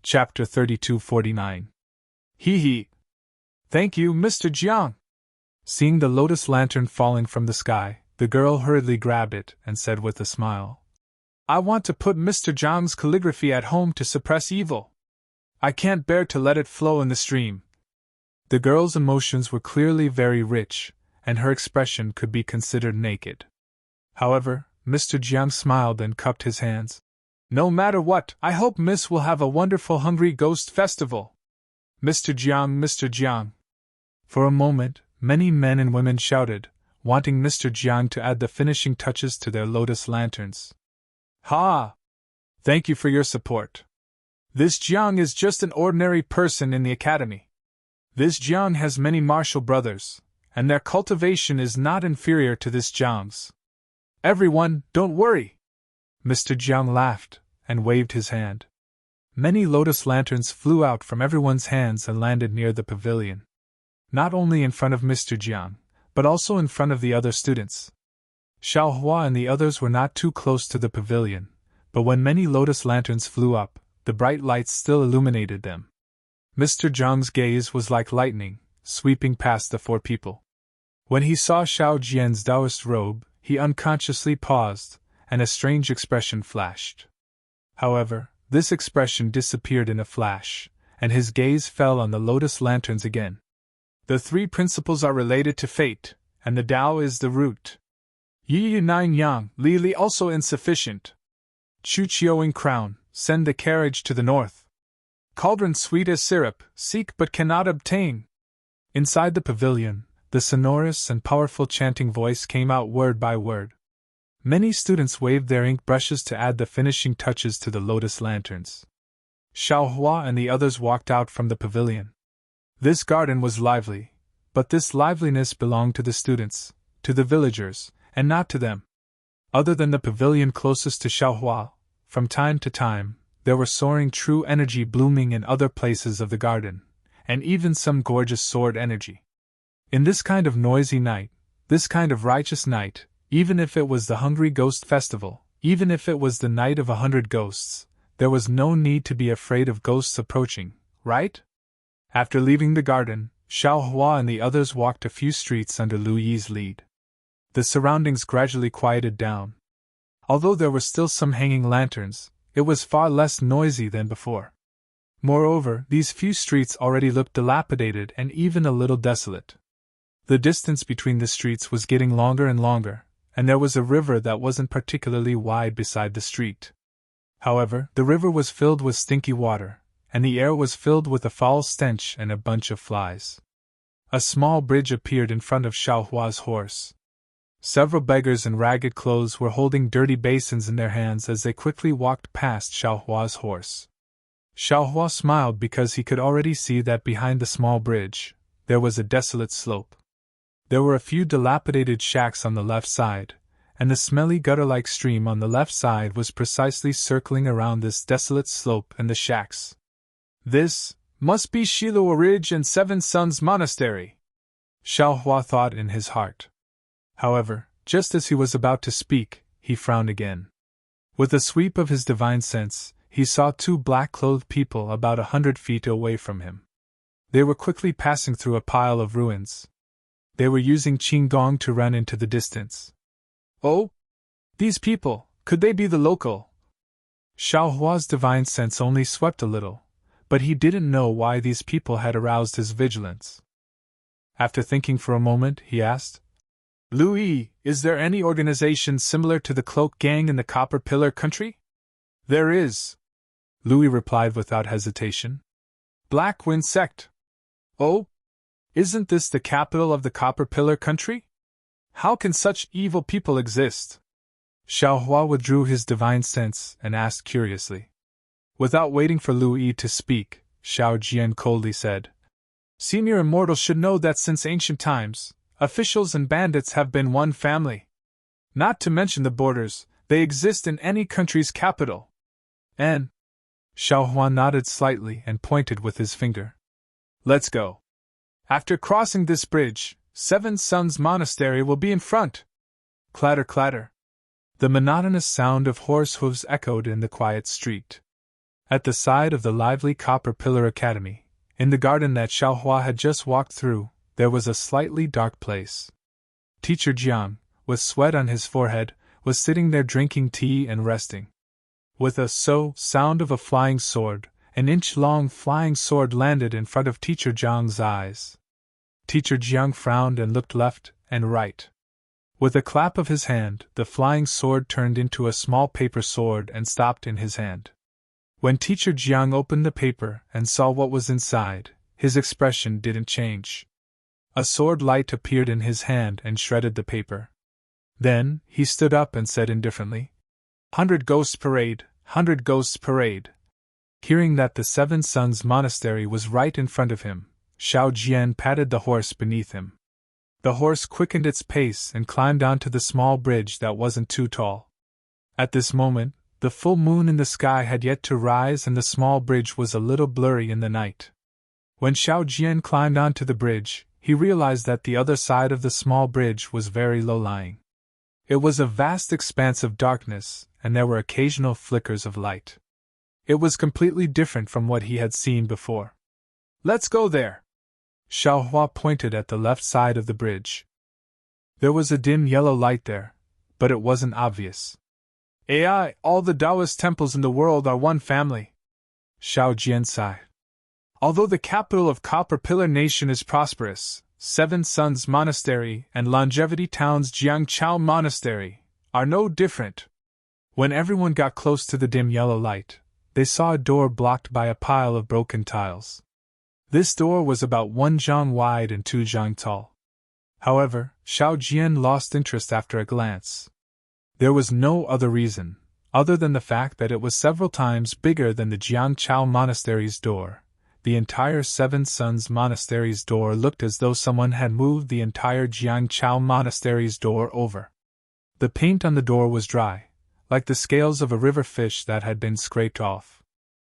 Chapter 3249. Hee hee. Thank you, Mr. Jiang. Seeing the lotus lantern falling from the sky, the girl hurriedly grabbed it and said with a smile, I want to put Mr. Jiang's calligraphy at home to suppress evil. I can't bear to let it flow in the stream. The girl's emotions were clearly very rich, and her expression could be considered naked. However, Mr. Jiang smiled and cupped his hands. No matter what, I hope Miss will have a wonderful Hungry Ghost Festival. Mr. Jiang, Mr. Jiang. For a moment, many men and women shouted, wanting Mr. Jiang to add the finishing touches to their lotus lanterns. Ha! Thank you for your support. This Jiang is just an ordinary person in the academy. This Jiang has many martial brothers, and their cultivation is not inferior to this Jiang's. Everyone, don't worry! Mr. Jiang laughed and waved his hand. Many lotus lanterns flew out from everyone's hands and landed near the pavilion. Not only in front of Mr. Jiang, but also in front of the other students. Xiao Hua and the others were not too close to the pavilion, but when many lotus lanterns flew up, the bright lights still illuminated them. Mr. Jiang's gaze was like lightning, sweeping past the four people. When he saw Xiao Jian's Taoist robe, he unconsciously paused, and a strange expression flashed. However, this expression disappeared in a flash, and his gaze fell on the lotus lanterns again. The three principles are related to fate, and the Tao is the root. Yi Nine Yang, Li Li also insufficient. Chu Chioing crown, send the carriage to the north. Cauldron sweet as syrup, seek but cannot obtain. Inside the pavilion, the sonorous and powerful chanting voice came out word by word. Many students waved their ink brushes to add the finishing touches to the lotus lanterns. Xiao Hua and the others walked out from the pavilion. This garden was lively, but this liveliness belonged to the students, to the villagers, and not to them. Other than the pavilion closest to Xiao Hua, from time to time, there were soaring true energy blooming in other places of the garden, and even some gorgeous sword energy. In this kind of noisy night, this kind of righteous night, even if it was the Hungry Ghost Festival, even if it was the night of 100 ghosts, there was no need to be afraid of ghosts approaching, right? After leaving the garden, Xiao Hua and the others walked a few streets under Lu Yi's lead. The surroundings gradually quieted down. Although there were still some hanging lanterns, it was far less noisy than before. Moreover, these few streets already looked dilapidated and even a little desolate. The distance between the streets was getting longer and longer, and there was a river that wasn't particularly wide beside the street. However, the river was filled with stinky water, and the air was filled with a foul stench and a bunch of flies. A small bridge appeared in front of Xiao Hua's horse. Several beggars in ragged clothes were holding dirty basins in their hands as they quickly walked past Xiao Hua's horse. Xiao Hua smiled because he could already see that behind the small bridge, there was a desolate slope. There were a few dilapidated shacks on the left side, and the smelly gutter-like stream on the left side was precisely circling around this desolate slope and the shacks. This must be Shiluo Ridge and Seven Suns Monastery, Xiao Hua thought in his heart. However, just as he was about to speak, he frowned again. With a sweep of his divine sense, he saw two black-clothed people about 100 feet away from him. They were quickly passing through a pile of ruins. They were using qinggong to run into the distance. Oh? These people, could they be the local? Xiao Hua's divine sense only swept a little, but he didn't know why these people had aroused his vigilance. After thinking for a moment, he asked, Lu Yi, is there any organization similar to the Cloak Gang in the Copper Pillar country? There is, Lu Yi replied without hesitation. Black Wind Sect. Oh? Isn't this the capital of the Copper Pillar country? How can such evil people exist? Xiao Hua withdrew his divine sense and asked curiously. Without waiting for Lu Yi to speak, Xiao Jian coldly said, Senior Immortal should know that since ancient times, officials and bandits have been one family. Not to mention the borders, they exist in any country's capital. And Xiao Hua nodded slightly and pointed with his finger. Let's go. After crossing this bridge, Seven Suns Monastery will be in front. Clatter, clatter. The monotonous sound of horse hooves echoed in the quiet street. At the side of the lively Copper Pillar Academy, in the garden that Xiaohua had just walked through, there was a slightly dark place. Teacher Jiang, with sweat on his forehead, was sitting there drinking tea and resting. With a sound of a flying sword, an inch-long flying sword landed in front of Teacher Jiang's eyes. Teacher Jiang frowned and looked left and right. With a clap of his hand, the flying sword turned into a small paper sword and stopped in his hand. When Teacher Jiang opened the paper and saw what was inside, his expression didn't change. A sword light appeared in his hand and shredded the paper. Then, he stood up and said indifferently, 100 Ghosts Parade, 100 Ghosts Parade. Hearing that the Seven Suns Monastery was right in front of him, Xiao Jian patted the horse beneath him. The horse quickened its pace and climbed onto the small bridge that wasn't too tall. At this moment, the full moon in the sky had yet to rise and the small bridge was a little blurry in the night. When Xiao Jian climbed onto the bridge, he realized that the other side of the small bridge was very low-lying. It was a vast expanse of darkness, and there were occasional flickers of light. It was completely different from what he had seen before. "Let's go there!" Xiaohua pointed at the left side of the bridge. There was a dim yellow light there, but it wasn't obvious. "AI, all the Taoist temples in the world are one family," Xiao Jian sighed. "Although the capital of Copper Pillar Nation is prosperous, Seven Suns Monastery and Longevity Town's Jiangchao Monastery are no different." When everyone got close to the dim yellow light, they saw a door blocked by a pile of broken tiles. This door was about 1 zhang wide and 2 zhang tall. However, Xiao Jian lost interest after a glance. There was no other reason, other than the fact that it was several times bigger than the Jiangchao Monastery's door. The entire Seven Suns Monastery's door looked as though someone had moved the entire Jiangchao Monastery's door over. The paint on the door was dry, like the scales of a river fish that had been scraped off.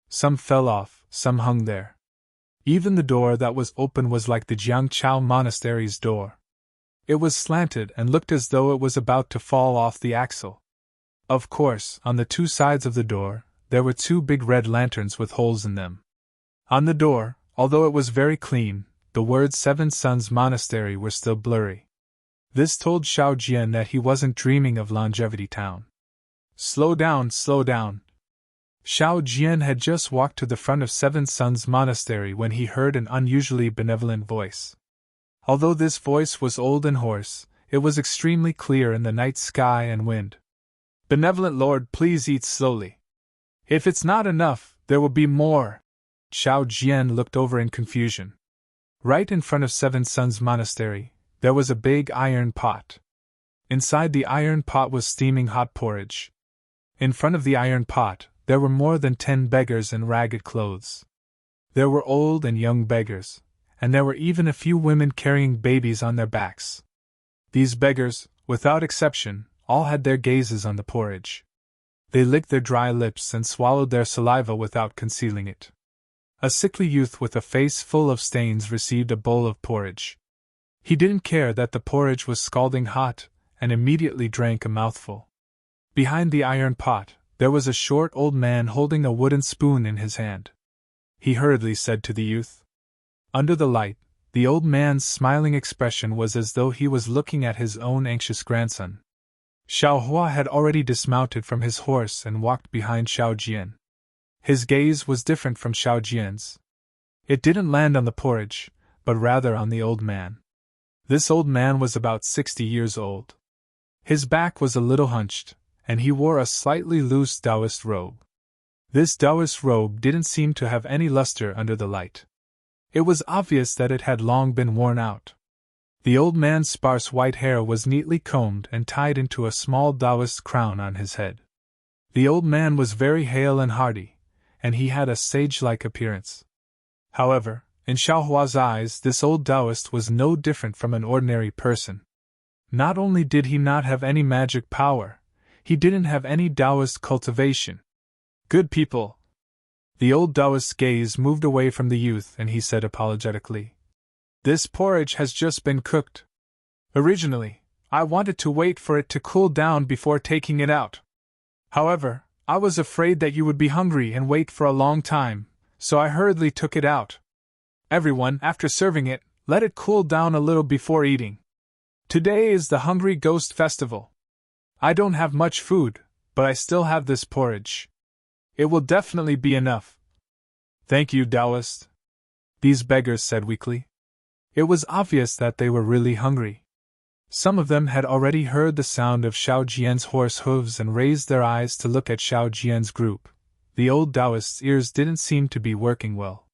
Some fell off, some hung there. Even the door that was open was like the Jiangchao Monastery's door. It was slanted and looked as though it was about to fall off the axle. Of course, on the two sides of the door, there were 2 big red lanterns with holes in them. On the door, although it was very clean, the words Seven Suns Monastery were still blurry. This told Xiao Jian that he wasn't dreaming of Longevity Town. "Slow down, slow down." Xiao Jian had just walked to the front of Seven Suns Monastery when he heard an unusually benevolent voice. Although this voice was old and hoarse, it was extremely clear in the night sky and wind. "Benevolent Lord, please eat slowly. If it's not enough, there will be more." Xiao Jian looked over in confusion. Right in front of Seven Suns Monastery, there was a big iron pot. Inside the iron pot was steaming hot porridge. In front of the iron pot, there were more than 10 beggars in ragged clothes. There were old and young beggars, and there were even a few women carrying babies on their backs. These beggars, without exception, all had their gazes on the porridge. They licked their dry lips and swallowed their saliva without concealing it. A sickly youth with a face full of stains received a bowl of porridge. He didn't care that the porridge was scalding hot, and immediately drank a mouthful. Behind the iron pot, there was a short old man holding a wooden spoon in his hand. He hurriedly said to the youth. Under the light, the old man's smiling expression was as though he was looking at his own anxious grandson. Xiaohua had already dismounted from his horse and walked behind Xiao Jian. His gaze was different from Xiao Jian's. It didn't land on the porridge, but rather on the old man. This old man was about 60 years old. His back was a little hunched, and he wore a slightly loose Taoist robe. This Taoist robe didn't seem to have any luster under the light. It was obvious that it had long been worn out. The old man's sparse white hair was neatly combed and tied into a small Taoist crown on his head. The old man was very hale and hearty, and he had a sage-like appearance. However, in Xiaohua's eyes this old Taoist was no different from an ordinary person. Not only did he not have any magic power, he didn't have any Taoist cultivation. "Good people." The old Taoist's gaze moved away from the youth and he said apologetically, "This porridge has just been cooked. Originally, I wanted to wait for it to cool down before taking it out. However, I was afraid that you would be hungry and wait for a long time, so I hurriedly took it out. Everyone, after serving it, let it cool down a little before eating. Today is the Hungry Ghost Festival. I don't have much food, but I still have this porridge. It will definitely be enough. Thank you, Taoist, these beggars said weakly. It was obvious that they were really hungry. Some of them had already heard the sound of Xiao Jian's horse hooves and raised their eyes to look at Xiao Jian's group. The old Taoist's ears didn't seem to be working well.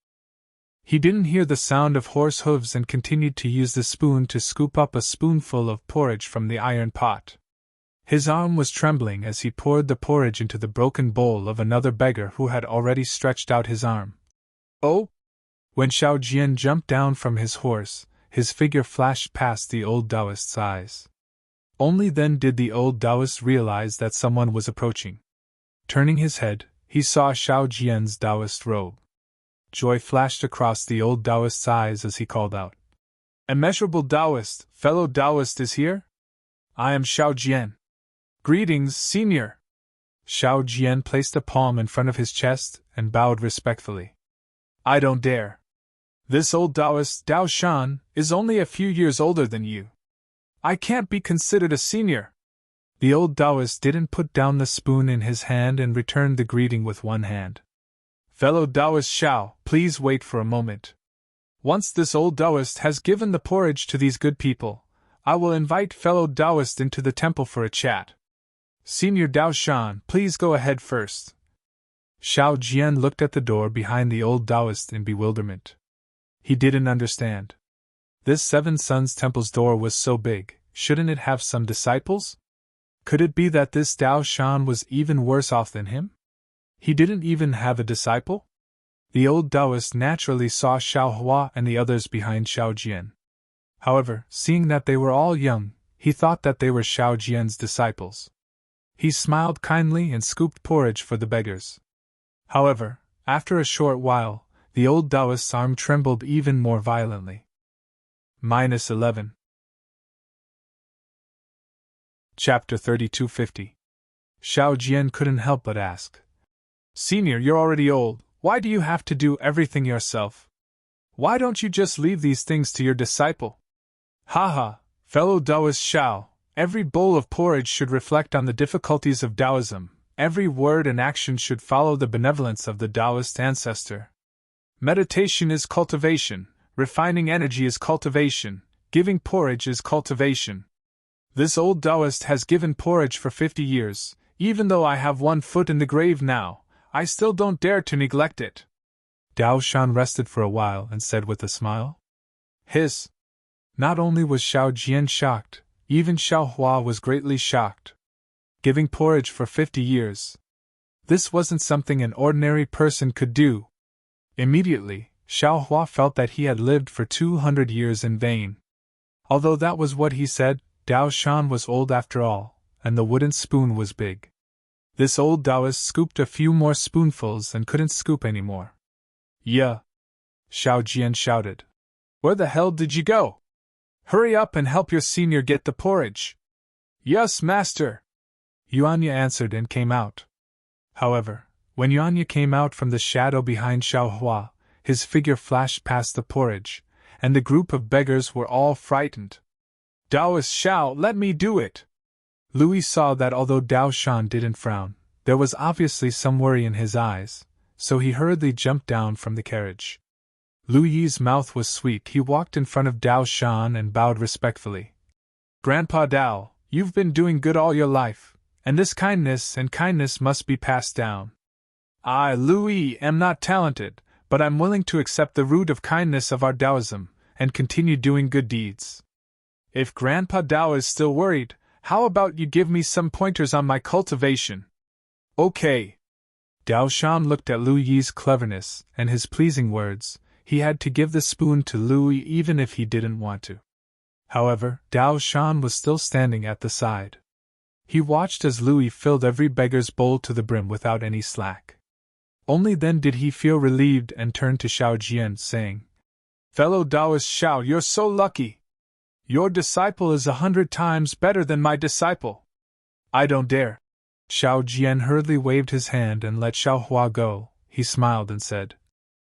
He didn't hear the sound of horse hooves and continued to use the spoon to scoop up a spoonful of porridge from the iron pot. His arm was trembling as he poured the porridge into the broken bowl of another beggar who had already stretched out his arm. Oh! When Xiao Jian jumped down from his horse, his figure flashed past the old Taoist's eyes. Only then did the old Taoist realize that someone was approaching. Turning his head, he saw Xiao Jian's Taoist robe. Joy flashed across the old Taoist's eyes as he called out, "Immeasurable Taoist, fellow Taoist is here? I am Xiao Jian. Greetings, senior." Xiao Jian placed a palm in front of his chest and bowed respectfully. "I don't dare. This old Taoist, Dao Shan, is only a few years older than you. I can't be considered a senior." The old Taoist didn't put down the spoon in his hand and returned the greeting with one hand. "Fellow Taoist Xiao, please wait for a moment. Once this old Taoist has given the porridge to these good people, I will invite fellow Taoist into the temple for a chat. Senior Dao Shan, please go ahead first." Xiao Jian looked at the door behind the old Taoist in bewilderment. He didn't understand. This Seven Sons Temple's door was so big, shouldn't it have some disciples? Could it be that this Dao Shan was even worse off than him? He didn't even have a disciple? The old Taoist naturally saw Xiao Hua and the others behind Xiao Jian. However, seeing that they were all young, he thought that they were Xiao Jian's disciples. He smiled kindly and scooped porridge for the beggars. However, after a short while, the old Taoist's arm trembled even more violently. -11. Chapter 3250. Xiao Jian couldn't help but ask, "Senior, you're already old, why do you have to do everything yourself? Why don't you just leave these things to your disciple?" "Haha, fellow Taoist Xiao, every bowl of porridge should reflect on the difficulties of Taoism, every word and action should follow the benevolence of the Taoist ancestor. Meditation is cultivation, refining energy is cultivation, giving porridge is cultivation. This old Taoist has given porridge for 50 years, even though I have one foot in the grave now, I still don't dare to neglect it." Dao Shan rested for a while and said with a smile, "Hiss." Not only was Xiao Jian shocked, even Xiao Hua was greatly shocked. Giving porridge for 50 years. This wasn't something an ordinary person could do. Immediately, Xiao Hua felt that he had lived for 200 years in vain. Although that was what he said, Dao Shan was old after all, and the wooden spoon was big. This old Taoist scooped a few more spoonfuls and couldn't scoop any more. "Yeah!" Xiao Jian shouted. "Where the hell did you go? Hurry up and help your senior get the porridge." "Yes, master!" Yuanya answered and came out. However, when Yuanya came out from the shadow behind Xiao Hua, his figure flashed past the porridge, and the group of beggars were all frightened. "Taoist Xiao, let me do it!" Louis saw that although Dao Shan didn't frown, there was obviously some worry in his eyes, so he hurriedly jumped down from the carriage. Louis's mouth was sweet. He walked in front of Dao Shan and bowed respectfully. "Grandpa Dao, you've been doing good all your life, and this kindness must be passed down. I, Louis, am not talented, but I'm willing to accept the root of kindness of our Taoism, and continue doing good deeds. If Grandpa Dao is still worried, how about you give me some pointers on my cultivation?" "Okay." Dao Shan looked at Louis's cleverness and his pleasing words. He had to give the spoon to Louis even if he didn't want to. However, Dao Shan was still standing at the side. He watched as Louis filled every beggar's bowl to the brim without any slack. Only then did he feel relieved and turned to Xiao Jian, saying, "Fellow Taoist Xiao, you're so lucky. Your disciple is 100 times better than my disciple." "I don't dare." Xiao Jian hurriedly waved his hand and let Xiao Hua go. He smiled and said,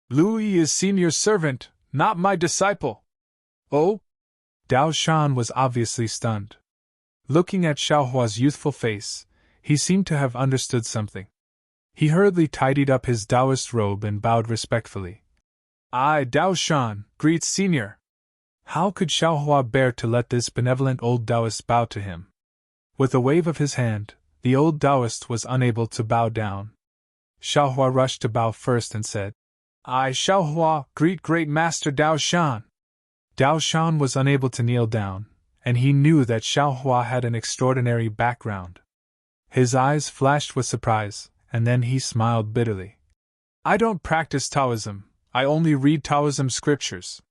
Louis is senior servant, not my disciple. Oh? Dao Shan was obviously stunned. Looking at Xiao Hua's youthful face, he seemed to have understood something. He hurriedly tidied up his Taoist robe and bowed respectfully. I, Dao Shan, greet senior. How could Xiao Hua bear to let this benevolent old Taoist bow to him? With a wave of his hand, the old Taoist was unable to bow down. Xiao Hua rushed to bow first and said, I, Xiao Hua, greet great master Dao Shan. Dao Shan was unable to kneel down, and he knew that Xiao Hua had an extraordinary background. His eyes flashed with surprise, and then he smiled bitterly. I don't practice Taoism, I only read Taoism scriptures.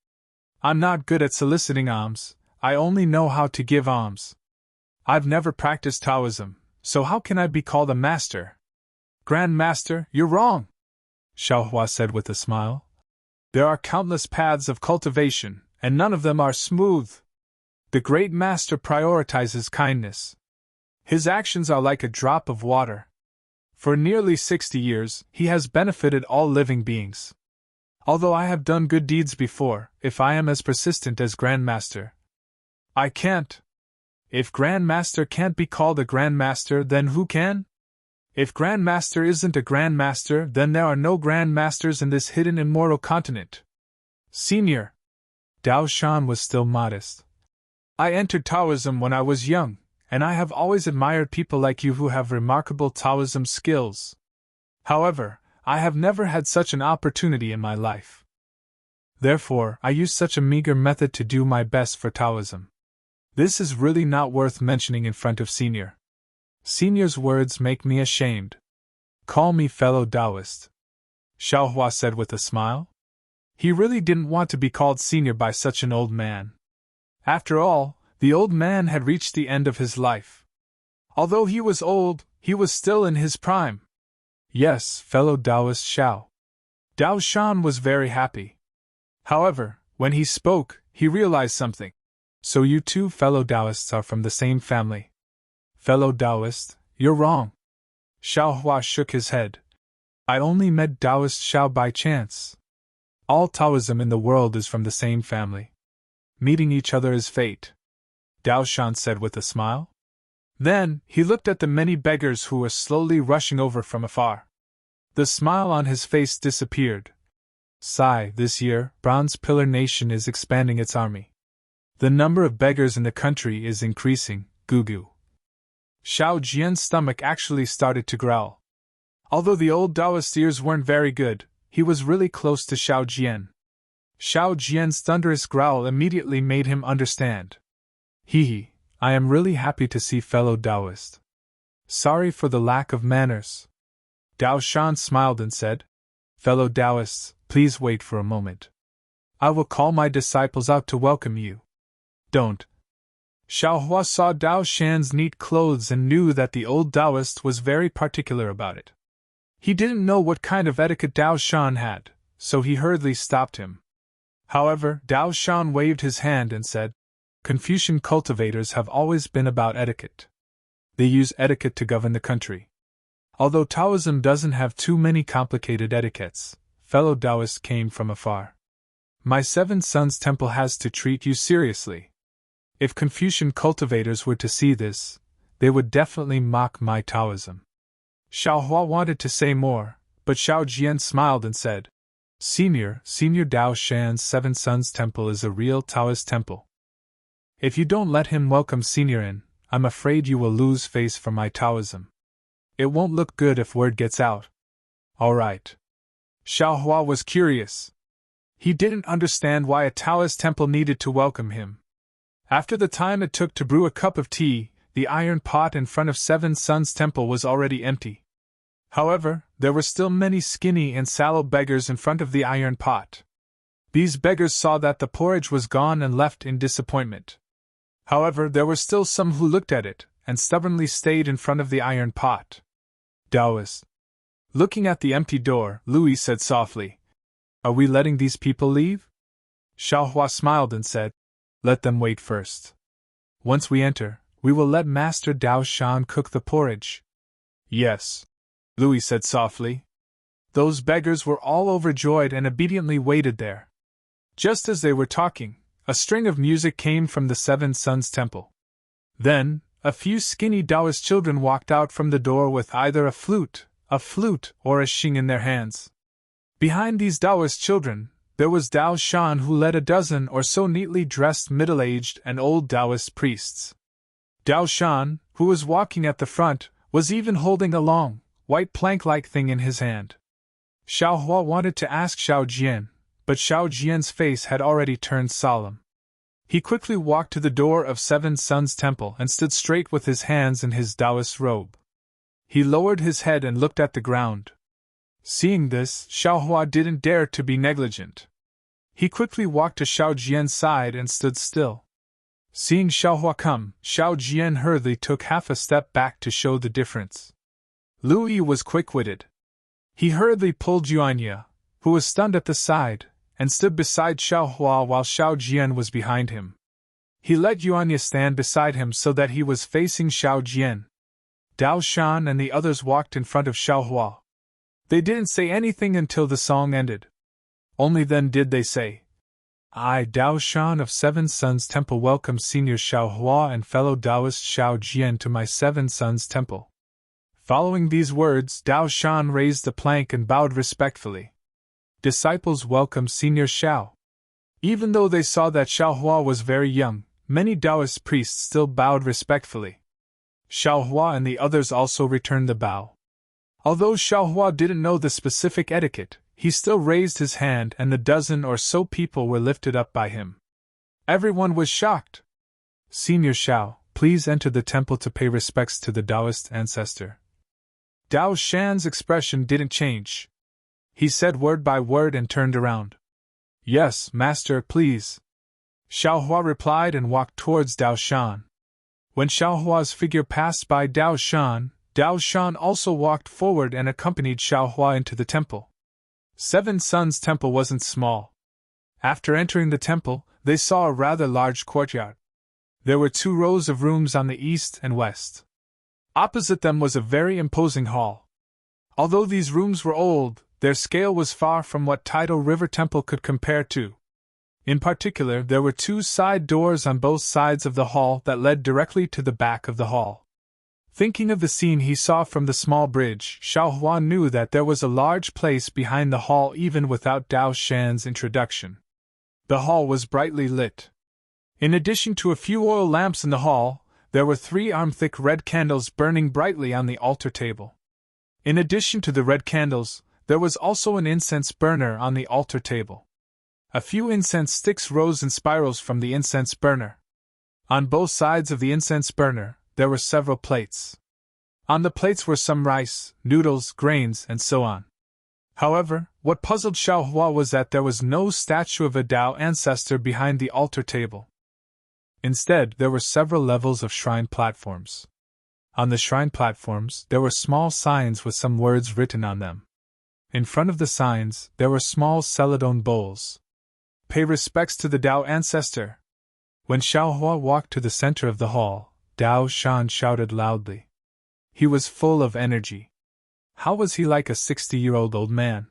I'm not good at soliciting alms, I only know how to give alms. I've never practiced Taoism, so how can I be called a master? Grand Master, you're wrong, Xiao Hua said with a smile. There are countless paths of cultivation, and none of them are smooth. The great master prioritizes kindness. His actions are like a drop of water. For nearly 60 years, he has benefited all living beings. Although I have done good deeds before, if I am as persistent as Grand Master, I can't. If Grand Master can't be called a Grand Master, then who can? If Grand Master isn't a Grand Master, then there are no Grand Masters in this hidden immortal continent. Senior. Dao Shan was still modest. I entered Taoism when I was young, and I have always admired people like you who have remarkable Taoism skills. However, I have never had such an opportunity in my life. Therefore, I use such a meager method to do my best for Taoism. This is really not worth mentioning in front of Senior. Senior's words make me ashamed. Call me fellow Taoist, Xiao Hua said with a smile. He really didn't want to be called Senior by such an old man. After all, the old man had reached the end of his life. Although he was old, he was still in his prime. Yes, fellow Taoist Xiao. Dao Shan was very happy. However, when he spoke, he realized something. So you two fellow Taoists are from the same family. Fellow Taoist, you're wrong. Xiao Hua shook his head. I only met Taoist Xiao by chance. All Taoism in the world is from the same family. Meeting each other is fate, Dao Shan said with a smile. Then, he looked at the many beggars who were slowly rushing over from afar. The smile on his face disappeared. Sigh, this year, Bronze Pillar Nation is expanding its army. The number of beggars in the country is increasing, Gugu. Xiao Jian's stomach actually started to growl. Although the old Taoist ears weren't very good, he was really close to Xiao Jian. Xiao Jian's thunderous growl immediately made him understand. Hee, I am really happy to see fellow Taoist. Sorry for the lack of manners. Dao Shan smiled and said, Fellow Taoists, please wait for a moment. I will call my disciples out to welcome you. Don't. Xiao Hua saw Dao Shan's neat clothes and knew that the old Taoist was very particular about it. He didn't know what kind of etiquette Dao Shan had, so he hurriedly stopped him. However, Dao Shan waved his hand and said, Confucian cultivators have always been about etiquette. They use etiquette to govern the country. Although Taoism doesn't have too many complicated etiquettes, fellow Taoists came from afar. My Seven Sons Temple has to treat you seriously. If Confucian cultivators were to see this, they would definitely mock my Taoism. Xiao Hua wanted to say more, but Xiao Jian smiled and said, Senior Dao Shan's Seven Sons Temple is a real Taoist temple. If you don't let him welcome Senior in, I'm afraid you will lose face for my Taoism. It won't look good if word gets out. All right. Xiao Hua was curious. He didn't understand why a Taoist temple needed to welcome him. After the time it took to brew a cup of tea, the iron pot in front of Seven Sons Temple was already empty. However, there were still many skinny and sallow beggars in front of the iron pot. These beggars saw that the porridge was gone and left in disappointment. However, there were still some who looked at it and stubbornly stayed in front of the iron pot. Taoist. Looking at the empty door, Louis said softly, Are we letting these people leave? Xiao Hua smiled and said, Let them wait first. Once we enter, we will let Master Dao Shan cook the porridge. Yes, Louis said softly. Those beggars were all overjoyed and obediently waited there. Just as they were talking, a string of music came from the Seven Sons Temple. Then, a few skinny Taoist children walked out from the door with either a flute, or a shing in their hands. Behind these Taoist children, there was Dao Shan, who led a dozen or so neatly dressed middle-aged and old Taoist priests. Dao Shan, who was walking at the front, was even holding a long, white plank-like thing in his hand. Xiao Hua wanted to ask Xiao Jian, but Xiao Jian's face had already turned solemn. He quickly walked to the door of Seven Sons Temple and stood straight with his hands in his Taoist robe. He lowered his head and looked at the ground. Seeing this, Xiao Hua didn't dare to be negligent. He quickly walked to Xiao Jian's side and stood still. Seeing Xiao Hua come, Xiao Jian hurriedly took half a step back to show the difference. Louis was quick-witted. He hurriedly pulled Yuanya, who was stunned at the side, and stood beside Xiao Hua while Xiao Jian was behind him. He let Yuanya stand beside him so that he was facing Xiao Jian. Dao Shan and the others walked in front of Xiao Hua. They didn't say anything until the song ended. Only then did they say, "I, Dao Shan of Seven Sons Temple, welcome Senior Xiao Hua and fellow Taoist Xiao Jian to my Seven Sons Temple." Following these words, Dao Shan raised the plank and bowed respectfully. Disciples welcomed Senior Xiao. Even though they saw that Xiao Hua was very young, many Taoist priests still bowed respectfully. Xiao Hua and the others also returned the bow. Although Xiao Hua didn't know the specific etiquette, he still raised his hand and the dozen or so people were lifted up by him. Everyone was shocked. "Senior Xiao, please enter the temple to pay respects to the Taoist ancestor." Dao Shan's expression didn't change. He said word by word and turned around. "Yes, master, please." Xiao Hua replied and walked towards Dao Shan. When Xiao Hua's figure passed by Dao Shan also walked forward and accompanied Xiao Hua into the temple. Seven Sons Temple wasn't small. After entering the temple, they saw a rather large courtyard. There were 2 rows of rooms on the east and west. Opposite them was a very imposing hall. Although these rooms were old, their scale was far from what Tidal River Temple could compare to. In particular, there were 2 side doors on both sides of the hall that led directly to the back of the hall. Thinking of the scene he saw from the small bridge, Xiao Hua knew that there was a large place behind the hall even without Dao Shan's introduction. The hall was brightly lit. In addition to a few oil lamps in the hall, there were 3 arm-thick red candles burning brightly on the altar table. In addition to the red candles, there was also an incense burner on the altar table. A few incense sticks rose in spirals from the incense burner. On both sides of the incense burner, there were several plates. On the plates were some rice, noodles, grains, and so on. However, what puzzled Xiao Hua was that there was no statue of a Tao ancestor behind the altar table. Instead, there were several levels of shrine platforms. On the shrine platforms, there were small signs with some words written on them. In front of the signs, there were small celadone bowls. "Pay respects to the Tao ancestor." When Xiao Hua walked to the center of the hall, Dao Shan shouted loudly. He was full of energy. How was he like a 60-year-old old man?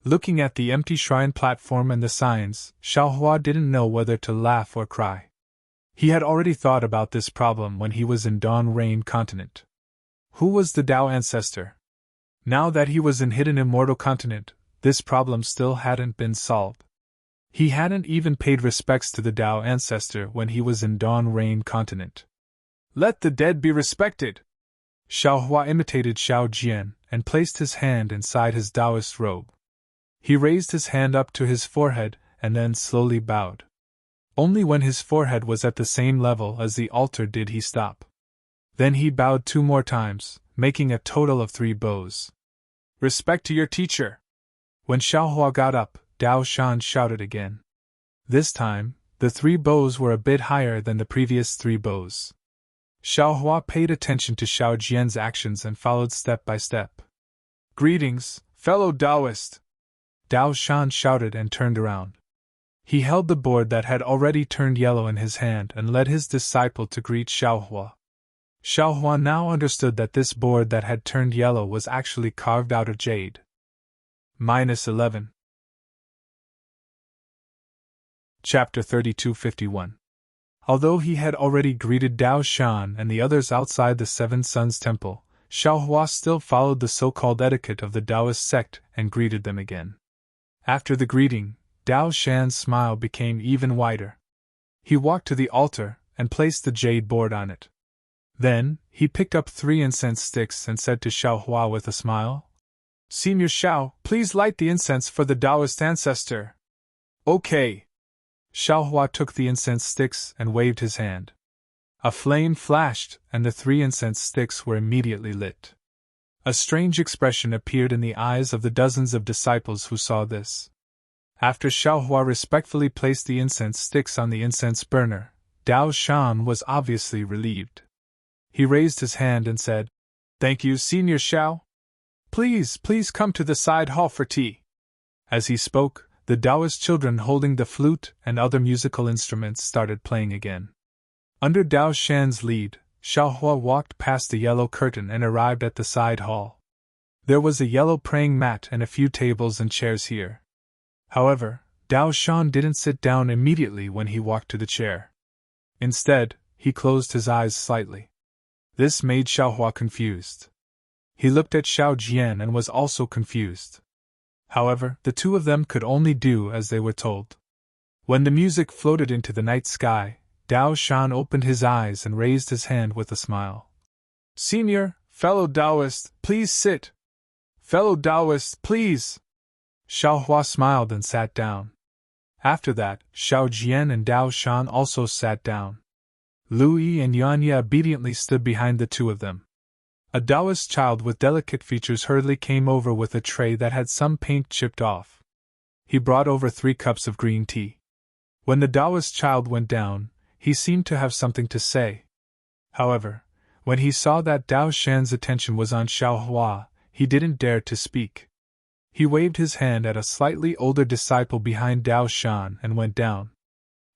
Looking at the empty shrine platform and the signs, Xiao Hua didn't know whether to laugh or cry. He had already thought about this problem when he was in Dawn Rain Continent. Who was the Tao ancestor? Now that he was in Hidden Immortal Continent, this problem still hadn't been solved. He hadn't even paid respects to the Tao ancestor when he was in Dawn Rain Continent. "Let the dead be respected!" Xiao Hua imitated Xiao Jian and placed his hand inside his Taoist robe. He raised his hand up to his forehead and then slowly bowed. Only when his forehead was at the same level as the altar did he stop. Then he bowed 2 more times, making a total of 3 bows. "Respect to your teacher!" When Xiao Hua got up, Dao Shan shouted again. This time, the 3 bows were a bit higher than the previous 3 bows. Xiao Hua paid attention to Xiao Jian's actions and followed step by step. "Greetings, fellow Taoist!" Dao Shan shouted and turned around. He held the board that had already turned yellow in his hand and led his disciple to greet Xiao Hua. Xiaohua now understood that this board that had turned yellow was actually carved out of jade. -11. Chapter 3251. Although he had already greeted Dao Shan and the others outside the Seven Suns Temple, Xiaohua still followed the so-called etiquette of the Taoist sect and greeted them again. After the greeting, Dao Shan's smile became even wider. He walked to the altar and placed the jade board on it. Then, he picked up 3 incense sticks and said to Xiaohua with a smile, "Senior Xiao, please light the incense for the Taoist ancestor." "Okay." Xiaohua took the incense sticks and waved his hand. A flame flashed, and the 3 incense sticks were immediately lit. A strange expression appeared in the eyes of the dozens of disciples who saw this. After Xiaohua respectfully placed the incense sticks on the incense burner, Dao Shan was obviously relieved. He raised his hand and said, "Thank you, Senior Xiao. Please come to the side hall for tea." As he spoke, the Taoist children holding the flute and other musical instruments started playing again. Under Dao Shan's lead, Xiaohua walked past the yellow curtain and arrived at the side hall. There was a yellow praying mat and a few tables and chairs here. However, Dao Shan didn't sit down immediately when he walked to the chair. Instead, he closed his eyes slightly. This made Xiaohua confused. He looked at Xiao Jian and was also confused. However, the two of them could only do as they were told. When the music floated into the night sky, Dao Shan opened his eyes and raised his hand with a smile. "Senior, fellow Taoist, please sit. Fellow Taoist, please." Xiaohua smiled and sat down. After that, Xiao Jian and Dao Shan also sat down. Lu Yi and Yuanya obediently stood behind the two of them. A Taoist child with delicate features hurriedly came over with a tray that had some paint chipped off. He brought over 3 cups of green tea. When the Taoist child went down, he seemed to have something to say. However, when he saw that Dao Shan's attention was on Xiaohua, he didn't dare to speak. He waved his hand at a slightly older disciple behind Dao Shan and went down.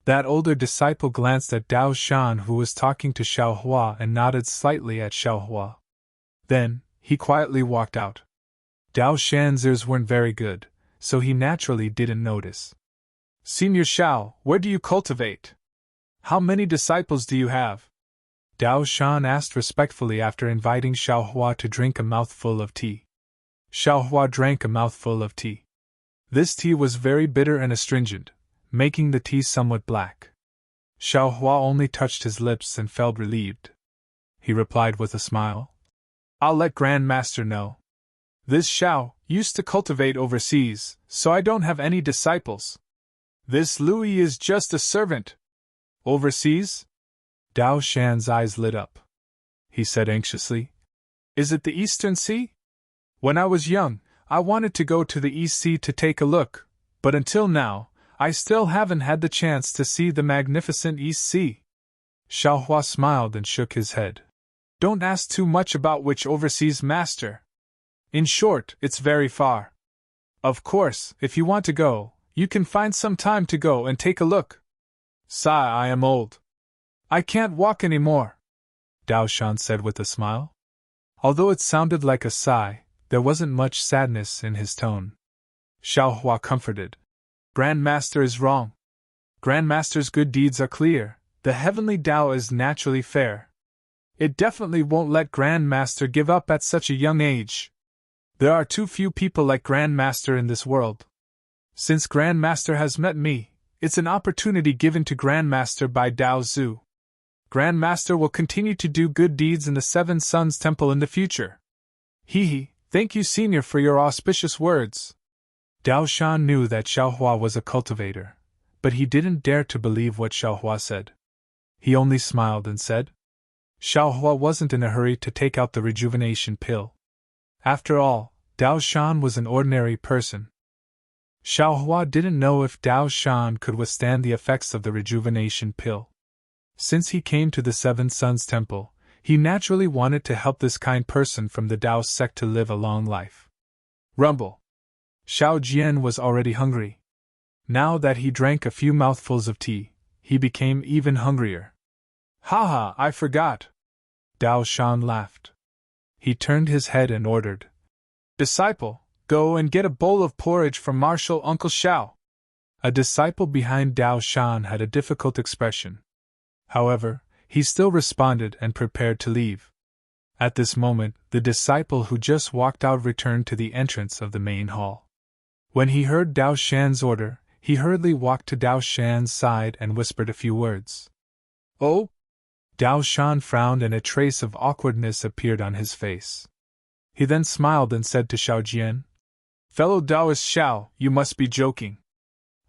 That older disciple glanced at Dao Shan, who was talking to Xiaohua, and nodded slightly at Xiaohua. Then, he quietly walked out. Dao Shan's ears weren't very good, so he naturally didn't notice. "Senior Xiao, where do you cultivate? How many disciples do you have?" Dao Shan asked respectfully after inviting Xiaohua to drink a mouthful of tea. Xiaohua drank a mouthful of tea. This tea was very bitter and astringent, making the tea somewhat black. Xiaohua only touched his lips and felt relieved. He replied with a smile, "I'll let Grand Master know. This Xiao used to cultivate overseas, so I don't have any disciples. This Louis is just a servant." "Overseas?" Dao Shan's eyes lit up. He said anxiously, "Is it the Eastern Sea? When I was young, I wanted to go to the East Sea to take a look, but until now, I still haven't had the chance to see the magnificent East Sea." Xiaohua smiled and shook his head. "Don't ask too much about which overseas master. In short, it's very far. Of course, if you want to go, you can find some time to go and take a look." "Sigh, I am old. I can't walk anymore," Dao Shan said with a smile. Although it sounded like a sigh, there wasn't much sadness in his tone. Xiaohua comforted. "Grand Master is wrong. Grand Master's good deeds are clear, the heavenly Tao is naturally fair. It definitely won't let Grand Master give up at such a young age. There are too few people like Grand Master in this world. Since Grand Master has met me, it's an opportunity given to Grand Master by Dao Zhu. Grand Master will continue to do good deeds in the Seven Suns Temple in the future." "Hee, thank you, Senior, for your auspicious words." Dao Shan knew that Xiaohua was a cultivator, but he didn't dare to believe what Xiaohua said. He only smiled and said, Xiaohua wasn't in a hurry to take out the rejuvenation pill. After all, Dao Shan was an ordinary person. Xiaohua didn't know if Dao Shan could withstand the effects of the rejuvenation pill. Since he came to the Seven Suns Temple, he naturally wanted to help this kind person from the Dao sect to live a long life. Rumble. Xiao Jian was already hungry. Now that he drank a few mouthfuls of tea, he became even hungrier. Haha, I forgot. Dao Shan laughed. He turned his head and ordered, "Disciple, go and get a bowl of porridge from Marshal Uncle Xiao." A disciple behind Dao Shan had a difficult expression. However, he still responded and prepared to leave. At this moment, the disciple who just walked out returned to the entrance of the main hall. When he heard Dao Shan's order, he hurriedly walked to Dao Shan's side and whispered a few words. "Oh?" Dao Shan frowned and a trace of awkwardness appeared on his face. He then smiled and said to Xiao Jian, "Fellow Taoist Xiao, you must be joking.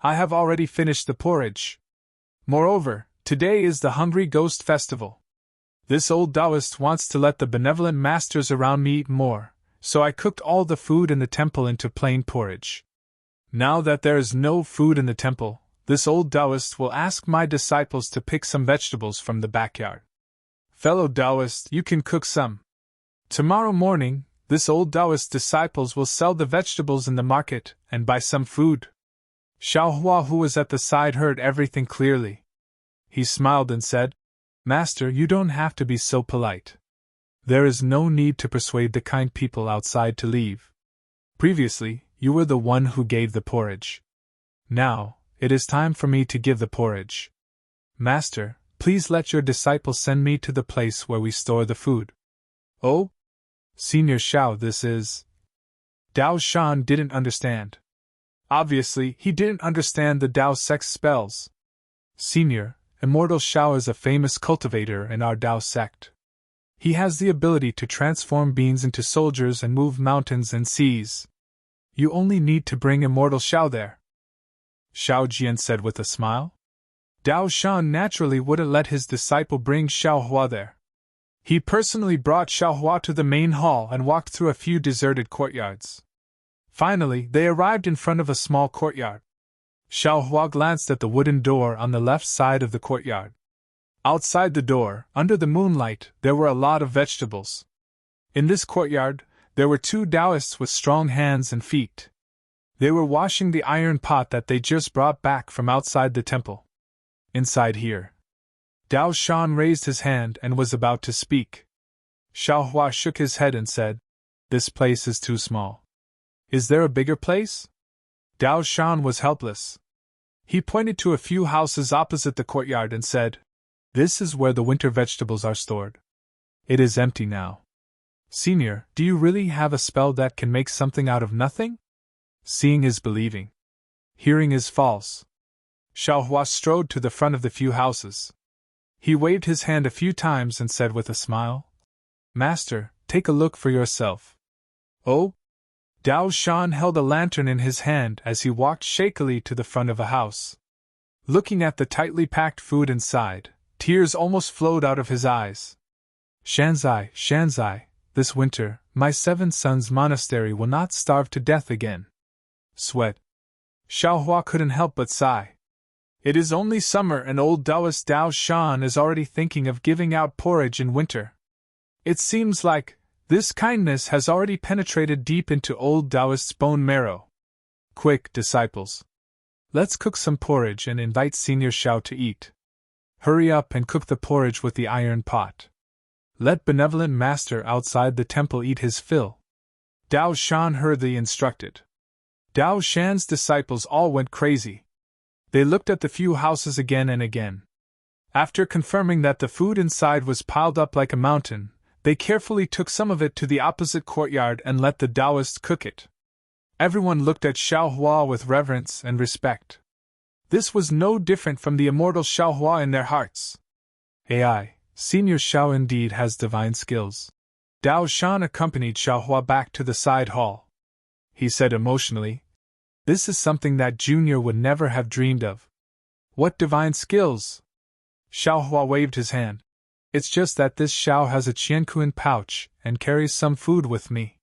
I have already finished the porridge. Moreover, today is the Hungry Ghost Festival. This old Taoist wants to let the benevolent masters around me eat more, so I cooked all the food in the temple into plain porridge. Now that there is no food in the temple, this old Taoist will ask my disciples to pick some vegetables from the backyard. Fellow Taoist, you can cook some. Tomorrow morning, this old Taoist disciples will sell the vegetables in the market and buy some food." Xiao Hua, who was at the side, heard everything clearly. He smiled and said, "Master, you don't have to be so polite. There is no need to persuade the kind people outside to leave. Previously, you were the one who gave the porridge. Now, it is time for me to give the porridge. Master, please let your disciples send me to the place where we store the food." "Oh? Senior Xiao, this is..." Dao Shan didn't understand. Obviously, he didn't understand the Dao sect spells. "Senior, Immortal Xiao is a famous cultivator in our Dao sect. He has the ability to transform beings into soldiers and move mountains and seas. You only need to bring Immortal Xiao there," Xiao Jian said with a smile. Dao Shan naturally wouldn't let his disciple bring Xiao Hua there. He personally brought Xiao Hua to the main hall and walked through a few deserted courtyards. Finally, they arrived in front of a small courtyard. Xiao Hua glanced at the wooden door on the left side of the courtyard. Outside the door, under the moonlight, there were a lot of vegetables. In this courtyard, there were two Taoists with strong hands and feet. They were washing the iron pot that they just brought back from outside the temple. Inside here. Dao Shan raised his hand and was about to speak. Xiao Hua shook his head and said, "This place is too small. Is there a bigger place?" Dao Shan was helpless. He pointed to a few houses opposite the courtyard and said, "This is where the winter vegetables are stored. It is empty now. Senior, do you really have a spell that can make something out of nothing?" Seeing is believing. Hearing is false. Xiao Hua strode to the front of the few houses. He waved his hand a few times and said with a smile, "Master, take a look for yourself." "Oh?" Dao Shan held a lantern in his hand as he walked shakily to the front of a house. Looking at the tightly packed food inside, tears almost flowed out of his eyes. Shanzai, Shanzai, this winter, my 7 sons' monastery will not starve to death again." Sweat. Xiao Hua couldn't help but sigh. It is only summer and old Taoist Dao Shan is already thinking of giving out porridge in winter. It seems like this kindness has already penetrated deep into old Taoist's bone marrow. Quick, disciples. Let's cook some porridge and invite Senior Xiao to eat. Hurry up and cook the porridge with the iron pot. Let benevolent master outside the temple eat his fill. Dao Shan hurriedly instructed. Dao Shan's disciples all went crazy. They looked at the few houses again and again. After confirming that the food inside was piled up like a mountain, they carefully took some of it to the opposite courtyard and let the Taoists cook it. Everyone looked at Xiao Hua with reverence and respect. This was no different from the immortal Xiao Hua in their hearts. AI, Senior Xiao indeed has divine skills. Dao Shan accompanied Xiao Hua back to the side hall. He said emotionally, "This is something that Junior would never have dreamed of." "What divine skills?" Xiao Hua waved his hand. "It's just that this Xiao has a qiankuan pouch and carries some food with me."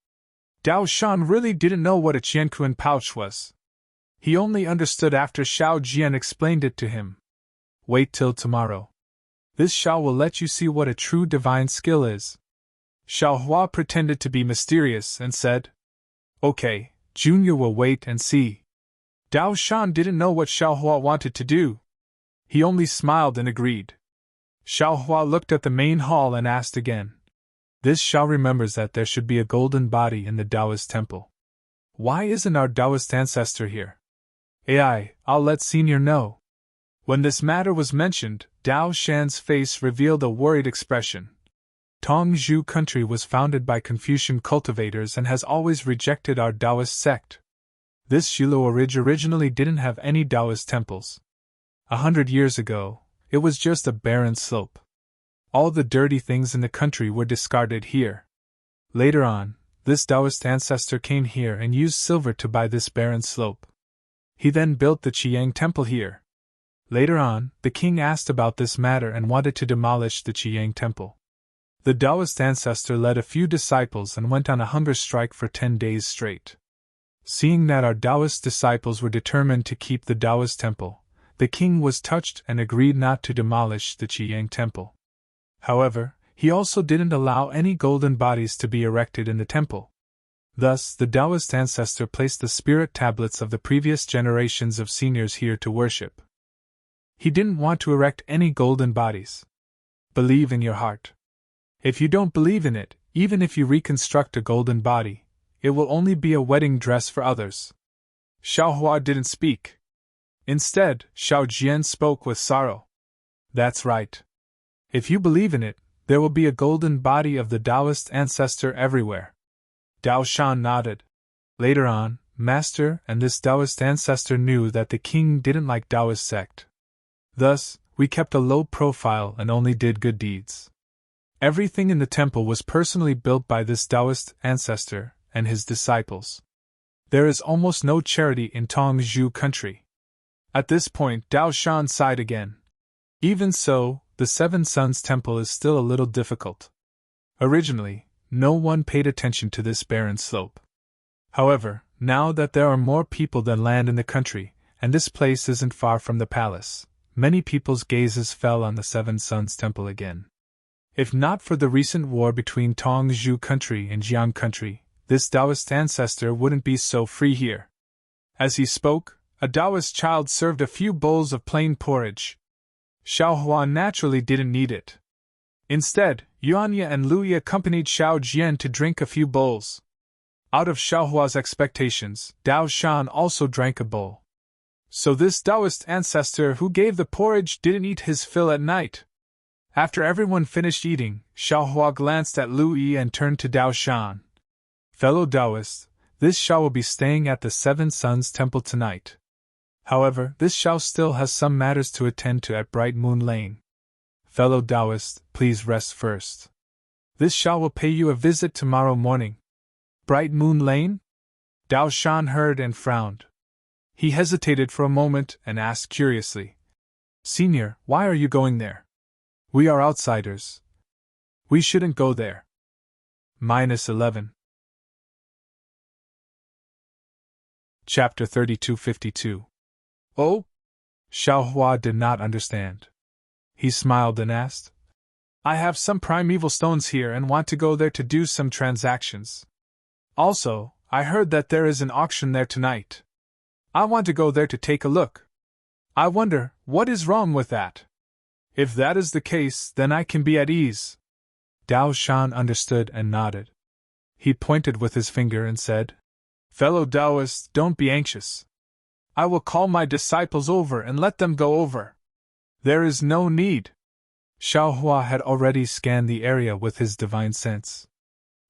Dao Shan really didn't know what a qiankuan pouch was. He only understood after Xiao Jian explained it to him. "Wait till tomorrow. This Xiao will let you see what a true divine skill is." Xiao Hua pretended to be mysterious and said, "Okay, Junior will wait and see." Dao Shan didn't know what Xiao Hua wanted to do. He only smiled and agreed. Xiao Hua looked at the main hall and asked again, This Xiao remembers that there should be a golden body in the Taoist temple. Why isn't our Taoist ancestor here? I'll let Senior know. When this matter was mentioned, Dao Shan's face revealed a worried expression. Tongzhou country was founded by Confucian cultivators and has always rejected our Taoist sect. This Shiluo ridge originally didn't have any Taoist temples. 100 years ago, it was just a barren slope. All the dirty things in the country were discarded here. Later on, this Taoist ancestor came here and used silver to buy this barren slope. He then built the Qiyang temple here. Later on, the king asked about this matter and wanted to demolish the Qiyang temple. The Taoist ancestor led a few disciples and went on a hunger strike for 10 days straight. Seeing that our Taoist disciples were determined to keep the Taoist temple, the king was touched and agreed not to demolish the Qiyang temple. However, he also didn't allow any golden bodies to be erected in the temple. Thus, the Taoist ancestor placed the spirit tablets of the previous generations of seniors here to worship. He didn't want to erect any golden bodies. Believe in your heart. If you don't believe in it, even if you reconstruct a golden body, it will only be a wedding dress for others. Xiao Hua didn't speak. Instead, Xiao Jian spoke with sorrow. That's right. If you believe in it, there will be a golden body of the Taoist ancestor everywhere. Dao Shan nodded. Later on, Master and this Taoist ancestor knew that the king didn't like Taoist sect. Thus, we kept a low profile and only did good deeds. Everything in the temple was personally built by this Taoist ancestor and his disciples. There is almost no charity in Tongzhou country. At this point, Dao Shan sighed again. Even so, the Seven Sons Temple is still a little difficult. Originally, no one paid attention to this barren slope. However, now that there are more people than land in the country, and this place isn't far from the palace, many people's gazes fell on the Seven Sons Temple again. If not for the recent war between Tongzhou country and Jiang country, this Taoist ancestor wouldn't be so free here. As he spoke, a Taoist child served a few bowls of plain porridge. Xiao Hua naturally didn't need it. Instead, Yuanya and Lui accompanied Xiao Jian to drink a few bowls. Out of Xiao Hua's expectations, Dao Shan also drank a bowl. So this Taoist ancestor who gave the porridge didn't eat his fill at night. After everyone finished eating, Xiao Hua glanced at Lui and turned to Dao Shan. Fellow Taoist, this Xiao will be staying at the Seven Sons Temple tonight. However, this Xiao still has some matters to attend to at Bright Moon Lane. Fellow Taoist, please rest first. This Xiao will pay you a visit tomorrow morning. Bright Moon Lane? Dao Shan heard and frowned. He hesitated for a moment and asked curiously, Senior, why are you going there? We are outsiders. We shouldn't go there. -11. Chapter 3252. Oh? Xiao Hua did not understand. He smiled and asked, I have some primeval stones here and want to go there to do some transactions. Also, I heard that there is an auction there tonight. I want to go there to take a look. I wonder, what is wrong with that? If that is the case, then I can be at ease. Dao Shan understood and nodded. He pointed with his finger and said, Fellow Taoists, don't be anxious. I will call my disciples over and let them go over. There is no need. Xiao Hua had already scanned the area with his divine sense.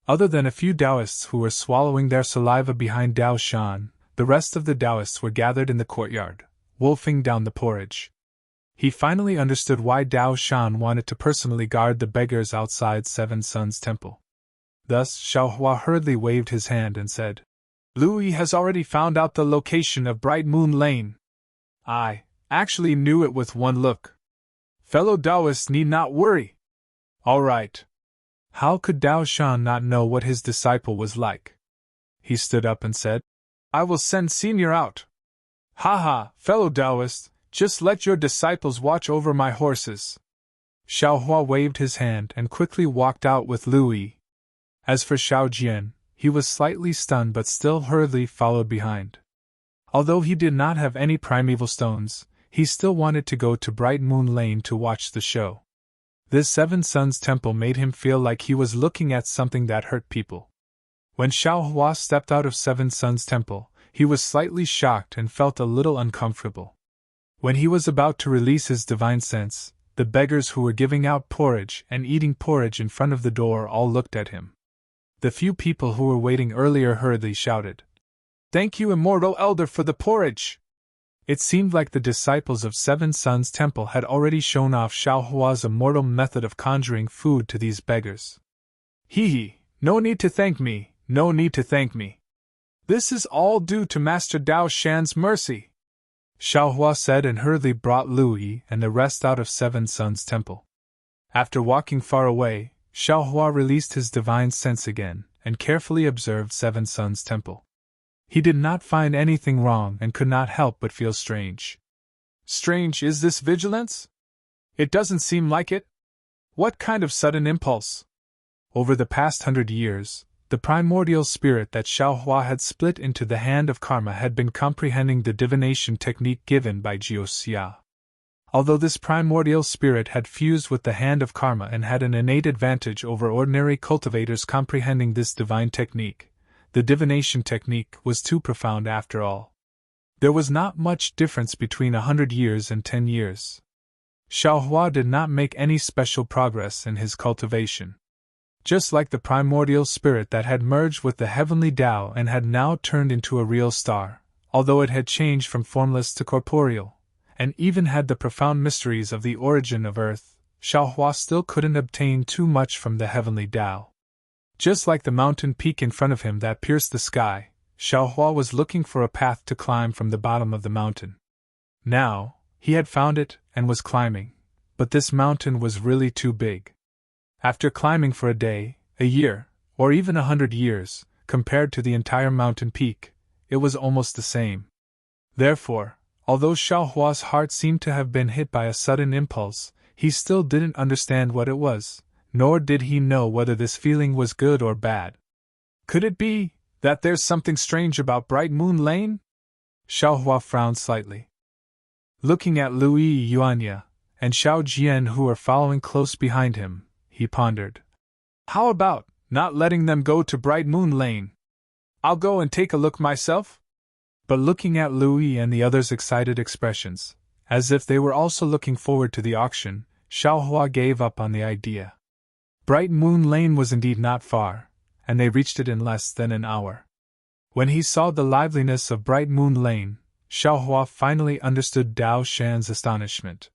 Other than a few Taoists who were swallowing their saliva behind Dao Shan, the rest of the Taoists were gathered in the courtyard, wolfing down the porridge. He finally understood why Dao Shan wanted to personally guard the beggars outside Seven Sons Temple. Thus, Xiao Hua hurriedly waved his hand and said, Lui has already found out the location of Bright Moon Lane. I actually knew it with one look. Fellow Taoists need not worry. All right. How could Dao Shan not know what his disciple was like? He stood up and said, I will send Senior out. Ha, fellow Taoists, just let your disciples watch over my horses. Xiao Hua waved his hand and quickly walked out with Lui. As for Xiao Jian, he was slightly stunned but still hurriedly followed behind. Although he did not have any primeval stones, he still wanted to go to Bright Moon Lane to watch the show. This Seven Suns Temple made him feel like he was looking at something that hurt people. When Xiao Hua stepped out of Seven Suns Temple, he was slightly shocked and felt a little uncomfortable. When he was about to release his divine sense, the beggars who were giving out porridge and eating porridge in front of the door all looked at him. The few people who were waiting earlier hurriedly shouted, "Thank you, Immortal Elder, for the porridge!" It seemed like the disciples of Seven Suns Temple had already shown off Xiao Hua's immortal method of conjuring food to these beggars. "Hee, no need to thank me, no need to thank me. This is all due to Master Dao Shan's mercy," Xiao Hua said, and hurriedly brought Lu Yi and the rest out of Seven Suns Temple. After walking far away, Xiao Hua released his divine sense again and carefully observed Seven Suns Temple. He did not find anything wrong and could not help but feel strange. Strange is this vigilance? It doesn't seem like it. What kind of sudden impulse? Over the past 100 years, the primordial spirit that Xiao Hua had split into the hand of karma had been comprehending the divination technique given by Jiu Xia. Although this primordial spirit had fused with the hand of karma and had an innate advantage over ordinary cultivators comprehending this divine technique, the divination technique was too profound after all. There was not much difference between 100 years and 10 years. Xiao Hua did not make any special progress in his cultivation. Just like the primordial spirit that had merged with the heavenly Tao and had now turned into a real star, although it had changed from formless to corporeal, and even had the profound mysteries of the origin of Earth, Xiao Hua still couldn't obtain too much from the heavenly Tao. Just like the mountain peak in front of him that pierced the sky, Xiao Hua was looking for a path to climb from the bottom of the mountain. Now, he had found it and was climbing, but this mountain was really too big. After climbing for a day, a year, or even 100 years, compared to the entire mountain peak, it was almost the same. Therefore, although Xiao Hua's heart seemed to have been hit by a sudden impulse, he still didn't understand what it was, nor did he know whether this feeling was good or bad. Could it be that there's something strange about Bright Moon Lane? Xiao Hua frowned slightly. Looking at Lu Yuanya and Xiao Jian who were following close behind him, he pondered. How about not letting them go to Bright Moon Lane? I'll go and take a look myself? But looking at Lu Yi and the others' excited expressions, as if they were also looking forward to the auction, Xiao Hua gave up on the idea. Bright Moon Lane was indeed not far, and they reached it in less than an hour. When he saw the liveliness of Bright Moon Lane, Xiao Hua finally understood Dao Shan's astonishment.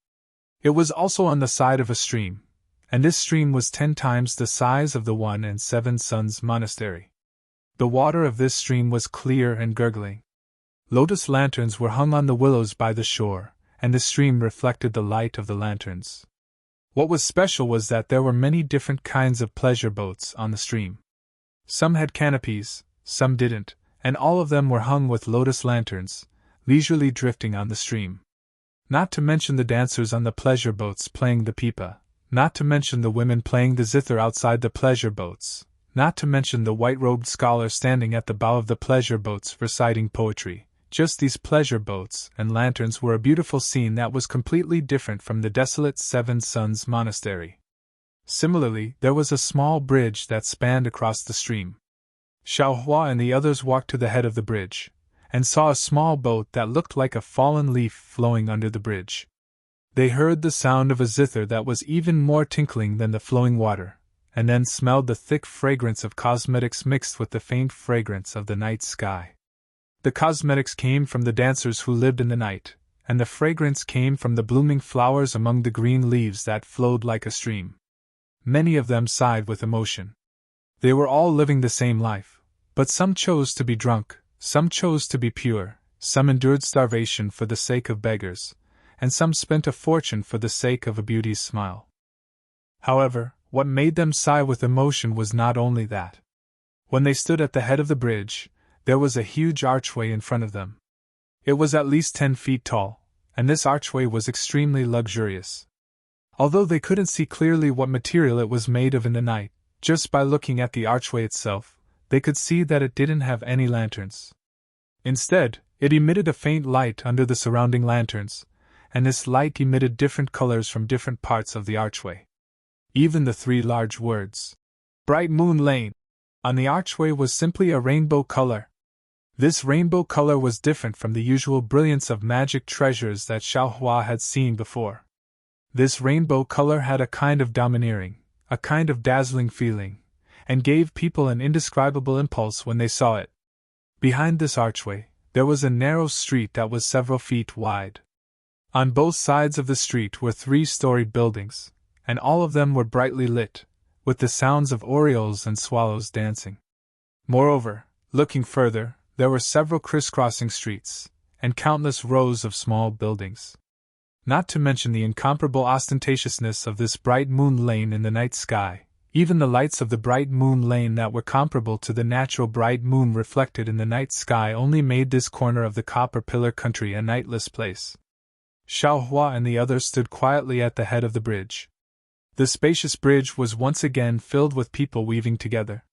It was also on the side of a stream, and this stream was 10 times the size of the one in Seven Suns Monastery. The water of this stream was clear and gurgling. Lotus lanterns were hung on the willows by the shore, and the stream reflected the light of the lanterns. What was special was that there were many different kinds of pleasure boats on the stream. Some had canopies, some didn't, and all of them were hung with lotus lanterns, leisurely drifting on the stream. Not to mention the dancers on the pleasure boats playing the pipa, not to mention the women playing the zither outside the pleasure boats, not to mention the white-robed scholar standing at the bow of the pleasure boats reciting poetry. Just these pleasure boats and lanterns were a beautiful scene that was completely different from the desolate Seven Suns Monastery. Similarly, there was a small bridge that spanned across the stream. Xiao Hua and the others walked to the head of the bridge, and saw a small boat that looked like a fallen leaf flowing under the bridge. They heard the sound of a zither that was even more tinkling than the flowing water, and then smelled the thick fragrance of cosmetics mixed with the faint fragrance of the night sky. The cosmetics came from the dancers who lived in the night, and the fragrance came from the blooming flowers among the green leaves that flowed like a stream. Many of them sighed with emotion. They were all living the same life, but some chose to be drunk, some chose to be pure, some endured starvation for the sake of beggars, and some spent a fortune for the sake of a beauty's smile. However, what made them sigh with emotion was not only that. When they stood at the head of the bridge, there was a huge archway in front of them. It was at least 10 feet tall, and this archway was extremely luxurious. Although they couldn't see clearly what material it was made of in the night, just by looking at the archway itself, they could see that it didn't have any lanterns. Instead, it emitted a faint light under the surrounding lanterns, and this light emitted different colors from different parts of the archway. even the three large words, Bright Moon Lane, on the archway was simply a rainbow color. This rainbow color was different from the usual brilliance of magic treasures that Xiaohua had seen before. This rainbow color had a kind of domineering, a kind of dazzling feeling, and gave people an indescribable impulse when they saw it. Behind this archway, there was a narrow street that was several feet wide. On both sides of the street were 3-storied buildings, and all of them were brightly lit, with the sounds of orioles and swallows dancing. Moreover, looking further, there were several crisscrossing streets, and countless rows of small buildings. Not to mention the incomparable ostentatiousness of this bright moon lane in the night sky, even the lights of the bright moon lane that were comparable to the natural bright moon reflected in the night sky only made this corner of the Copper Pillar country a nightless place. Xiaohua and the others stood quietly at the head of the bridge. The spacious bridge was once again filled with people weaving together.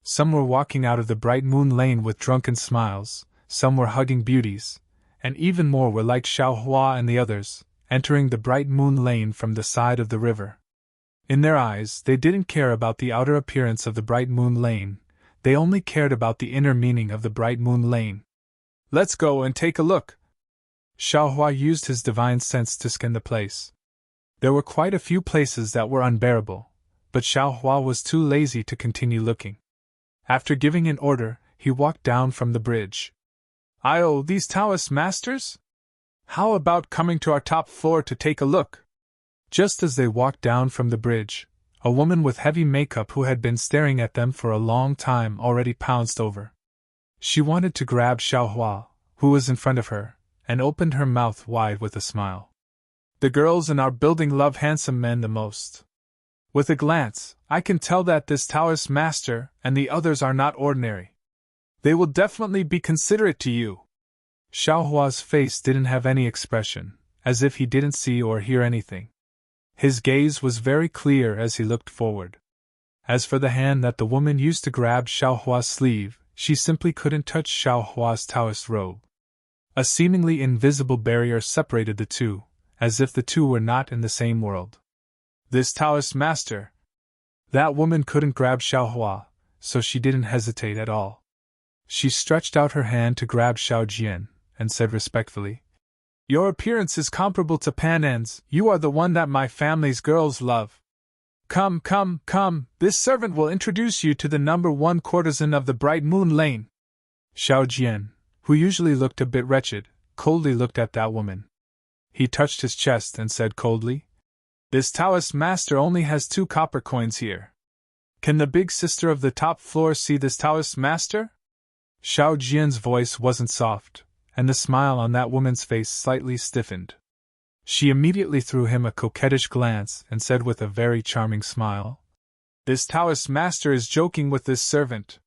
Some were walking out of the bright moon lane with drunken smiles, some were hugging beauties, and even more were like Xiaohua and the others, entering the bright moon lane from the side of the river. In their eyes, they didn't care about the outer appearance of the bright moon lane, they only cared about the inner meaning of the bright moon lane. "Let's go and take a look." Xiaohua used his divine sense to scan the place. There were quite a few places that were unbearable, but Xiaohua was too lazy to continue looking. After giving an order, he walked down from the bridge. These Taoist masters? How about coming to our top floor to take a look?" Just as they walked down from the bridge, a woman with heavy makeup who had been staring at them for a long time already pounced over. She wanted to grab Xiaohua, who was in front of her, and opened her mouth wide with a smile. "The girls in our building love handsome men the most. With a glance, I can tell that this Taoist master and the others are not ordinary. They will definitely be considerate to you." Xiaohua's face didn't have any expression, as if he didn't see or hear anything. His gaze was very clear as he looked forward. As for the hand that the woman used to grab Xiaohua's sleeve, she simply couldn't touch Xiaohua's Taoist robe. A seemingly invisible barrier separated the two, as if the two were not in the same world. This Taoist master. That woman couldn't grab Xiaohua, so she didn't hesitate at all. She stretched out her hand to grab Xiao Jian, and said respectfully, "Your appearance is comparable to Panen's. You are the one that my family's girls love. Come, come, come, this servant will introduce you to the #1 courtesan of the Bright Moon Lane." Xiao Jian, who usually looked a bit wretched, coldly looked at that woman. He touched his chest and said coldly, "This Taoist master only has 2 copper coins here. Can the big sister of the top floor see this Taoist master?" Xiao Jian's voice wasn't soft, and the smile on that woman's face slightly stiffened. She immediately threw him a coquettish glance and said with a very charming smile, "This Taoist master is joking with this servant.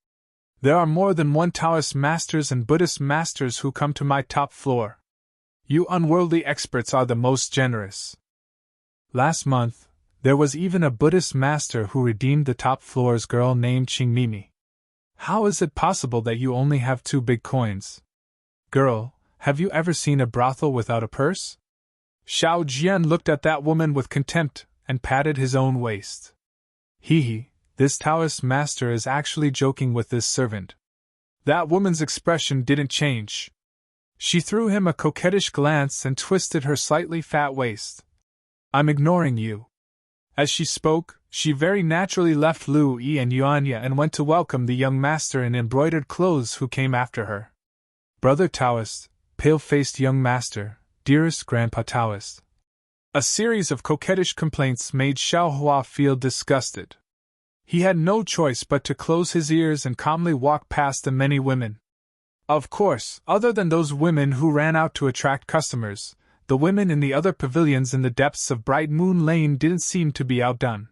There are more than one Taoist masters and Buddhist masters who come to my top floor. You unworldly experts are the most generous. Last month, there was even a Buddhist master who redeemed the top floor's girl named Qingmimi. How is it possible that you only have 2 big coins? Girl, have you ever seen a brothel without a purse?" Xiao Jian looked at that woman with contempt and patted his own waist. This Taoist master is actually joking with this servant. That woman's expression didn't change. She threw him a coquettish glance and twisted her slightly fat waist. "I'm ignoring you." As she spoke, she very naturally left Lu Yi and Yuanya and went to welcome the young master in embroidered clothes who came after her. "Brother Taoist, pale-faced young master, dearest Grandpa Taoist." A series of coquettish complaints made Xiaohua feel disgusted. He had no choice but to close his ears and calmly walk past the many women. Of course, other than those women who ran out to attract customers, the women in the other pavilions in the depths of Bright Moon Lane didn't seem to be outdone.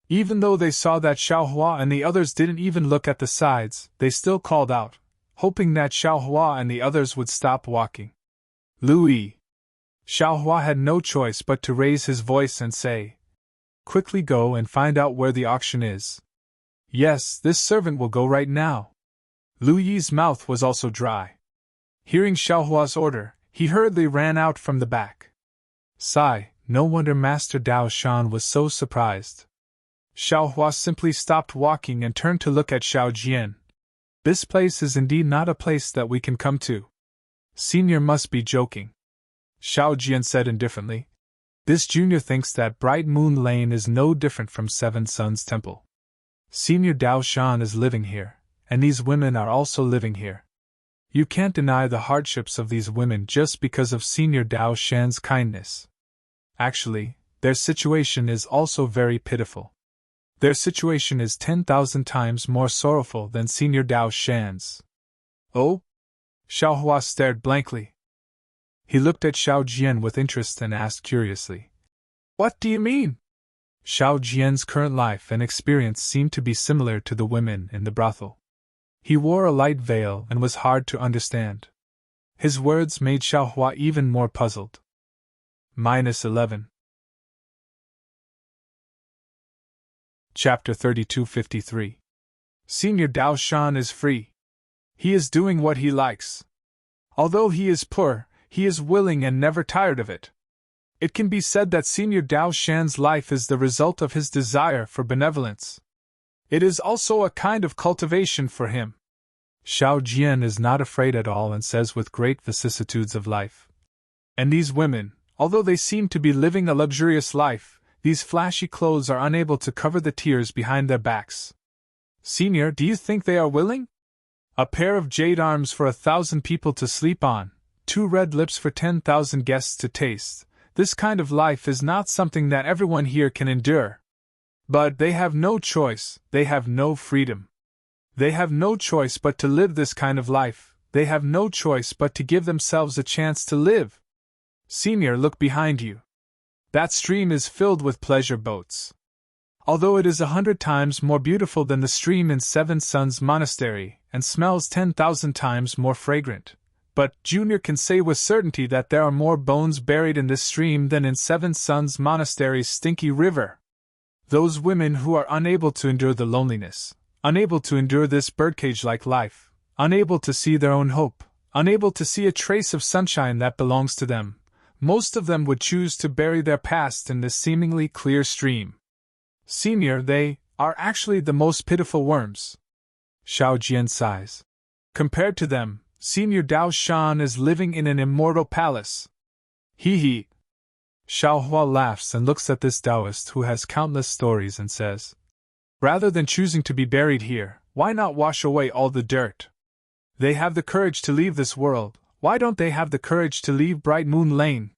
Even though they saw that Xiaohua and the others didn't even look at the sides, they still called out, hoping that Xiaohua and the others would stop walking. "Louis!" Xiaohua had no choice but to raise his voice and say, "Quickly go and find out where the auction is." "Yes, this servant will go right now." Lu Yi's mouth was also dry. Hearing Xiaohua's order, he hurriedly ran out from the back. No wonder Master Dao Shan was so surprised. Xiao Hua simply stopped walking and turned to look at Xiao Jian. This place is indeed not a place that we can come to. Senior must be joking. Xiao Jian said indifferently. This junior thinks that Bright Moon Lane is no different from Seven Suns Temple. Senior Dao Shan is living here, and these women are also living here. You can't deny the hardships of these women just because of Senior Dao Shan's kindness. Actually, their situation is also very pitiful. Their situation is 10,000 times more sorrowful than Senior Dao Shan's. Oh? Xiao Hua stared blankly. He looked at Xiao Jian with interest and asked curiously, "What do you mean?" Xiao Jian's current life and experience seemed to be similar to the women in the brothel. He wore a light veil and was hard to understand. His words made Xiao Hua even more puzzled. -11. Chapter 3253. Senior Dao Shan is free. He is doing what he likes. Although he is poor, he is willing and never tired of it. It can be said that Senior Dao Shan's life is the result of his desire for benevolence. It is also a kind of cultivation for him. Xiao Jian is not afraid at all and says with great vicissitudes of life. And these women, although they seem to be living a luxurious life, these flashy clothes are unable to cover the tears behind their backs. Senior, do you think they are willing? A pair of jade arms for 1,000 people to sleep on, 2 red lips for 10,000 guests to taste. This kind of life is not something that everyone here can endure. But they have no choice, they have no freedom. They have no choice but to live this kind of life, they have no choice but to give themselves a chance to live. Senior, look behind you. That stream is filled with pleasure boats. Although it is 100 times more beautiful than the stream in Seven Suns Monastery, and smells 10,000 times more fragrant, but Junior can say with certainty that there are more bones buried in this stream than in Seven Suns Monastery's stinky river. Those women who are unable to endure the loneliness, unable to endure this birdcage-like life, unable to see their own hope, unable to see a trace of sunshine that belongs to them, most of them would choose to bury their past in this seemingly clear stream. Senior, they are actually the most pitiful worms. Xiao Jian sighs. Compared to them, Senior Dao Shan is living in an immortal palace. He. Xiao Hua laughs and looks at this Taoist who has countless stories and says, "Rather than choosing to be buried here, why not wash away all the dirt? They have the courage to leave this world, why don't they have the courage to leave Bright Moon Lane?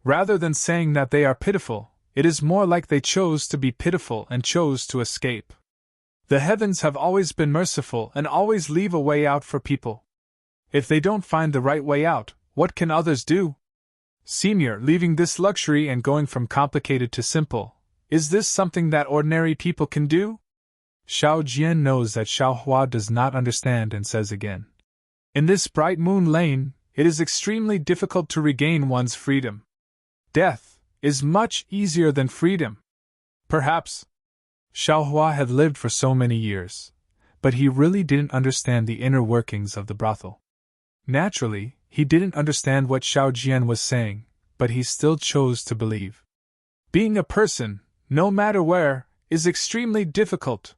Rather than saying that they are pitiful, it is more like they chose to be pitiful and chose to escape. The heavens have always been merciful and always leave a way out for people. If they don't find the right way out, what can others do? Senior, leaving this luxury and going from complicated to simple, is this something that ordinary people can do?" Xiao Jian knows that Xiao Hua does not understand and says again, "In this Bright Moon Lane, it is extremely difficult to regain one's freedom. Death is much easier than freedom. Perhaps." Xiao Hua had lived for so many years, but he really didn't understand the inner workings of the brothel. Naturally, he didn't understand what Xiao Jian was saying, but he still chose to believe. Being a person, no matter where, is extremely difficult.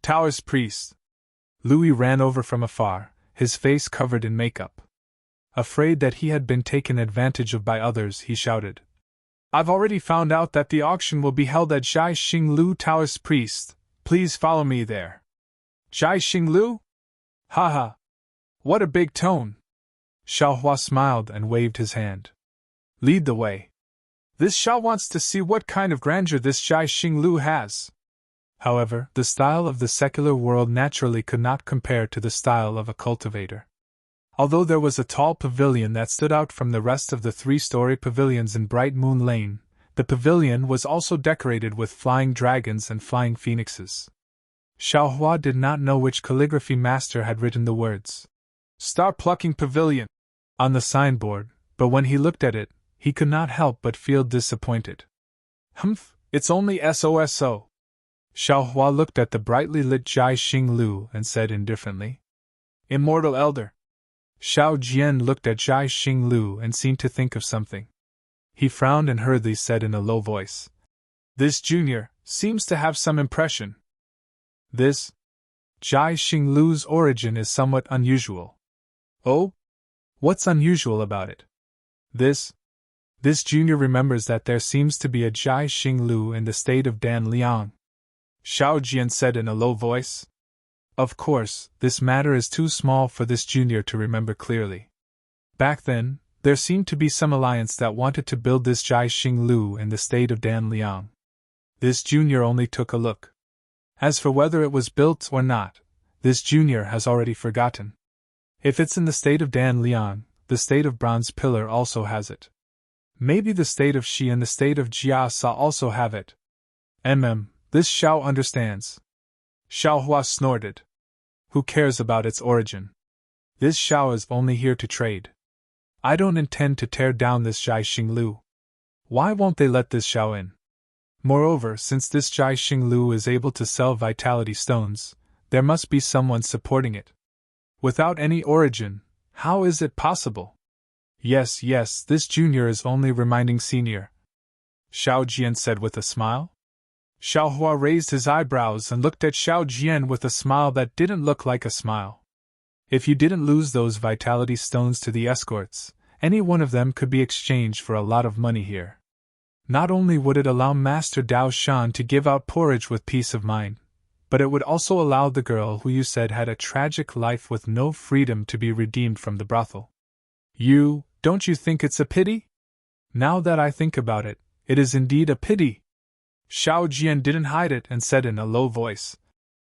Taoist priest. Louis ran over from afar, his face covered in makeup. Afraid that he had been taken advantage of by others, he shouted, "I've already found out that the auction will be held at Jai Xinglu Taoist priest. Please follow me there." Jai Xinglu? Haha. What a big tone. Xiao Hua smiled and waved his hand. "Lead the way. This Xiao wants to see what kind of grandeur this Jai Xinglu has." However, the style of the secular world naturally could not compare to the style of a cultivator. Although there was a tall pavilion that stood out from the rest of the 3-story pavilions in Bright Moon Lane, the pavilion was also decorated with flying dragons and flying phoenixes. Xiao Hua did not know which calligraphy master had written the words, "Star Plucking Pavilion," on the signboard, but when he looked at it, he could not help but feel disappointed. "Humph, it's only SOSO. Xiao Hua looked at the brightly lit Jai Xinglu and said indifferently, "Immortal Elder." Xiao Jian looked at Jai Xinglu and seemed to think of something. He frowned and hurriedly said in a low voice, "This junior, seems to have some impression. This Jai Xinglu's origin is somewhat unusual. Oh? What's unusual about it? This junior remembers that there seems to be a Jai Xinglu in the state of Dan Liang. Xiao Jian said in a low voice. Of course, this matter is too small for this junior to remember clearly. Back then, there seemed to be some alliance that wanted to build this Jai Xinglu in the state of Dan Liang. This junior only took a look. As for whether it was built or not, this junior has already forgotten. If it's in the state of Dan Liang, the state of Bronze Pillar also has it. Maybe the state of Shi and the state of Jia Sa also have it. This Xiao understands. Xiao Hua snorted. Who cares about its origin? This Xiao is only here to trade. I don't intend to tear down this Jai Xinglu. Why won't they let this Xiao in? Moreover, since this Jai Xinglu is able to sell vitality stones, there must be someone supporting it. Without any origin, how is it possible? Yes, this junior is only reminding senior. Xiao Jian said with a smile. Xiao Hua raised his eyebrows and looked at Xiao Jian with a smile that didn't look like a smile. If you didn't lose those vitality stones to the escorts, any one of them could be exchanged for a lot of money here. Not only would it allow Master Dao Shan to give out porridge with peace of mind, but it would also allow the girl who you said had a tragic life with no freedom to be redeemed from the brothel. Don't you think it's a pity? Now that I think about it, it is indeed a pity. Xiao Jian didn't hide it and said in a low voice.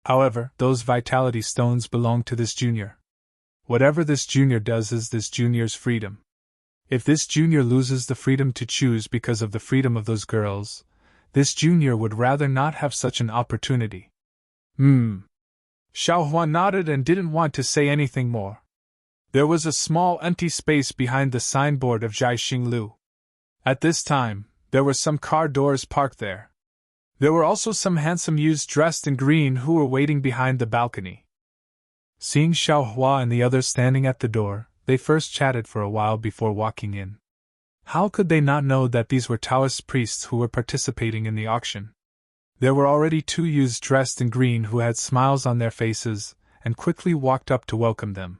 However, those vitality stones belong to this junior. Whatever this junior does is this junior's freedom. If this junior loses the freedom to choose because of the freedom of those girls, this junior would rather not have such an opportunity. Xiao Hua nodded and didn't want to say anything more. There was a small empty space behind the signboard of Jai Xinglu. At this time, there were some car doors parked there. There were also some handsome youths dressed in green who were waiting behind the balcony. Seeing Xiao Hua and the others standing at the door, they first chatted for a while before walking in. How could they not know that these were Taoist priests who were participating in the auction? There were already 2 youths dressed in green who had smiles on their faces, and quickly walked up to welcome them.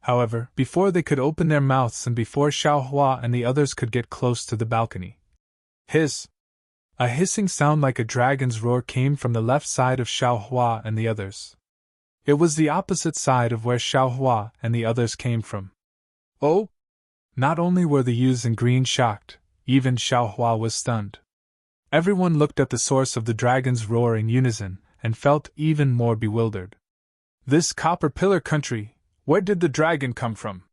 However, before they could open their mouths and before Xiao Hua and the others could get close to the balcony, a hissing sound like a dragon's roar came from the left side of Xiao Hua and the others. It was the opposite side of where Xiao Hua and the others came from. Oh! Not only were the youths in green shocked, even Xiao Hua was stunned. Everyone looked at the source of the dragon's roar in unison, and felt even more bewildered. This copper pillar country, where did the dragon come from?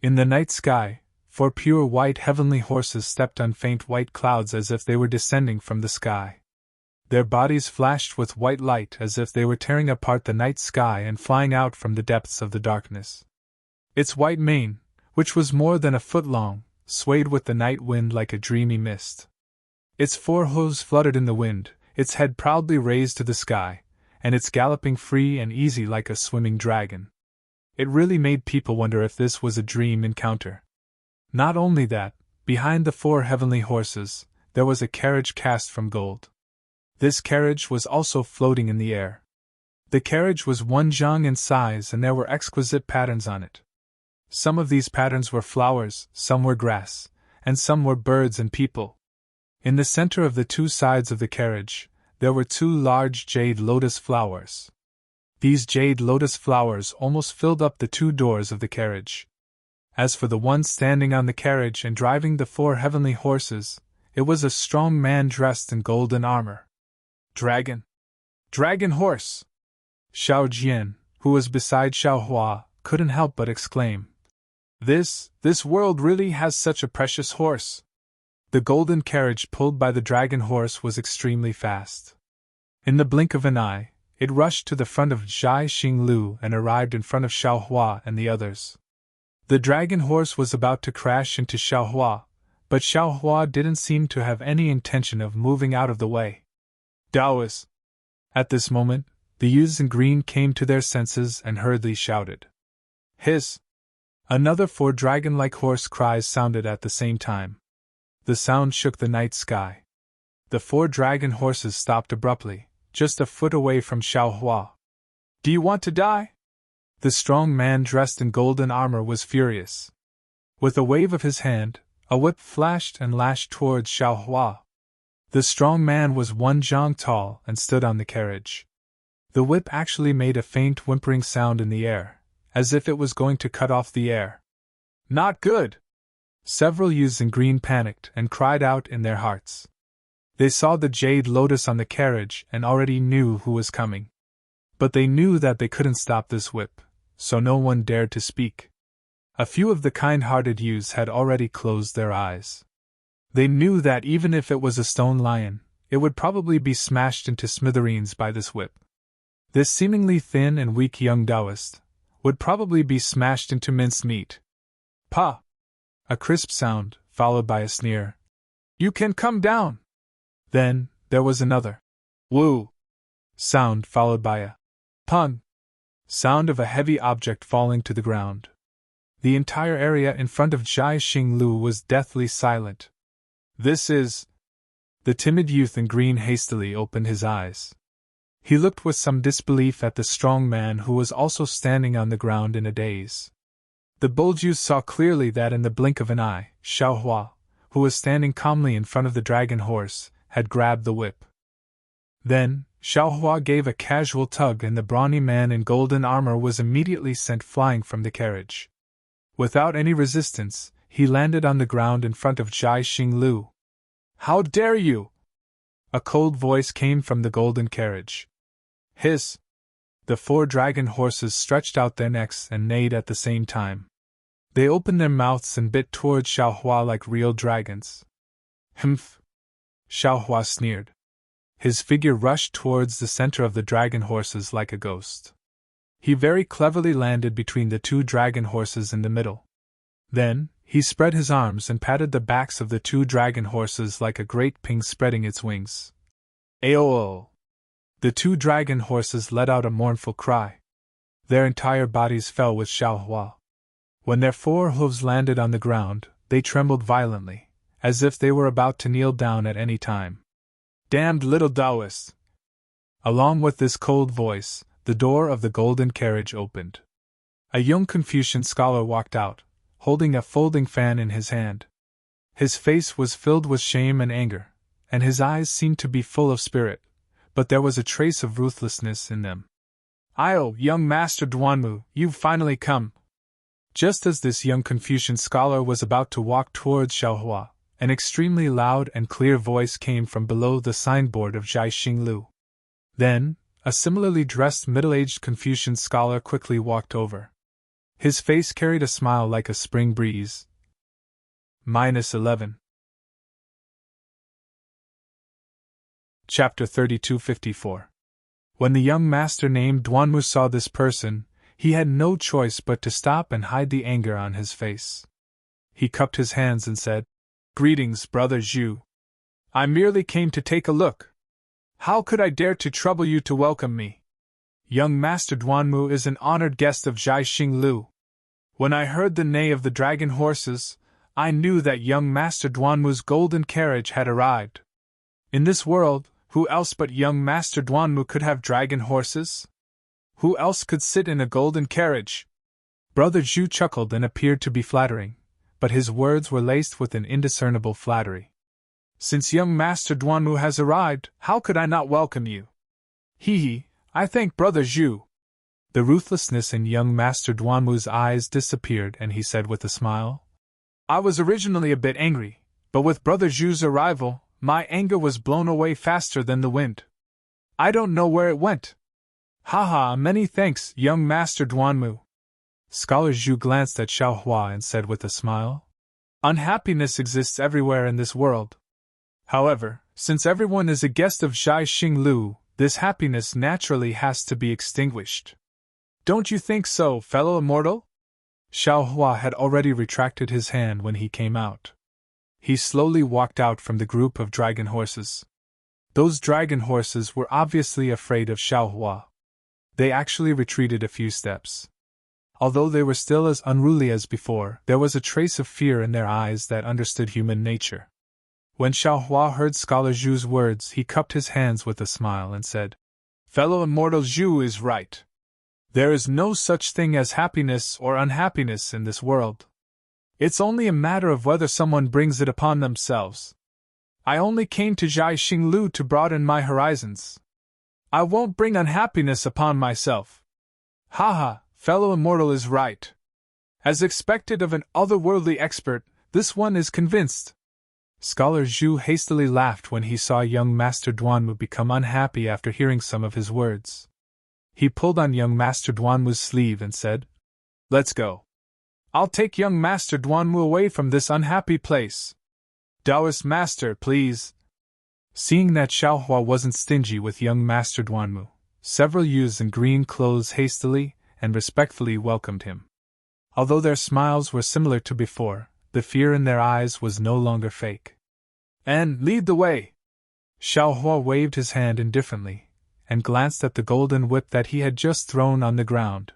In the night sky, 4 pure white heavenly horses stepped on faint white clouds as if they were descending from the sky. Their bodies flashed with white light as if they were tearing apart the night sky and flying out from the depths of the darkness. Its white mane, which was more than a foot long, swayed with the night wind like a dreamy mist. Its 4 hooves fluttered in the wind, its head proudly raised to the sky, and its galloping free and easy like a swimming dragon. It really made people wonder if this was a dream encounter. Not only that, behind the 4 heavenly horses, there was a carriage cast from gold. This carriage was also floating in the air. The carriage was 1 zhang in size and there were exquisite patterns on it. Some of these patterns were flowers, some were grass, and some were birds and people. In the center of the 2 sides of the carriage, there were 2 large jade lotus flowers. These jade lotus flowers almost filled up the 2 doors of the carriage. As for the one standing on the carriage and driving the 4 heavenly horses, it was a strong man dressed in golden armor. Dragon! Dragon horse! Xiao Jian, who was beside Xiao Hua, couldn't help but exclaim. This world really has such a precious horse. The golden carriage pulled by the dragon horse was extremely fast. In the blink of an eye, it rushed to the front of Jai Xinglu and arrived in front of Xiao Hua and the others. The dragon horse was about to crash into Xiao Hua, but Xiao Hua didn't seem to have any intention of moving out of the way. Daoist! At this moment, the youths in green came to their senses and hurriedly shouted. Hiss! Another 4 dragon-like horse cries sounded at the same time. The sound shook the night sky. The 4 dragon horses stopped abruptly, just a foot away from Xiao Hua. Do you want to die? The strong man dressed in golden armor was furious. With a wave of his hand, a whip flashed and lashed towards Xiao Hua. The strong man was 1 zhang tall and stood on the carriage. The whip actually made a faint whimpering sound in the air, as if it was going to cut off the air. Not good! Several youths in green panicked and cried out in their hearts. They saw the jade lotus on the carriage and already knew who was coming. But they knew that they couldn't stop this whip, so no one dared to speak. A few of the kind-hearted youths had already closed their eyes. They knew that even if it was a stone lion, it would probably be smashed into smithereens by this whip. This seemingly thin and weak young Taoist would probably be smashed into minced meat. Pa! A crisp sound, followed by a sneer. You can come down! Then, there was another woo sound, followed by a pun sound of a heavy object falling to the ground. The entire area in front of Jai Xinglu was deathly silent. This is... The timid youth in green hastily opened his eyes. He looked with some disbelief at the strong man who was also standing on the ground in a daze. The bold youth saw clearly that in the blink of an eye, Xiao Hua, who was standing calmly in front of the dragon horse, had grabbed the whip. Then, Xiao Hua gave a casual tug and the brawny man in golden armor was immediately sent flying from the carriage. Without any resistance, he landed on the ground in front of Jai Xinglu. How dare you! A cold voice came from the golden carriage. Hiss! The 4 dragon horses stretched out their necks and neighed at the same time. They opened their mouths and bit towards Xiao Hua like real dragons. Humph! Xiao Hua sneered. His figure rushed towards the center of the dragon horses like a ghost. He very cleverly landed between the 2 dragon horses in the middle. Then, he spread his arms and patted the backs of the 2 dragon horses like a great ping spreading its wings. Aoo! The 2 dragon horses let out a mournful cry. Their entire bodies fell with Xiao Hua. When their 4 hooves landed on the ground, they trembled violently, as if they were about to kneel down at any time. Damned little Taoist! Along with this cold voice, the door of the golden carriage opened. A young Confucian scholar walked out, holding a folding fan in his hand. His face was filled with shame and anger, and his eyes seemed to be full of spirit, but there was a trace of ruthlessness in them. "Io, young Master Duanmu, you've finally come!" Just as this young Confucian scholar was about to walk towards Xiao Hua, an extremely loud and clear voice came from below the signboard of Jai Xinglu. Then, a similarly dressed middle-aged Confucian scholar quickly walked over. His face carried a smile like a spring breeze. -11. Chapter 3254. When the young master named Duanmu saw this person, he had no choice but to stop and hide the anger on his face. He cupped his hands and said, "Greetings, Brother Zhu. I merely came to take a look. How could I dare to trouble you to welcome me? Young Master Duanmu is an honored guest of Jai Xinglu. When I heard the neigh of the dragon horses, I knew that young Master Duanmu's golden carriage had arrived. In this world, who else but young Master Duanmu could have dragon horses? Who else could sit in a golden carriage?" Brother Zhu chuckled and appeared to be flattering, but his words were laced with an indiscernible flattery. "Since young Master Duanmu has arrived, how could I not welcome you? Hee, I thank Brother Zhu." The ruthlessness in young Master Duanmu's eyes disappeared and he said with a smile, "I was originally a bit angry, but with Brother Zhu's arrival, my anger was blown away faster than the wind. I don't know where it went. Haha, many thanks, young Master Duanmu." Scholar Zhu glanced at Xiao Hua and said with a smile, "Unhappiness exists everywhere in this world. However, since everyone is a guest of Jai Xinglu, this happiness naturally has to be extinguished. Don't you think so, fellow Immortal?" Xiao Hua had already retracted his hand when he came out. He slowly walked out from the group of dragon horses. Those dragon horses were obviously afraid of Xiao Hua. They actually retreated a few steps. Although they were still as unruly as before, there was a trace of fear in their eyes that understood human nature. When Xiaohua heard Scholar Zhu's words, he cupped his hands with a smile and said, "Fellow Immortal Zhu is right. There is no such thing as happiness or unhappiness in this world. It's only a matter of whether someone brings it upon themselves. I only came to Zhai Xinglu to broaden my horizons. I won't bring unhappiness upon myself." Haha, fellow Immortal is right. As expected of an otherworldly expert, this one is convinced. Scholar Zhu hastily laughed when he saw young Master Duanmu become unhappy after hearing some of his words. He pulled on young Master Duanmu's sleeve and said, "Let's go. I'll take young Master Duanmu away from this unhappy place. Taoist Master, please." Seeing that Xiaohua wasn't stingy with young Master Duanmu, several youths in green clothes hastily and respectfully welcomed him. Although their smiles were similar to before, the fear in their eyes was no longer fake. "And lead the way." Xiaohua waved his hand indifferently, and glanced at the golden whip that he had just thrown on the ground.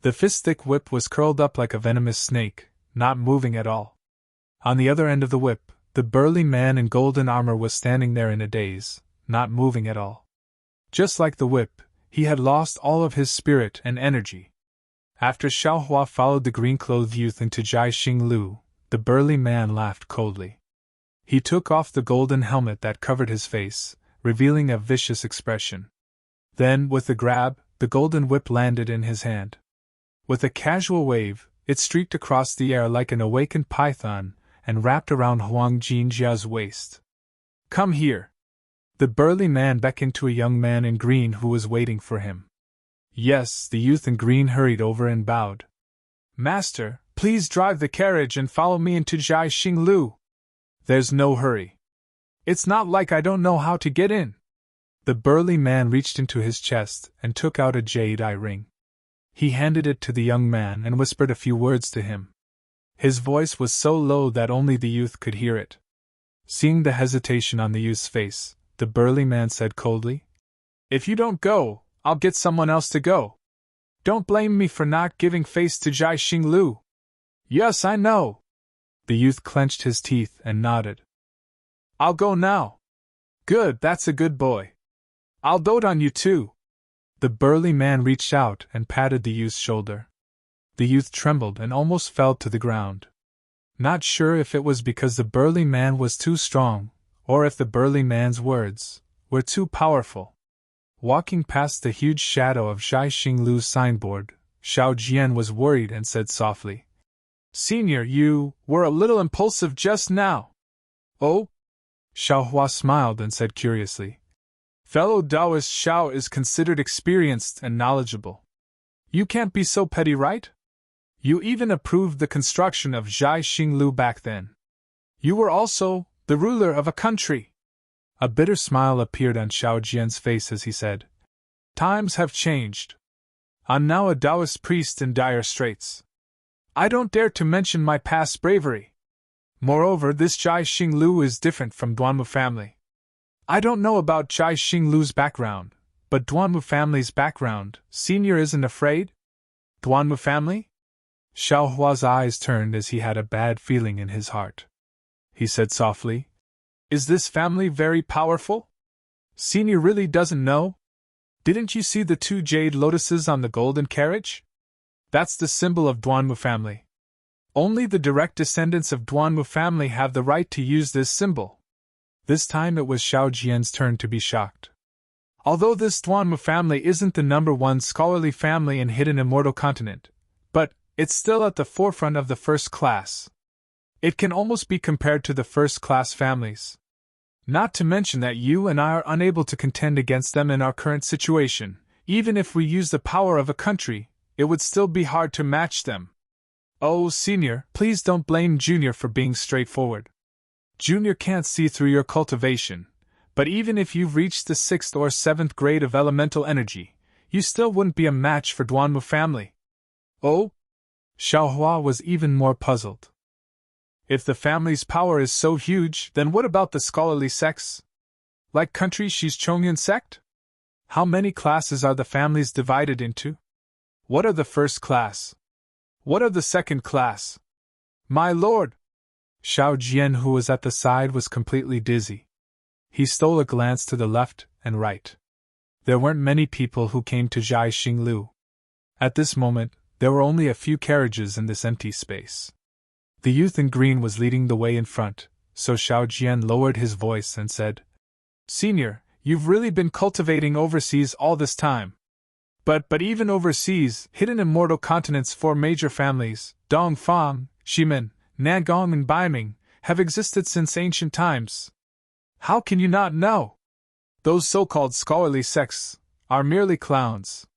The fist-thick whip was curled up like a venomous snake, not moving at all. On the other end of the whip, the burly man in golden armor was standing there in a daze, not moving at all. Just like the whip, he had lost all of his spirit and energy. After Xiaohua followed the green-clothed youth into Zhai Xinglu, the burly man laughed coldly. He took off the golden helmet that covered his face, revealing a vicious expression. Then, with a grab, the golden whip landed in his hand. With a casual wave, it streaked across the air like an awakened python and wrapped around Huang Jinjia's waist. "Come here." The burly man beckoned to a young man in green who was waiting for him. Yes, the youth in green hurried over and bowed. "Master, please drive the carriage and follow me into Zhai Xinglu." "There's no hurry. It's not like I don't know how to get in." The burly man reached into his chest and took out a jade eye ring. He handed it to the young man and whispered a few words to him. His voice was so low that only the youth could hear it. Seeing the hesitation on the youth's face, the burly man said coldly, "If you don't go, I'll get someone else to go. Don't blame me for not giving face to Zhai Xinglu." "Yes, I know." The youth clenched his teeth and nodded. "I'll go now." "Good, that's a good boy. I'll dote on you too." The burly man reached out and patted the youth's shoulder. The youth trembled and almost fell to the ground. Not sure if it was because the burly man was too strong, or if the burly man's words were too powerful. Walking past the huge shadow of Zhai Xinglu's signboard, Xiao Jian was worried and said softly, "Senior, you were a little impulsive just now." "Oh?" Xiaohua smiled and said curiously, "Fellow Taoist Xiao is considered experienced and knowledgeable. You can't be so petty, right? You even approved the construction of Zhai Xinglu back then. You were also the ruler of a country." A bitter smile appeared on Xiao Jian's face as he said, "Times have changed. I'm now a Taoist priest in dire straits. I don't dare to mention my past bravery. Moreover, this Zhai Xinglu is different from Duanmu family. I don't know about Zhai Xinglu's background, but Duanmu family's background, senior isn't afraid?" "Duanmu family?" Xiaohua's eyes turned as he had a bad feeling in his heart. He said softly, "Is this family very powerful? Senior really doesn't know? Didn't you see the 2 jade lotuses on the golden carriage? That's the symbol of Duanmu family. Only the direct descendants of Duanmu family have the right to use this symbol." This time it was Xiao Jian's turn to be shocked. Although this Duanmu family isn't the #1 scholarly family in hidden Immortal continent, but it's still at the forefront of the first class. It can almost be compared to the first-class families. Not to mention that you and I are unable to contend against them in our current situation. Even if we use the power of a country, it would still be hard to match them. Oh, Senior, please don't blame Junior for being straightforward. Junior can't see through your cultivation, but even if you've reached the 6th or 7th grade of elemental energy, you still wouldn't be a match for Duanmu family." "Oh?" Xiaohua was even more puzzled. If the family's power is so huge, then what about the scholarly sects? Like country Shi's Chongyun sect? How many classes are the families divided into? What are the first class? What are the second class? My lord! Xiao Jian, who was at the side, was completely dizzy. He stole a glance to the left and right. There weren't many people who came to Zhai Xinglu. At this moment, there were only a few carriages in this empty space. The youth in green was leading the way in front, so Xiao Jian lowered his voice and said, "Senior, you've really been cultivating overseas all this time. But even overseas, hidden immortal continents, four major families, Dongfang, Ximen, Nangong and Baiming, have existed since ancient times. How can you not know? Those so-called scholarly sects are merely clowns.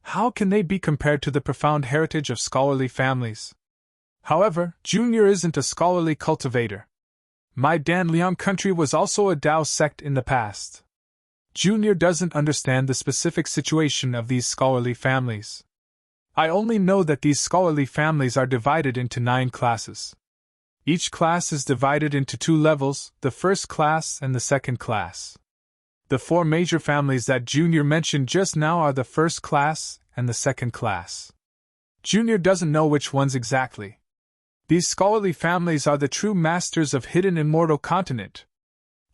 How can they be compared to the profound heritage of scholarly families? However, Junior isn't a scholarly cultivator. My Danliang country was also a Dao sect in the past. Junior doesn't understand the specific situation of these scholarly families. I only know that these scholarly families are divided into 9 classes. Each class is divided into 2 levels, the first class and the second class. The 4 major families that Junior mentioned just now are the first class and the second class. Junior doesn't know which ones exactly. These scholarly families are the true masters of hidden immortal continent.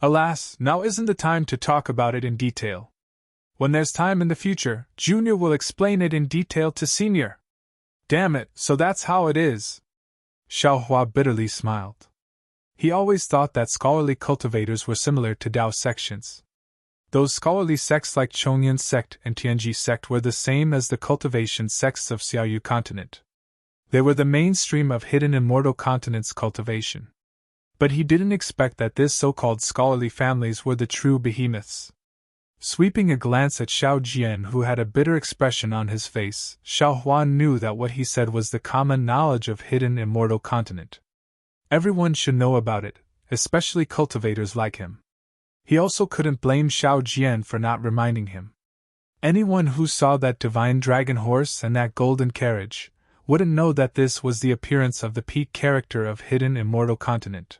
Alas, now isn't the time to talk about it in detail. When there's time in the future, Junior will explain it in detail to Senior. Damn it, so that's how it is. Xiao Hua bitterly smiled. He always thought that scholarly cultivators were similar to Dao sections. Those scholarly sects like Chongyan sect and Tianji sect were the same as the cultivation sects of Xiaoyu continent. They were the mainstream of hidden immortal continent's cultivation. But he didn't expect that this so-called scholarly families were the true behemoths. Sweeping a glance at Xiao Jian, who had a bitter expression on his face, Xiao Hua knew that what he said was the common knowledge of hidden immortal continent. Everyone should know about it, especially cultivators like him. He also couldn't blame Xiao Jian for not reminding him. Anyone who saw that divine dragon horse and that golden carriage wouldn't know that this was the appearance of the peak character of hidden immortal continent.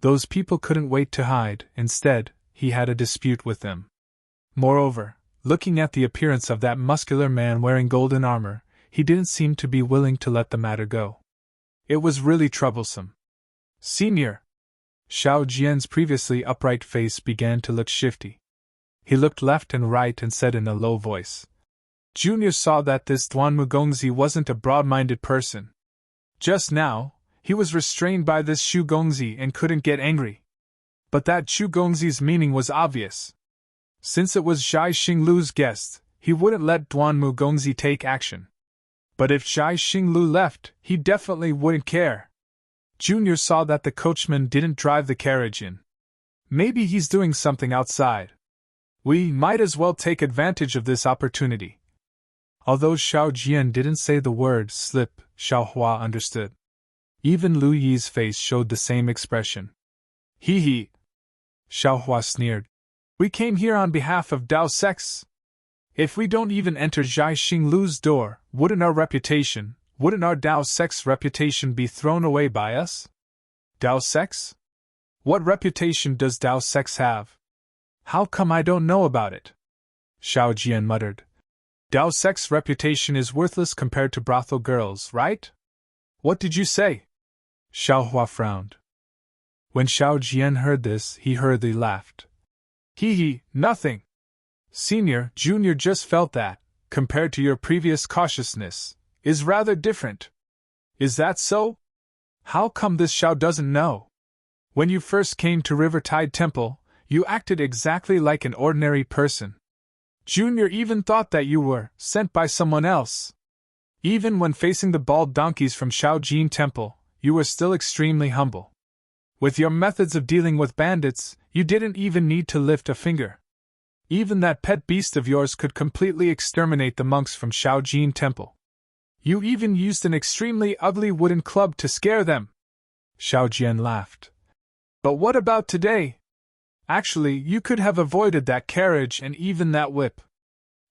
Those people couldn't wait to hide, instead, he had a dispute with them. Moreover, looking at the appearance of that muscular man wearing golden armor, he didn't seem to be willing to let the matter go. It was really troublesome. Senior! Xiao Jian's previously upright face began to look shifty. He looked left and right and said in a low voice, Junior saw that this Duanmu Gongzi wasn't a broad-minded person. Just now, he was restrained by this Shu Gongzi and couldn't get angry. But that Shu Gongzi's meaning was obvious. Since it was Zhai Xinglu's guest, he wouldn't let Duanmu Gongzi take action. But if Zhai Xinglu left, he definitely wouldn't care. Junior saw that the coachman didn't drive the carriage in. Maybe he's doing something outside. We might as well take advantage of this opportunity. Although Xiao Jian didn't say the word slip, Xiao Hua understood. Even Lu Yi's face showed the same expression. Hee hee. Xiao Hua sneered. We came here on behalf of Dao sects. If we don't even enter Zhai Xinglu's door, wouldn't our Dao sect's reputation be thrown away by us? Dao sects? What reputation does Dao sects have? How come I don't know about it? Xiao Jian muttered. Dao sect's reputation is worthless compared to brothel girls, right? What did you say? Xiao Hua frowned. When Xiao Jian heard this, he hurriedly laughed. Hee hee, nothing. Senior, Junior just felt that, compared to your previous cautiousness, is rather different. Is that so? How come this Xiao doesn't know? When you first came to Rivertide Temple, you acted exactly like an ordinary person. Junior even thought that you were sent by someone else. Even when facing the bald donkeys from Shaojin Temple, you were still extremely humble. With your methods of dealing with bandits, you didn't even need to lift a finger. Even that pet beast of yours could completely exterminate the monks from Shaojin Temple. You even used an extremely ugly wooden club to scare them. Xiao Jian laughed. But what about today? Actually, you could have avoided that carriage and even that whip.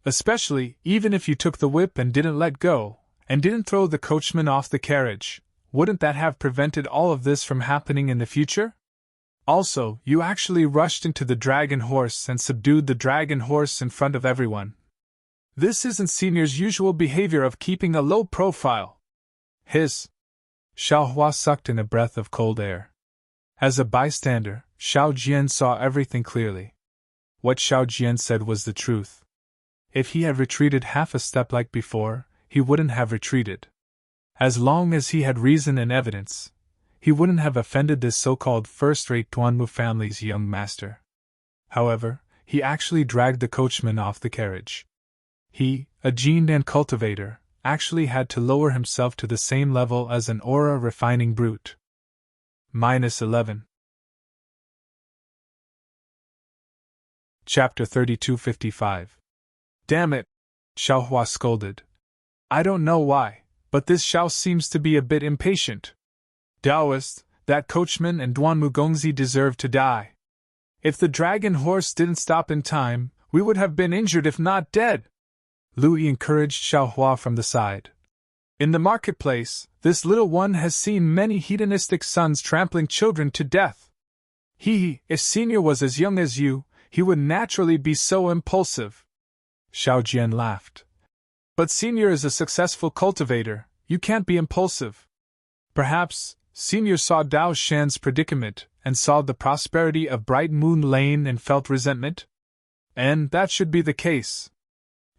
Especially, even if you took the whip and didn't let go, and didn't throw the coachman off the carriage, wouldn't that have prevented all of this from happening in the future? Also, you actually rushed into the dragon horse and subdued the dragon horse in front of everyone. This isn't Senior's usual behavior of keeping a low profile. His Xiao Hua sucked in a breath of cold air. As a bystander, Xiao Jian saw everything clearly. What Xiao Jian said was the truth. If he had retreated half a step like before, he wouldn't have retreated. As long as he had reason and evidence, he wouldn't have offended this so-called first-rate Duanmu family's young master. However, he actually dragged the coachman off the carriage. He, a gene and cultivator, actually had to lower himself to the same level as an aura-refining brute. -11. Chapter 3255. Damn it! Xiao Hua scolded. I don't know why, but this Xiao seems to be a bit impatient. Taoist, that coachman and Duanmu Gongzi deserve to die. If the dragon horse didn't stop in time, we would have been injured if not dead. Louis encouraged Xiao Hua from the side. In the marketplace, this little one has seen many hedonistic sons trampling children to death. If Senior was as young as you, he would naturally be so impulsive. Xiao Jian laughed. But Senior is a successful cultivator, you can't be impulsive. Perhaps, Senior saw Dao Shan's predicament and saw the prosperity of Bright Moon Lane and felt resentment? And that should be the case.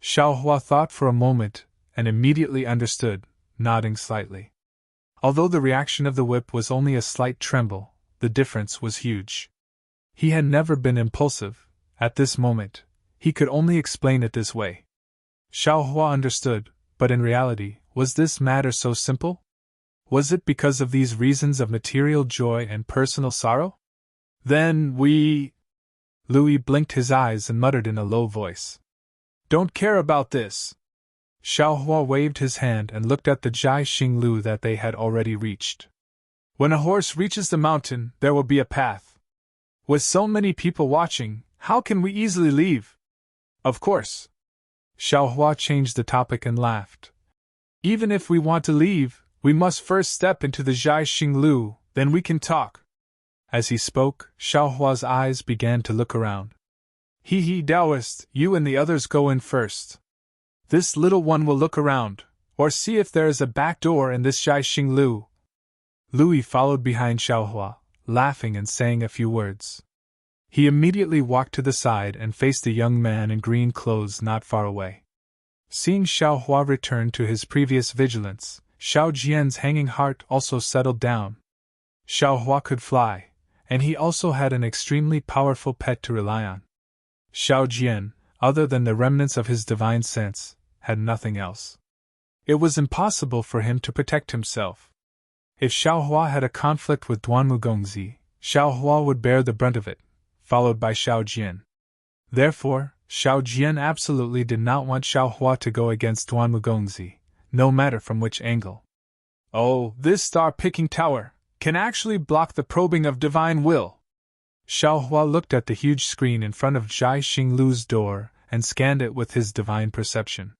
Xiao Hua thought for a moment and immediately understood, nodding slightly. Although the reaction of the whip was only a slight tremble, the difference was huge. He had never been impulsive. At this moment, he could only explain it this way. Xiao Hua understood, but in reality, was this matter so simple? Was it because of these reasons of material joy and personal sorrow? Then Louis blinked his eyes and muttered in a low voice. Don't care about this. Xiao Hua waved his hand and looked at the Jai Xinglu that they had already reached. When a horse reaches the mountain, there will be a path. With so many people watching, how can we easily leave? Of course. Xiao Hua changed the topic and laughed. Even if we want to leave, we must first step into the Jai Xinglu, then we can talk. As he spoke, Xiao Hua's eyes began to look around. Taoist, you and the others go in first. This little one will look around, or see if there is a back door in this Jai Xinglu. Louis followed behind Xiao Hua, laughing and saying a few words. He immediately walked to the side and faced a young man in green clothes not far away. Seeing Xiao Hua return to his previous vigilance, Xiao Jian's hanging heart also settled down. Xiao Hua could fly, and he also had an extremely powerful pet to rely on. Xiao Jian, other than the remnants of his divine sense, had nothing else. It was impossible for him to protect himself. If Xiao Hua had a conflict with Duanmu Gongzi, Xiao Hua would bear the brunt of it, followed by Xiao Jian. Therefore, Xiao Jian absolutely did not want Xiao Hua to go against Duanmu Gongzi, no matter from which angle. Oh, this star-picking tower can actually block the probing of divine will. Xiao Hua looked at the huge screen in front of Jai Xinglu's door and scanned it with his divine perception.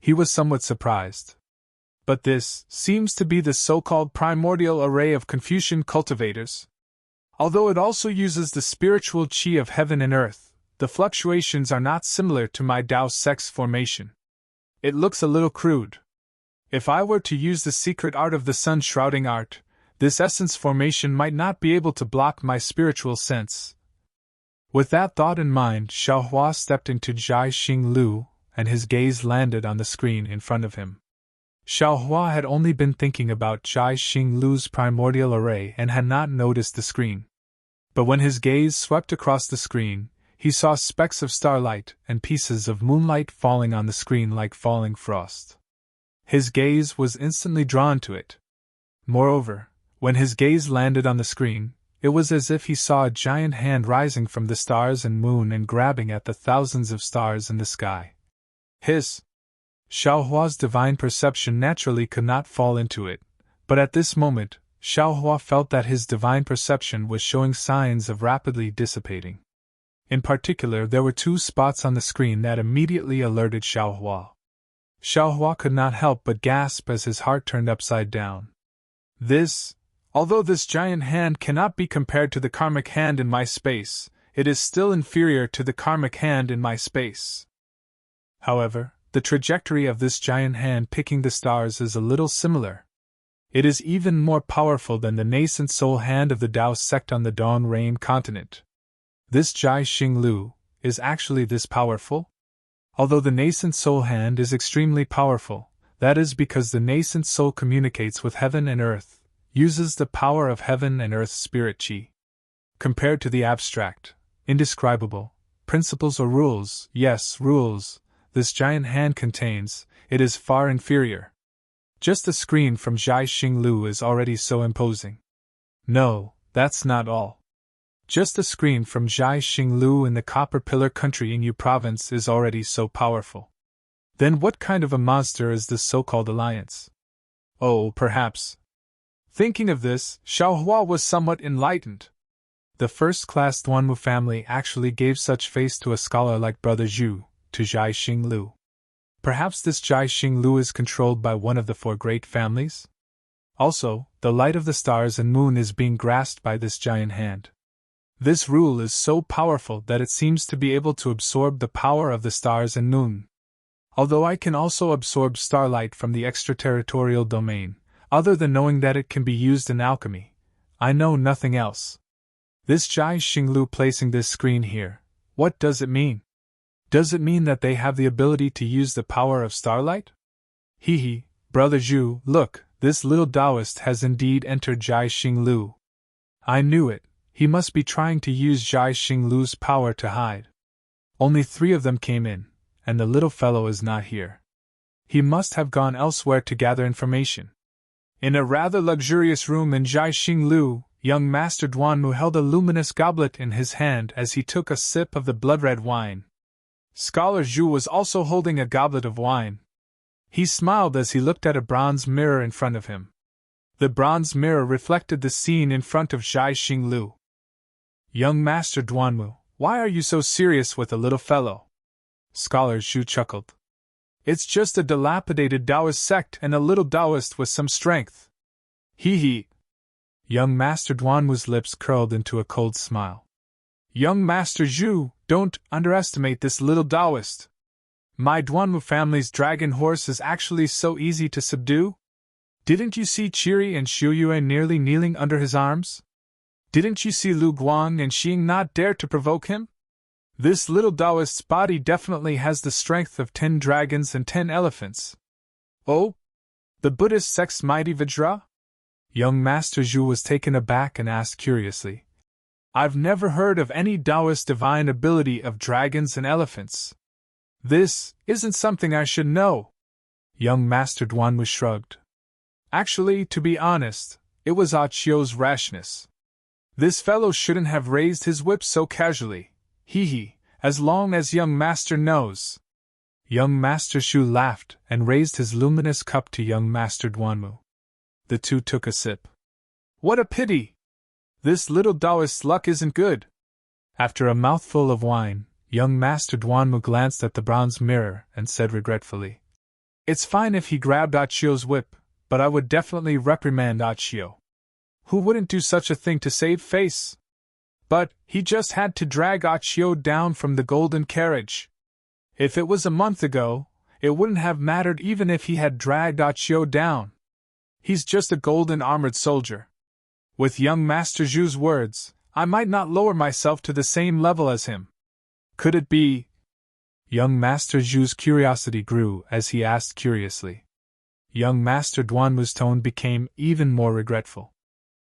He was somewhat surprised. But this seems to be the so-called primordial array of Confucian cultivators. Although it also uses the spiritual qi of heaven and earth, the fluctuations are not similar to my Dao sex formation. It looks a little crude. If I were to use the secret art of the sun-shrouding art, this essence formation might not be able to block my spiritual sense. With that thought in mind, Xiao Hua stepped into Jai Xinglu, and his gaze landed on the screen in front of him. Xiao Hua had only been thinking about Jai Xinglu's primordial array and had not noticed the screen. But when his gaze swept across the screen, he saw specks of starlight and pieces of moonlight falling on the screen like falling frost. His gaze was instantly drawn to it. Moreover, when his gaze landed on the screen, it was as if he saw a giant hand rising from the stars and moon and grabbing at the thousands of stars in the sky. Xiao Hua's divine perception naturally could not fall into it, but at this moment, Xiao Hua felt that his divine perception was showing signs of rapidly dissipating. In particular, there were two spots on the screen that immediately alerted Xiao Hua. Xiao Hua could not help but gasp as his heart turned upside down. Although this giant hand cannot be compared to the karmic hand in my space, it is still inferior to the karmic hand in my space. However, the trajectory of this giant hand picking the stars is a little similar. It is even more powerful than the nascent soul hand of the Tao sect on the Dawn Rain continent. This Jai Xing Lu is actually this powerful? Although the nascent soul hand is extremely powerful, that is because the nascent soul communicates with heaven and earth, uses the power of heaven and earth spirit chi. Compared to the abstract, indescribable, principles or rules, yes, rules, this giant hand contains, it is far inferior. Just the screen from Jai Xing Lu is already so imposing. No, that's not all. Just the screen from Jai Xing Lu in the Copper Pillar country in Yu province is already so powerful. Then what kind of a monster is this so-called alliance? Oh, perhaps. Thinking of this, Xiaohua was somewhat enlightened. The first-class Duanmu family actually gave such face to a scholar like Brother Zhu, to Jai Xing Lu. Perhaps this Jai Xing Lu is controlled by one of the four great families? Also, the light of the stars and moon is being grasped by this giant hand. This rule is so powerful that it seems to be able to absorb the power of the stars and moon. Although I can also absorb starlight from the extraterritorial domain, other than knowing that it can be used in alchemy, I know nothing else. This Jai Xing Lu placing this screen here, what does it mean? Does it mean that they have the ability to use the power of starlight? Hee, Brother Zhu, look, this little Taoist has indeed entered Jai Xing Lu. I knew it, he must be trying to use Jai Xing Lu's power to hide. Only 3 of them came in, and the little fellow is not here. He must have gone elsewhere to gather information. In a rather luxurious room in Jai Xing Lu, young Master Duanmu held a luminous goblet in his hand as he took a sip of the blood-red wine. Scholar Zhu was also holding a goblet of wine. He smiled as he looked at a bronze mirror in front of him. The bronze mirror reflected the scene in front of Jai Xing Lu. Young Master Duanmu, why are you so serious with the little fellow? Scholar Zhu chuckled. It's just a dilapidated Taoist sect and a little Taoist with some strength. Hee. Young Master Duanmu's lips curled into a cold smile. Young Master Zhu, don't underestimate this little Taoist. My Duanmu family's dragon horse is actually so easy to subdue. Didn't you see Qiri and Xiuyue nearly kneeling under his arms? Didn't you see Lu Guang and Xing not dare to provoke him? This little Taoist's body definitely has the strength of 10 dragons and 10 elephants. Oh? The Buddhist sect's mighty Vajra? Young Master Zhu was taken aback and asked curiously. I've never heard of any Taoist divine ability of dragons and elephants. This isn't something I should know. Young Master Duanmu shrugged. Actually, to be honest, it was Ah Chio's rashness. This fellow shouldn't have raised his whip so casually. Hee, as long as young Master knows. Young Master Shu laughed and raised his luminous cup to young Master Duanmu. The two took a sip. What a pity! This little Taoist's luck isn't good. After a mouthful of wine, young Master Duanmu glanced at the bronze mirror and said regretfully, It's fine if he grabbed Ah Chio's whip, but I would definitely reprimand Ah Chio. Who wouldn't do such a thing to save face? But he just had to drag Ah Chio down from the golden carriage. If it was a month ago, it wouldn't have mattered even if he had dragged Ah Chio down. He's just a golden armored soldier. With young Master Zhu's words, I might not lower myself to the same level as him. Could it be? Young Master Zhu's curiosity grew as he asked curiously. Young Master Duanmu's tone became even more regretful.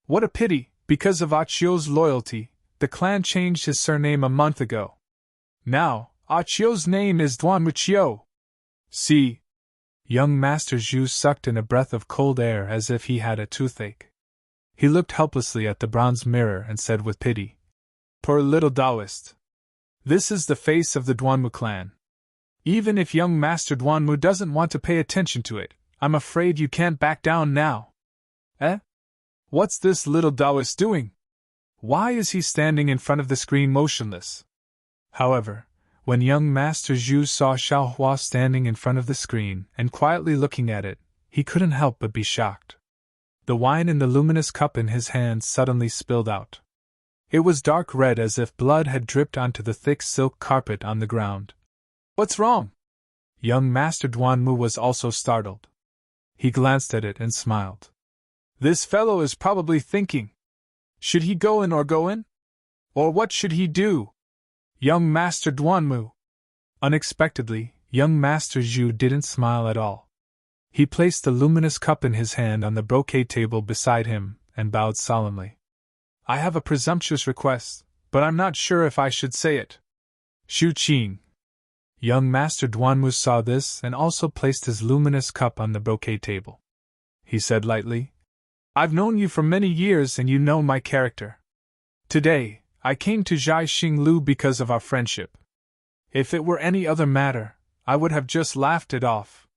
What a pity, because of Ah Chio's loyalty, the clan changed his surname a month ago. Now, Ah Chio's name is Duanmu Chio. See? Young Master Zhu sucked in a breath of cold air as if he had a toothache. He looked helplessly at the bronze mirror and said with pity, Poor little Taoist. This is the face of the Duanmu clan. Even if young Master Duanmu doesn't want to pay attention to it, I'm afraid you can't back down now. Eh? What's this little Taoist doing? Why is he standing in front of the screen motionless? However, when young Master Zhu saw Xiaohua standing in front of the screen and quietly looking at it, he couldn't help but be shocked. The wine in the luminous cup in his hand suddenly spilled out. It was dark red as if blood had dripped onto the thick silk carpet on the ground. What's wrong? Young Master Duanmu was also startled. He glanced at it and smiled. This fellow is probably thinking, should he go in or go in? Or what should he do? Young Master Duanmu. Unexpectedly, young Master Zhu didn't smile at all. He placed the luminous cup in his hand on the brocade table beside him and bowed solemnly. I have a presumptuous request, but I'm not sure if I should say it. Xu Qing. Young Master Duanmu saw this and also placed his luminous cup on the brocade table. He said lightly, I've known you for many years and you know my character. Today, I came to Zhai Xinglu because of our friendship. If it were any other matter, I would have just laughed it off.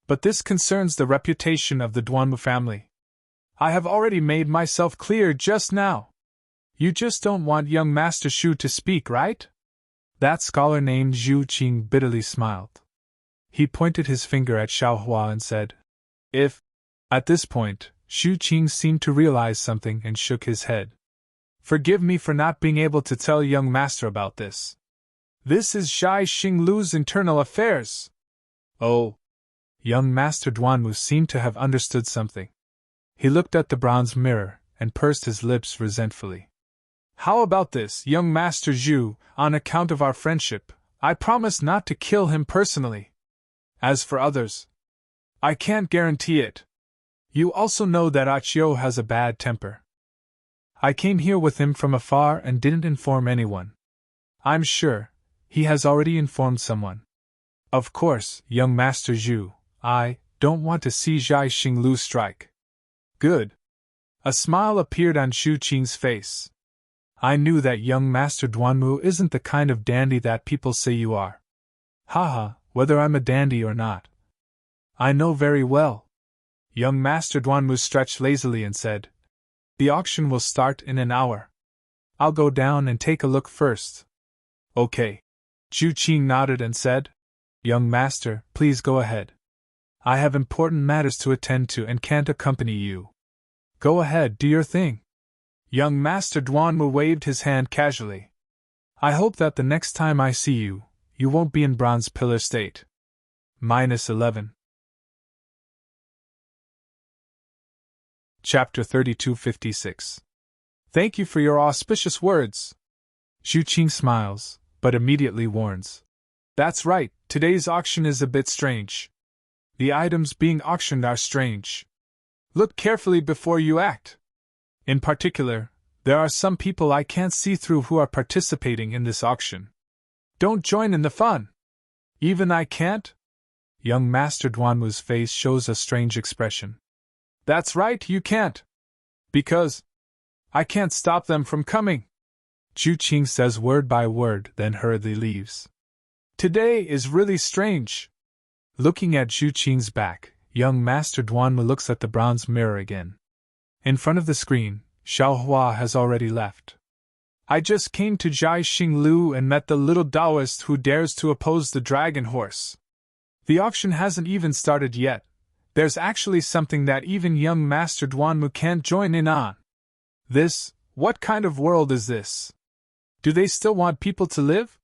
But this concerns the reputation of the Duanmu family. I have already made myself clear just now. You just don't want young Master Xu to speak, right? That scholar named Xu Qing bitterly smiled. He pointed his finger at Xiaohua and said, If. At this point, Xu Qing seemed to realize something and shook his head. Forgive me for not being able to tell young master about this. This is Zhai Xinglu's internal affairs. Oh. Young Master Duanmu seemed to have understood something. He looked at the bronze mirror and pursed his lips resentfully. How about this, young Master Zhu? On account of our friendship, I promise not to kill him personally. As for others, I can't guarantee it. You also know that Achio has a bad temper. I came here with him from afar and didn't inform anyone. I'm sure he has already informed someone. Of course, young Master Zhu, I don't want to see Zhai Xinglu strike. Good. A smile appeared on Xu Qing's face. I knew that young Master Duanmu isn't the kind of dandy that people say you are. Haha, whether I'm a dandy or not. I know very well. Young Master Duanmu stretched lazily and said, The auction will start in an hour. I'll go down and take a look first. Okay. Xu Qing nodded and said, Young Master, please go ahead. I have important matters to attend to and can't accompany you. Go ahead, do your thing. Young Master Duanmu waved his hand casually. I hope that the next time I see you, you won't be in bronze pillar state. -11. Chapter 3256. Thank you for your auspicious words. Xu Qing smiles, but immediately warns. That's right, today's auction is a bit strange. The items being auctioned are strange. Look carefully before you act. In particular, there are some people I can't see through who are participating in this auction. Don't join in the fun. Even I can't? Young Master Duanmu's face shows a strange expression. That's right, you can't. Because I can't stop them from coming. Xu Qing says word by word, then hurriedly leaves. Today is really strange. Looking at Xu Qing's back, young Master Duanmu looks at the bronze mirror again. In front of the screen, Xiaohua has already left. I just came to Zhai Xinglu and met the little Taoist who dares to oppose the dragon horse. The auction hasn't even started yet. There's actually something that even young Master Duanmu can't join in on. What kind of world is this? Do they still want people to live?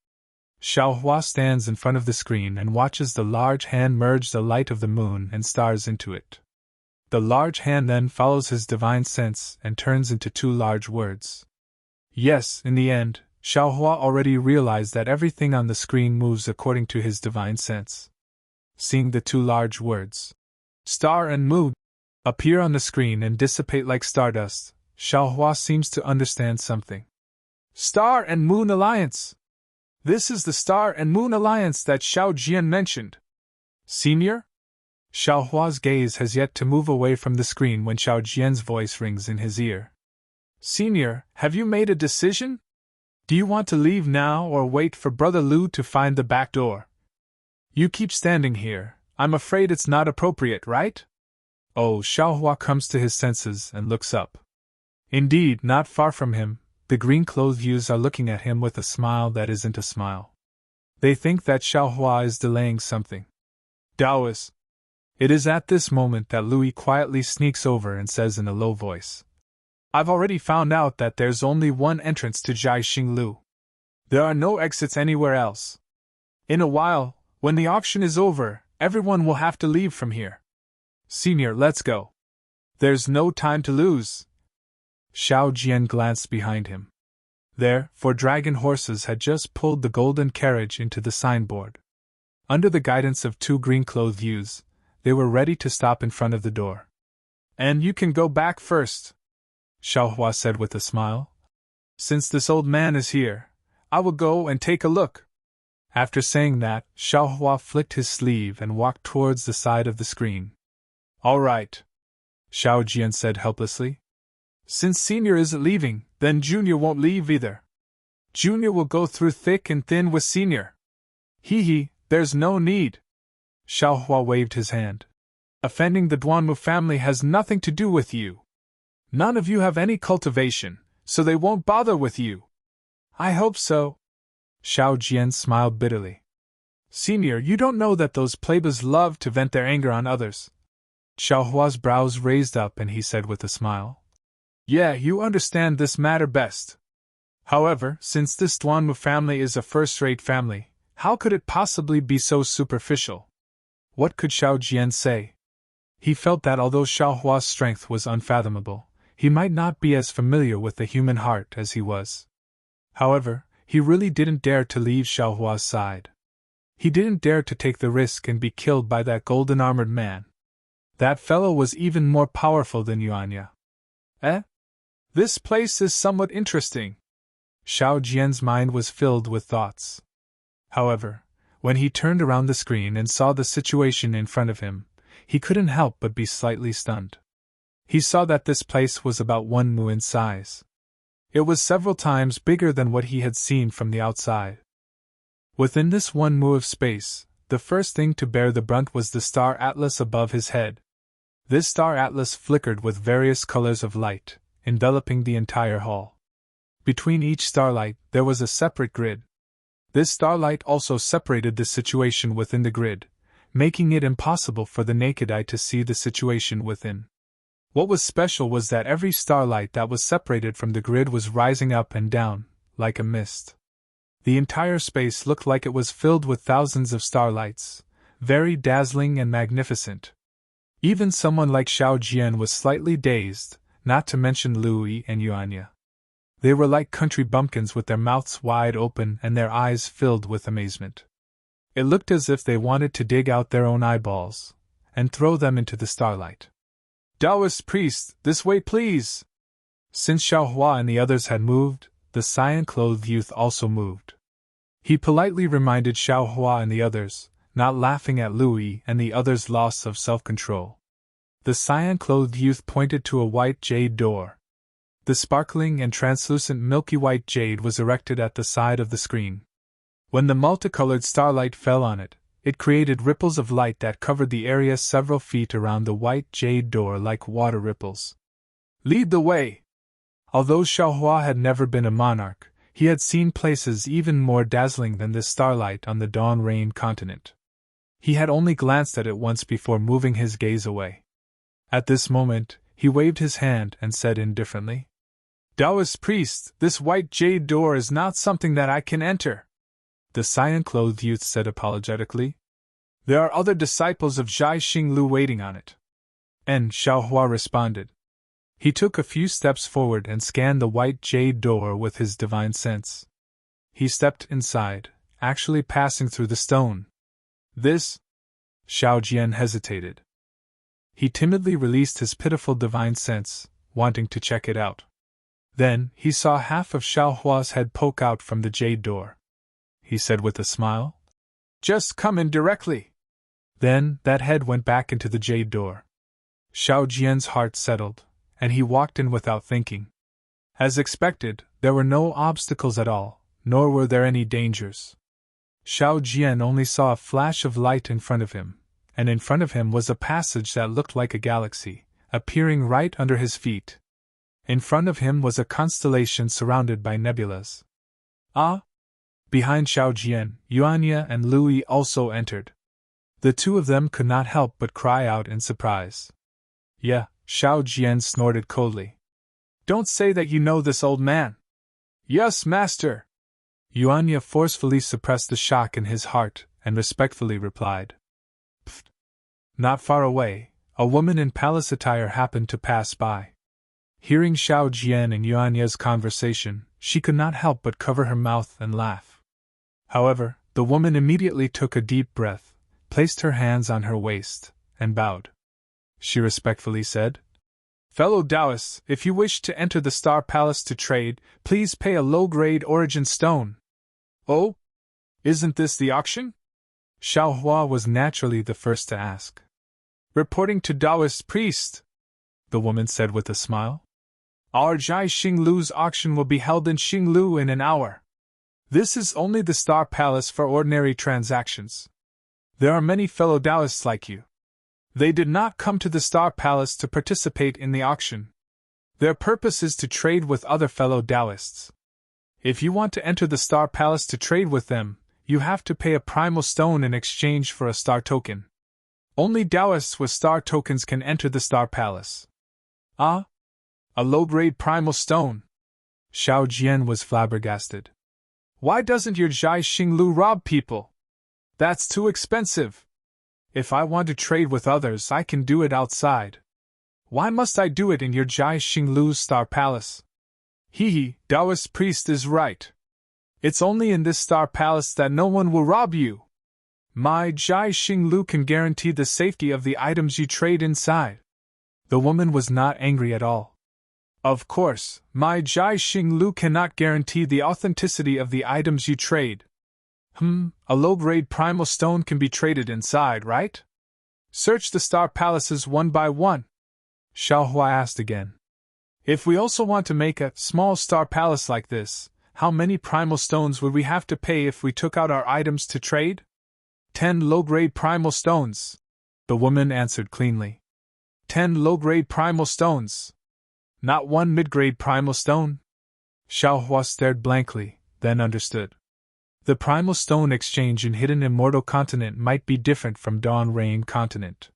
Xiaohua stands in front of the screen and watches the large hand merge the light of the moon and stars into it. The large hand then follows his divine sense and turns into two large words. Yes, in the end, Xiaohua already realized that everything on the screen moves according to his divine sense. Seeing the two large words, star and moon, appear on the screen and dissipate like stardust, Xiaohua seems to understand something. Star and Moon Alliance! This is the Star and Moon Alliance that Xiao Jian mentioned. Senior? Xiaohua's gaze has yet to move away from the screen when Xiao Jian's voice rings in his ear. Senior, have you made a decision? Do you want to leave now or wait for Brother Lu to find the back door? You keep standing here. I'm afraid it's not appropriate, right? Oh, Xiaohua comes to his senses and looks up. Indeed, not far from him, the green-clothed youths are looking at him with a smile that isn't a smile. They think that Xiaohua is delaying something. Taoist. It is at this moment that Louis quietly sneaks over and says in a low voice, I've already found out that there's only one entrance to Zhai Xinglu. There are no exits anywhere else. In a while, when the auction is over, everyone will have to leave from here. Senior, let's go. There's no time to lose. Xiao Jian glanced behind him. There, 4 dragon horses had just pulled the golden carriage into the signboard. Under the guidance of 2 green-clothed youths, they were ready to stop in front of the door. And you can go back first, Xiaohua said with a smile. Since this old man is here, I will go and take a look. After saying that, Xiaohua flicked his sleeve and walked towards the side of the screen. All right, Xiao Jian said helplessly. Since Senior isn't leaving, then Junior won't leave either. Junior will go through thick and thin with Senior. Hee, there's no need. Xiaohua waved his hand. Offending the Duanmu family has nothing to do with you. None of you have any cultivation, so they won't bother with you. I hope so. Xiao Jian smiled bitterly. Senior, you don't know that those plebeians love to vent their anger on others. Xiaohua's brows raised up and he said with a smile. Yeah, you understand this matter best. However, since this Duanmu family is a first-rate family, how could it possibly be so superficial? What could Xiao Jian say? He felt that although Xiaohua's strength was unfathomable, he might not be as familiar with the human heart as he was. However, he really didn't dare to leave Xiaohua's side. He didn't dare to take the risk and be killed by that golden-armored man. That fellow was even more powerful than Yuanya. This place is somewhat interesting. Xiao Jian's mind was filled with thoughts. However, when he turned around the screen and saw the situation in front of him, he couldn't help but be slightly stunned. He saw that this place was about 1 mu in size. It was several times bigger than what he had seen from the outside. Within this 1 mu of space, the first thing to bear the brunt was the star atlas above his head. This star atlas flickered with various colors of light, enveloping the entire hall. Between each starlight, there was a separate grid. This starlight also separated the situation within the grid, making it impossible for the naked eye to see the situation within. What was special was that every starlight that was separated from the grid was rising up and down, like a mist. The entire space looked like it was filled with thousands of starlights, very dazzling and magnificent. Even someone like Xiao Jian was slightly dazed, not to mention Lui and Yuanya. They were like country bumpkins with their mouths wide open and their eyes filled with amazement. It looked as if they wanted to dig out their own eyeballs and throw them into the starlight. Taoist priest, this way please! Since Xiaohua and the others had moved, the cyan-clothed youth also moved. He politely reminded Xiaohua and the others, not laughing at Lui and the others' loss of self-control. The cyan-clothed youth pointed to a white jade door. The sparkling and translucent milky white jade was erected at the side of the screen. When the multicolored starlight fell on it, it created ripples of light that covered the area several feet around the white jade door like water ripples. Lead the way! Although Xiaohua had never been a monarch, he had seen places even more dazzling than this starlight on the Dawn Rain continent. He had only glanced at it once before moving his gaze away. At this moment, he waved his hand and said indifferently, Taoist priest, this white jade door is not something that I can enter. The cyan-clothed youth said apologetically. There are other disciples of Zhai Xinglu waiting on it. And Xiaohua responded. He took a few steps forward and scanned the white jade door with his divine sense. He stepped inside, actually passing through the stone. This? Xiao Jian hesitated. He timidly released his pitiful divine sense, wanting to check it out. Then, he saw half of Xiaohua's head poke out from the jade door. He said with a smile. Just come in directly. Then, that head went back into the jade door. Xiao Jian's heart settled, and he walked in without thinking. As expected, there were no obstacles at all, nor were there any dangers. Xiao Jian only saw a flash of light in front of him, and in front of him was a passage that looked like a galaxy, appearing right under his feet. In front of him was a constellation surrounded by nebulas. Behind Xiao Jian, Yuanya and Lui also entered. The two of them could not help but cry out in surprise. Yeah, Xiao Jian snorted coldly. Don't say that you know this old man. Yes, master. Yuanya forcefully suppressed the shock in his heart and respectfully replied. Pfft. Not far away, A woman in palace attire happened to pass by. Hearing Xiao Jian and Yuanye's conversation, she could not help but cover her mouth and laugh. However, the woman immediately took a deep breath, placed her hands on her waist, and bowed. She respectfully said, "Fellow Taoists, if you wish to enter the Star Palace to trade, please pay a low-grade origin stone." "Oh? Isn't this the auction?" Xiao Hua was naturally the first to ask. "Reporting to Taoist priest," the woman said with a smile. "Our Jai Xinglu's auction will be held in Xinglu in an hour. This is only the Star Palace for ordinary transactions. There are many fellow Taoists like you. They did not come to the Star Palace to participate in the auction. Their purpose is to trade with other fellow Taoists. If you want to enter the Star Palace to trade with them, you have to pay a primal stone in exchange for a star token. Only Taoists with star tokens can enter the Star Palace." "Ah? A low-grade primal stone?" Xiao Jian was flabbergasted. "Why doesn't your Jai Xinglu rob people? That's too expensive. If I want to trade with others, I can do it outside. Why must I do it in your Jai Xinglu's Star Palace?" "Hee, Taoist priest is right. It's only in this Star Palace that no one will rob you. My Jai Xinglu can guarantee the safety of the items you trade inside." The woman was not angry at all. "Of course, my Jai Xinglu cannot guarantee the authenticity of the items you trade. A low-grade primal stone can be traded inside, right? Search the Star Palaces one by one." Xiao Hua asked again. "If we also want to make a small Star Palace like this, how many primal stones would we have to pay if we took out our items to trade?" 10 low-grade primal stones," the woman answered cleanly. 10 low-grade primal stones. Not one mid-grade primal stone?" Xiao Hua stared blankly, then understood. The primal stone exchange in hidden Immortal continent might be different from Dawn Rain continent.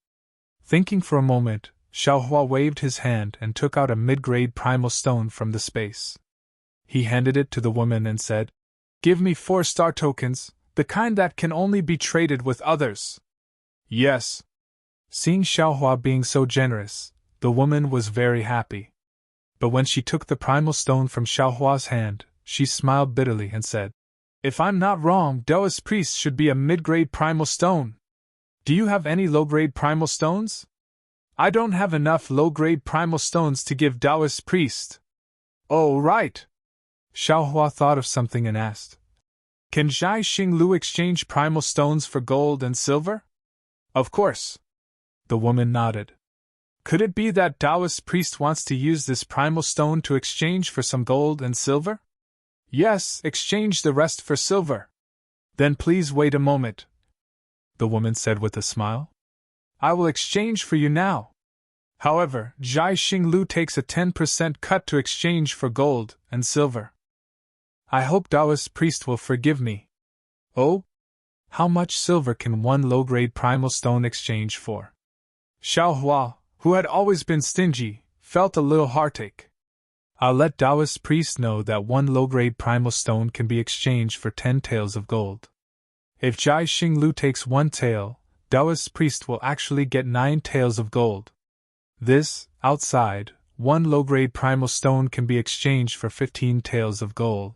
Thinking for a moment, Xiao Hua waved his hand and took out a mid-grade primal stone from the space. He handed it to the woman and said, "Give me 4 star tokens, the kind that can only be traded with others." "Yes." Seeing Xiao Hua being so generous, the woman was very happy. But when she took the primal stone from Xiao Hua's hand, she smiled bitterly and said, "If I'm not wrong, Taoist priest should be a mid-grade primal stone. Do you have any low-grade primal stones?" "I don't have enough low-grade primal stones to give Taoist priest." "Oh, right." Xiao Hua thought of something and asked, "Can Jai Xinglu exchange primal stones for gold and silver?" "Of course." The woman nodded. "Could it be that Taoist priest wants to use this primal stone to exchange for some gold and silver?" "Yes, exchange the rest for silver." "Then please wait a moment," the woman said with a smile. "I will exchange for you now. However, Jai Xinglu takes a 10% cut to exchange for gold and silver. I hope Taoist priest will forgive me." "Oh? How much silver can one low-grade primal stone exchange for?" Xiao Hua, who had always been stingy, felt a little heartache. "I'll let Taoist priest know that one low-grade primal stone can be exchanged for 10 taels of gold. If Jai Xinglu takes 1 tael, Taoist priest will actually get 9 taels of gold. This, outside, one low-grade primal stone can be exchanged for 15 taels of gold."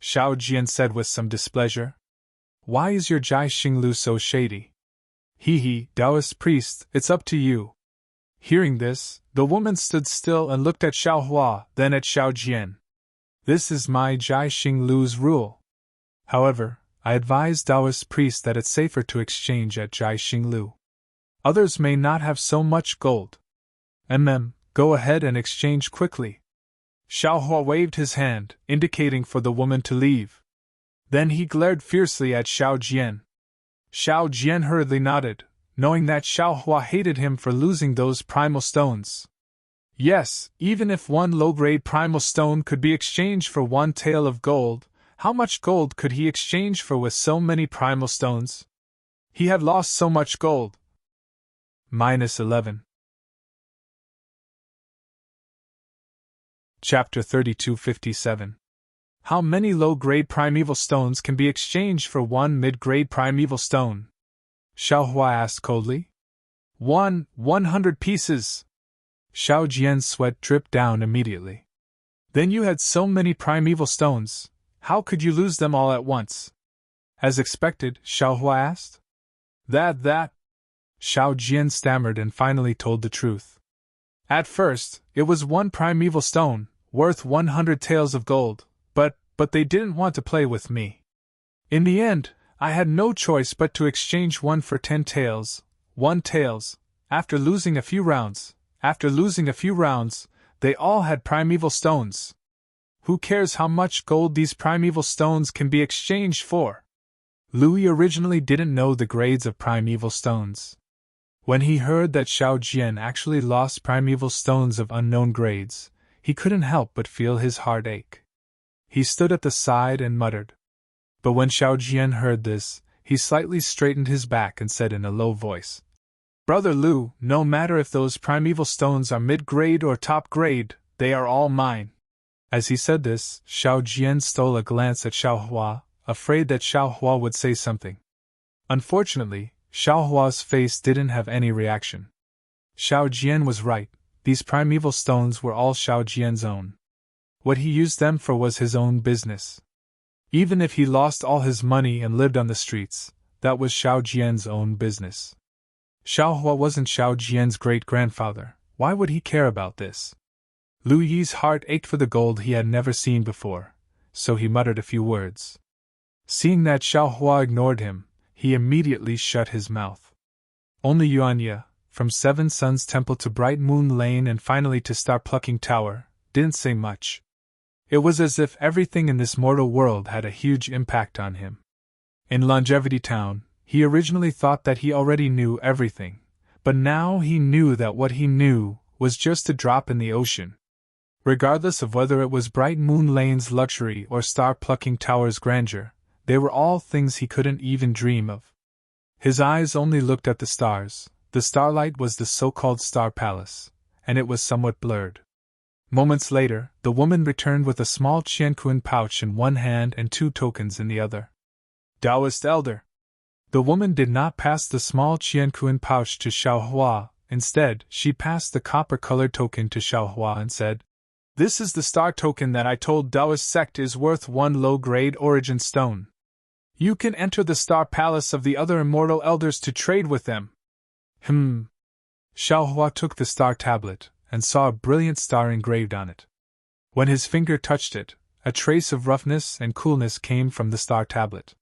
Xiao Jian said with some displeasure. "Why is your Jai Xinglu so shady?" "Hee, Taoist priest, it's up to you." Hearing this, the woman stood still and looked at Xiao Hua, then at Xiao Jian. "This is my Jai Xinglu's rule. However, I advise Taoist priest that it's safer to exchange at Jai Xinglu. Others may not have so much gold. Go ahead and exchange quickly." Xiao Hua waved his hand, indicating for the woman to leave. Then he glared fiercely at Xiao Jian. Xiao Jian hurriedly nodded, knowing that Xiao Hua hated him for losing those primal stones. Yes, even if one low-grade primal stone could be exchanged for 1 tael of gold, how much gold could he exchange for with so many primal stones? He had lost so much gold. -11. Chapter 3257. How many low-grade primeval stones can be exchanged for 1 mid-grade primeval stone? Xiao Hua asked coldly. 100 pieces! Xiao Jian's sweat dripped down immediately. Then you had so many primeval stones, how could you lose them all at once? As expected, Xiao Hua asked. That. Xiao Jian stammered and finally told the truth. At first, it was one primeval stone, worth 100 taels of gold, but they didn't want to play with me. In the end, I had no choice but to exchange one for 10 taels, 1 taels. After losing a few rounds, they all had primeval stones. Who cares how much gold these primeval stones can be exchanged for? Louis originally didn't know the grades of primeval stones. When he heard that Xiao Jian actually lost primeval stones of unknown grades, he couldn't help but feel his heart ache. He stood at the side and muttered. But when Xiao Jian heard this, he slightly straightened his back and said in a low voice, Brother Lu, no matter if those primeval stones are mid-grade or top-grade, they are all mine. As he said this, Xiao Jian stole a glance at Xiao Hua, afraid that Xiao Hua would say something. Unfortunately, Xiao Hua's face didn't have any reaction. Xiao Jian was right, these primeval stones were all Xiao Jian's own. What he used them for was his own business. Even if he lost all his money and lived on the streets, that was Xiao Jian's own business. Xiao Hua wasn't Xiao Jian's great-grandfather, why would he care about this? Lu Yi's heart ached for the gold he had never seen before, so he muttered a few words. Seeing that Xiao Hua ignored him, he immediately shut his mouth. Only Yuanya, from Seven Suns Temple to Bright Moon Lane and finally to Star Plucking Tower, didn't say much. It was as if everything in this mortal world had a huge impact on him. In Longevity Town, he originally thought that he already knew everything, but now he knew that what he knew was just a drop in the ocean. Regardless of whether it was Bright Moon Lane's luxury or Star Plucking Tower's grandeur, they were all things he couldn't even dream of. His eyes only looked at the stars. The starlight was the so-called Star Palace, and it was somewhat blurred. Moments later, the woman returned with a small Qianquan pouch in one hand and 2 tokens in the other. Taoist Elder. The woman did not pass the small Qianquan pouch to Xiao Hua, instead, she passed the copper-colored token to Xiao Hua and said, This is the star token that I told Taoist sect is worth 1 low-grade origin stone. You can enter the Star Palace of the other Immortal Elders to trade with them. Xiao Hua took the star tablet, and saw a brilliant star engraved on it. When his finger touched it, a trace of roughness and coolness came from the star tablet.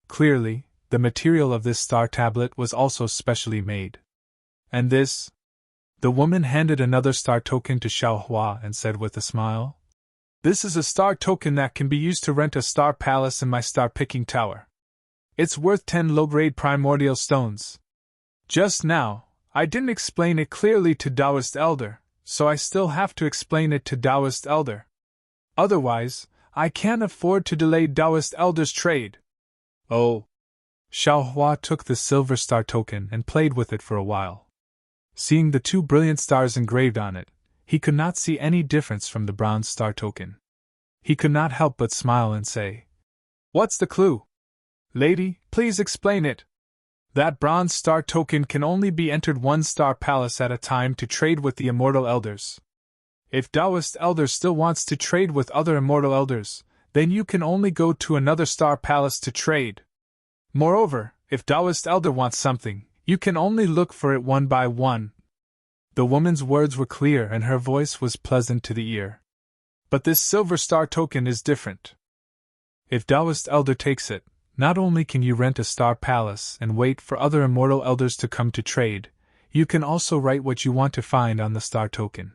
Clearly, the material of this star tablet was also specially made. And this? The woman handed another star token to Xiao Hua and said with a smile, This is a star token that can be used to rent a star palace in my star-picking tower. It's worth 10 low-grade primordial stones. Just now, I didn't explain it clearly to Taoist Elder, so I still have to explain it to Taoist Elder. Otherwise, I can't afford to delay Taoist Elder's trade. Oh. Xiao Hua took the silver star token and played with it for a while. Seeing the 2 brilliant stars engraved on it, he could not see any difference from the bronze star token. He could not help but smile and say, What's the clue? Lady, please explain it. That bronze star token can only be entered 1 star palace at a time to trade with the Immortal Elders. If Taoist Elder still wants to trade with other Immortal Elders, then you can only go to another star palace to trade. Moreover, if Taoist Elder wants something, you can only look for it 1 by 1. The woman's words were clear and her voice was pleasant to the ear. But this silver star token is different. If Taoist Elder takes it, not only can you rent a star palace and wait for other Immortal Elders to come to trade, you can also write what you want to find on the star token.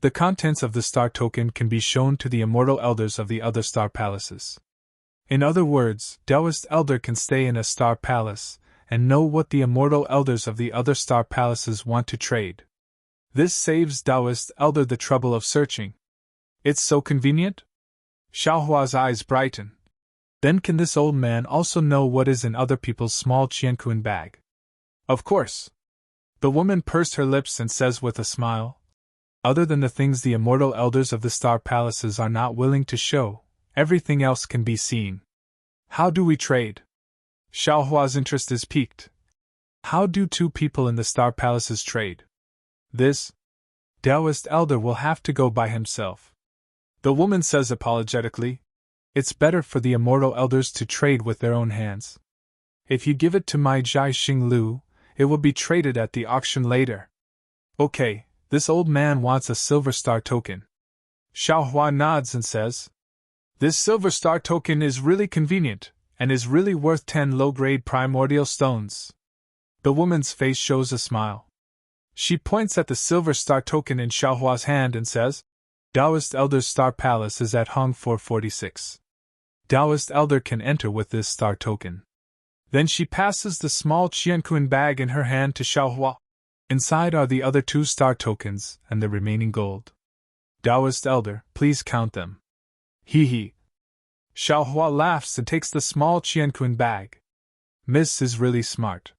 The contents of the star token can be shown to the Immortal Elders of the other star palaces. In other words, Taoist Elder can stay in a star palace and know what the Immortal Elders of the other star palaces want to trade. This saves Taoist Elder the trouble of searching. It's so convenient? Xiao Hua's eyes brighten. Then can this old man also know what is in other people's small Qianquan bag? Of course. The woman pursed her lips and says with a smile, Other than the things the Immortal Elders of the star palaces are not willing to show, everything else can be seen. How do we trade? Xiao Hua's interest is piqued. How do two people in the Star Palaces trade? This Taoist elder will have to go by himself. The woman says apologetically, it's better for the immortal elders to trade with their own hands. If you give it to my Jai Xing Lu, it will be traded at the auction later. Okay, this old man wants a silver star token. Xiao Hua nods and says, this silver star token is really convenient, and is really worth 10 low-grade primordial stones. The woman's face shows a smile. She points at the silver star token in Xiao Hua's hand and says, Taoist Elder's Star Palace is at Hong 446. Taoist Elder can enter with this star token. Then she passes the small Qianquan bag in her hand to Xiao Hua. Inside are the other 2 star tokens and the remaining gold. Taoist Elder, please count them. Hee. Xiao Hua laughs and takes the small Qianquan bag. Miss is really smart.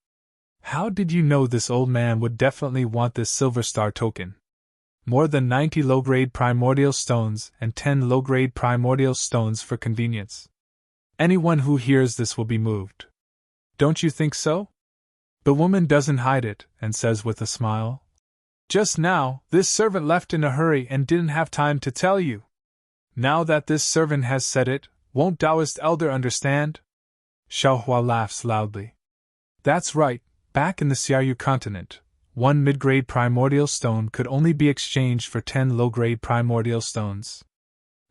How did you know this old man would definitely want this silver star token? More than 90 low-grade primordial stones and 10 low-grade primordial stones for convenience. Anyone who hears this will be moved. Don't you think so? The woman doesn't hide it and says with a smile, just now, this servant left in a hurry and didn't have time to tell you. Now that this servant has said it, won't Taoist Elder understand? Xiao Hua laughs loudly. That's right, back in the Xiaoyu continent, 1 mid-grade primordial stone could only be exchanged for 10 low-grade primordial stones.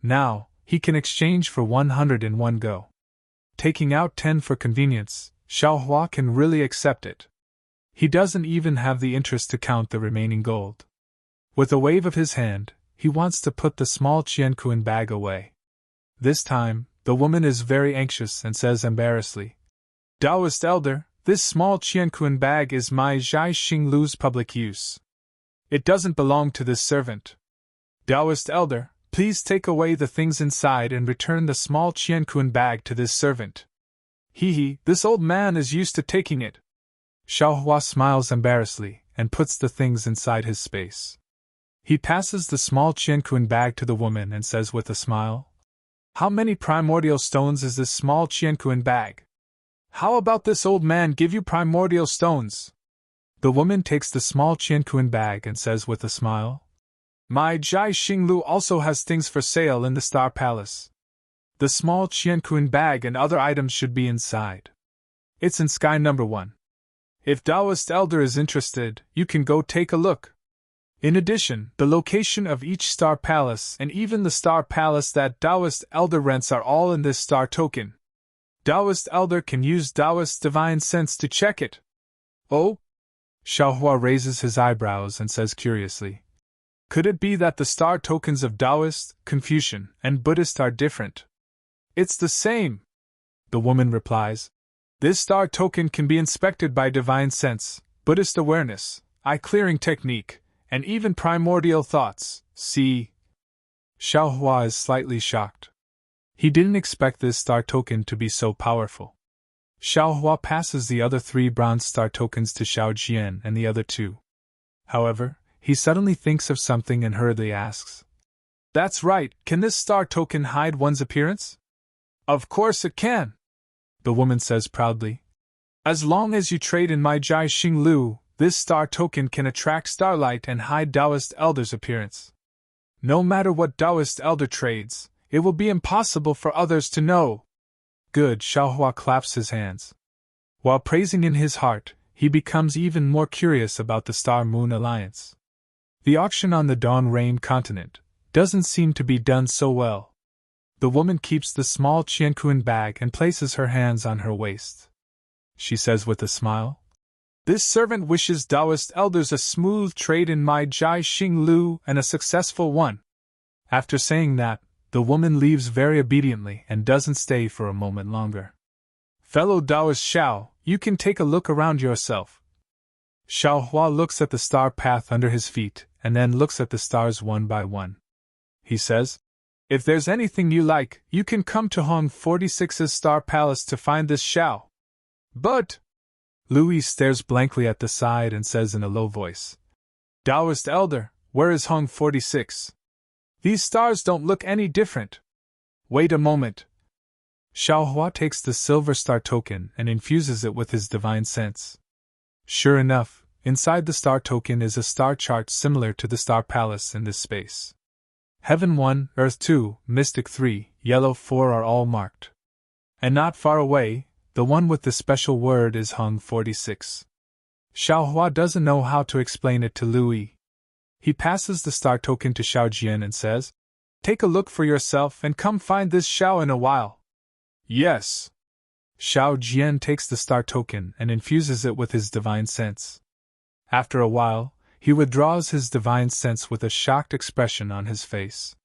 Now, he can exchange for 100 in one go. Taking out 10 for convenience, Xiao Hua can really accept it. He doesn't even have the interest to count the remaining gold. With a wave of his hand, he wants to put the small Qianquan bag away. This time, the woman is very anxious and says embarrassedly, Taoist Elder, this small Qianquan bag is my Jai Xing Lu's public use. It doesn't belong to this servant. Taoist Elder, please take away the things inside and return the small Qianquan bag to this servant. Hee, this old man is used to taking it. Xiao Hua smiles embarrassedly and puts the things inside his space. He passes the small Qianquan bag to the woman and says with a smile, how many primordial stones is this small Qianquan bag? How about this old man give you primordial stones? The woman takes the small Qianquan bag and says with a smile, my Jai Xing Lu also has things for sale in the Star Palace. The small Qianquan bag and other items should be inside. It's in sky number 1. If Taoist Elder is interested, you can go take a look. In addition, the location of each Star Palace and even the Star Palace that Taoist Elder rents are all in this star token. Taoist Elder can use Taoist Divine Sense to check it. Oh? Xiao Hua raises his eyebrows and says curiously, could it be that the star tokens of Taoist, Confucian, and Buddhist are different? It's the same. The woman replies, this star token can be inspected by Divine Sense, Buddhist awareness, eye-clearing technique, and even primordial thoughts. See? Xiao Hua is slightly shocked. He didn't expect this star token to be so powerful. Xiao Hua passes the other 3 bronze star tokens to Xiao Jian and the other 2. However, he suddenly thinks of something and hurriedly asks, that's right, can this star token hide one's appearance? Of course it can. The woman says proudly. As long as you trade in my Jai Xing Lu, this star token can attract starlight and hide Taoist Elder's appearance. No matter what Taoist Elder trades, it will be impossible for others to know. Good, Xiao Hua claps his hands. While praising in his heart, he becomes even more curious about the Star-Moon Alliance. The auction on the Dawn Rain continent doesn't seem to be done so well. The woman keeps the small Qianquan bag and places her hands on her waist. She says with a smile, this servant wishes Taoist Elders a smooth trade in my Jai Xing Lu and a successful one. After saying that, the woman leaves very obediently and doesn't stay for a moment longer. Fellow Taoist Xiao, you can take a look around yourself. Xiao Hua looks at the star path under his feet and then looks at the stars one by one. He says, if there's anything you like, you can come to Hong 46's Star Palace to find this Xiao. But Louis stares blankly at the side and says in a low voice, Taoist Elder, where is Hong 46? These stars don't look any different. Wait a moment. Xiao Hua takes the silver star token and infuses it with his divine sense. Sure enough, inside the star token is a star chart similar to the star palace in this space. Heaven 1, Earth 2, Mystic 3, Yellow 4 are all marked. And not far away, the one with the special word is hung 46. Xiaohua doesn't know how to explain it to Louis. He passes the star token to Xiao Jian and says, "Take a look for yourself and come find this Xiao in a while." "Yes." Xiao Jian takes the star token and infuses it with his divine sense. After a while, he withdraws his divine sense with a shocked expression on his face.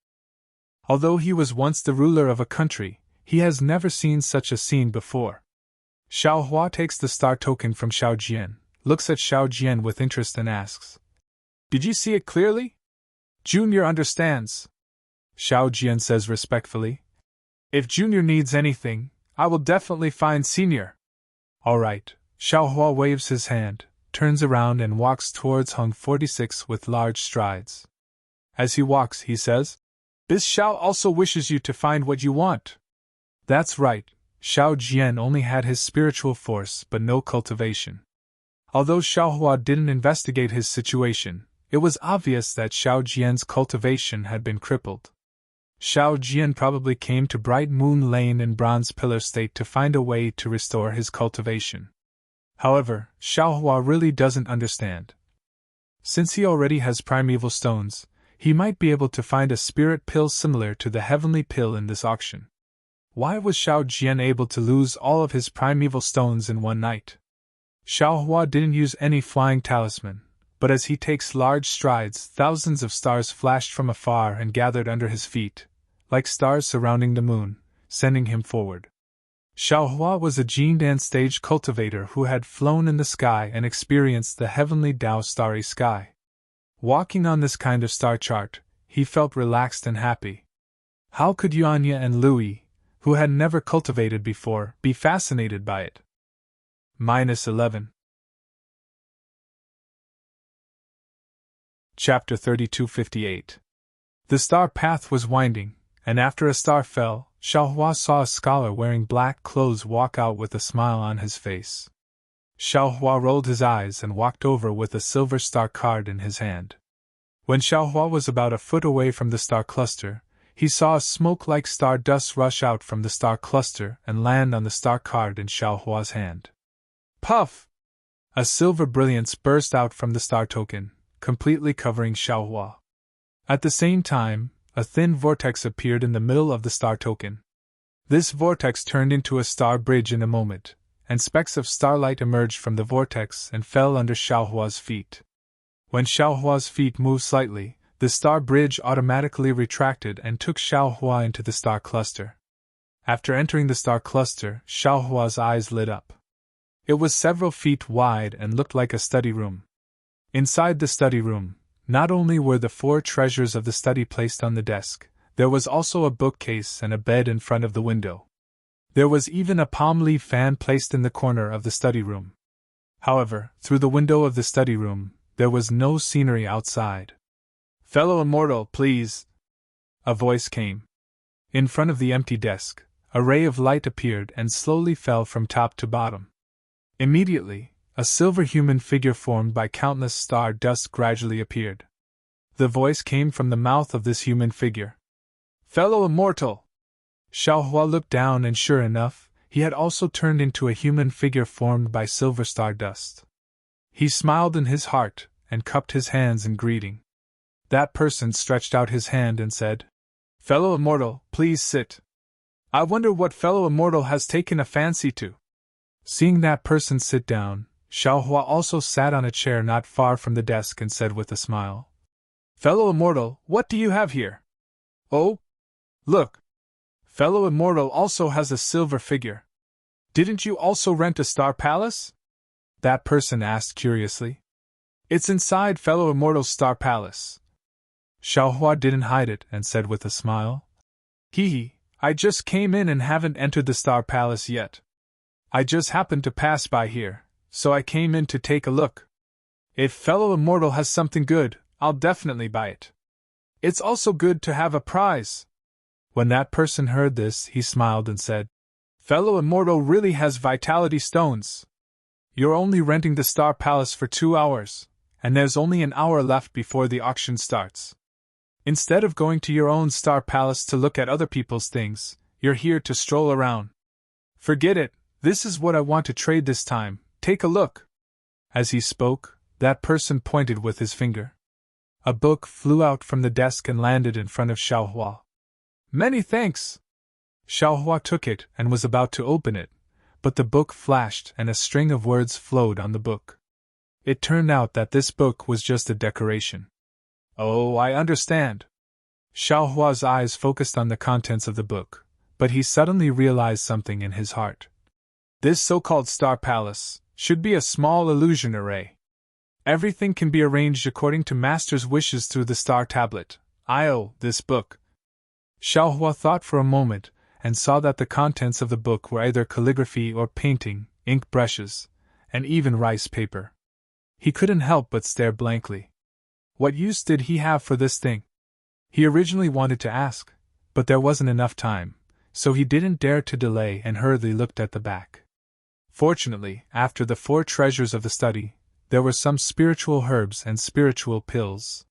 Although he was once the ruler of a country, he has never seen such a scene before. Xiaohua takes the star token from Xiao Jian, looks at Xiao Jian with interest and asks, "Did you see it clearly?" "Junior understands," Xiao Jian says respectfully. "If Junior needs anything, I will definitely find Senior." "All right." Xiaohua waves his hand, turns around and walks towards Hung 46 with large strides. As he walks, he says, "This Xiao also wishes you to find what you want." That's right, Xiao Jian only had his spiritual force but no cultivation. Although Xiaohua didn't investigate his situation, it was obvious that Xiao Jian's cultivation had been crippled. Xiao Jian probably came to Bright Moon Lane in Bronze Pillar State to find a way to restore his cultivation. However, Xiaohua really doesn't understand. Since he already has primeval stones, he might be able to find a spirit pill similar to the heavenly pill in this auction. Why was Xiao Jian able to lose all of his primeval stones in one night? Xiaohua didn't use any flying talisman, but as he takes large strides, thousands of stars flashed from afar and gathered under his feet, like stars surrounding the moon, sending him forward. Xiaohua was a Jindan stage cultivator who had flown in the sky and experienced the heavenly Dao starry sky. Walking on this kind of star chart, he felt relaxed and happy. How could Yuanya and Louis, who had never cultivated before, be fascinated by it? -11. Chapter 3258. The star path was winding, and after a star fell, Xiaohua saw a scholar wearing black clothes walk out with a smile on his face. Xiaohua rolled his eyes and walked over with a silver star card in his hand. When Xiaohua was about a foot away from the star cluster, he saw a smoke-like star dust rush out from the star cluster and land on the star card in Xiaohua's hand. Puff! A silver brilliance burst out from the star token, completely covering Xiaohua. At the same time, a thin vortex appeared in the middle of the star token. This vortex turned into a star bridge in a moment, and specks of starlight emerged from the vortex and fell under Xiaohua's feet. When Xiaohua's feet moved slightly, the star bridge automatically retracted and took Xiaohua into the star cluster. After entering the star cluster, Xiaohua's eyes lit up. It was several feet wide and looked like a study room. Inside the study room, not only were the 4 treasures of the study placed on the desk, there was also a bookcase and a bed in front of the window. There was even a palm leaf fan placed in the corner of the study room. However, through the window of the study room, there was no scenery outside. "Fellow Immortal, please," a voice came. In front of the empty desk, a ray of light appeared and slowly fell from top to bottom. Immediately, a silver human figure formed by countless star dust gradually appeared. The voice came from the mouth of this human figure. "Fellow Immortal!" Xiaohua looked down and sure enough, he had also turned into a human figure formed by silver star dust. He smiled in his heart and cupped his hands in greeting. That person stretched out his hand and said, "Fellow Immortal, please sit. I wonder what Fellow Immortal has taken a fancy to." Seeing that person sit down, Xiaohua also sat on a chair not far from the desk and said with a smile, "Fellow Immortal, what do you have here?" "Oh, look! Fellow Immortal also has a silver figure. Didn't you also rent a star palace?" that person asked curiously. "It's inside Fellow Immortal's star palace." Xiaohua didn't hide it and said with a smile, "Hee, I just came in and haven't entered the star palace yet. I just happened to pass by here, so I came in to take a look. If Fellow Immortal has something good, I'll definitely buy it. It's also good to have a prize." When that person heard this, he smiled and said, "Fellow Immortal really has vitality stones. You're only renting the Star Palace for 2 hours, and there's only an hour left before the auction starts. Instead of going to your own Star Palace to look at other people's things, you're here to stroll around. Forget it, this is what I want to trade this time, take a look. As he spoke, that person pointed with his finger. A book flew out from the desk and landed in front of Xiaohua. Many thanks! Xiaohua took it and was about to open it, but the book flashed and a string of words flowed on the book. It turned out that this book was just a decoration. Oh, I understand. Xiaohua's eyes focused on the contents of the book, but he suddenly realized something in his heart. This so-called Star Palace should be a small illusion array. Everything can be arranged according to Master's wishes through the Star Tablet. This book. Xiaohua thought for a moment and saw that the contents of the book were either calligraphy or painting, ink brushes, and even rice paper. He couldn't help but stare blankly. What use did he have for this thing? He originally wanted to ask, but there wasn't enough time, so he didn't dare to delay and hurriedly looked at the back. Fortunately, after the 4 treasures of the study, there were some spiritual herbs and spiritual pills.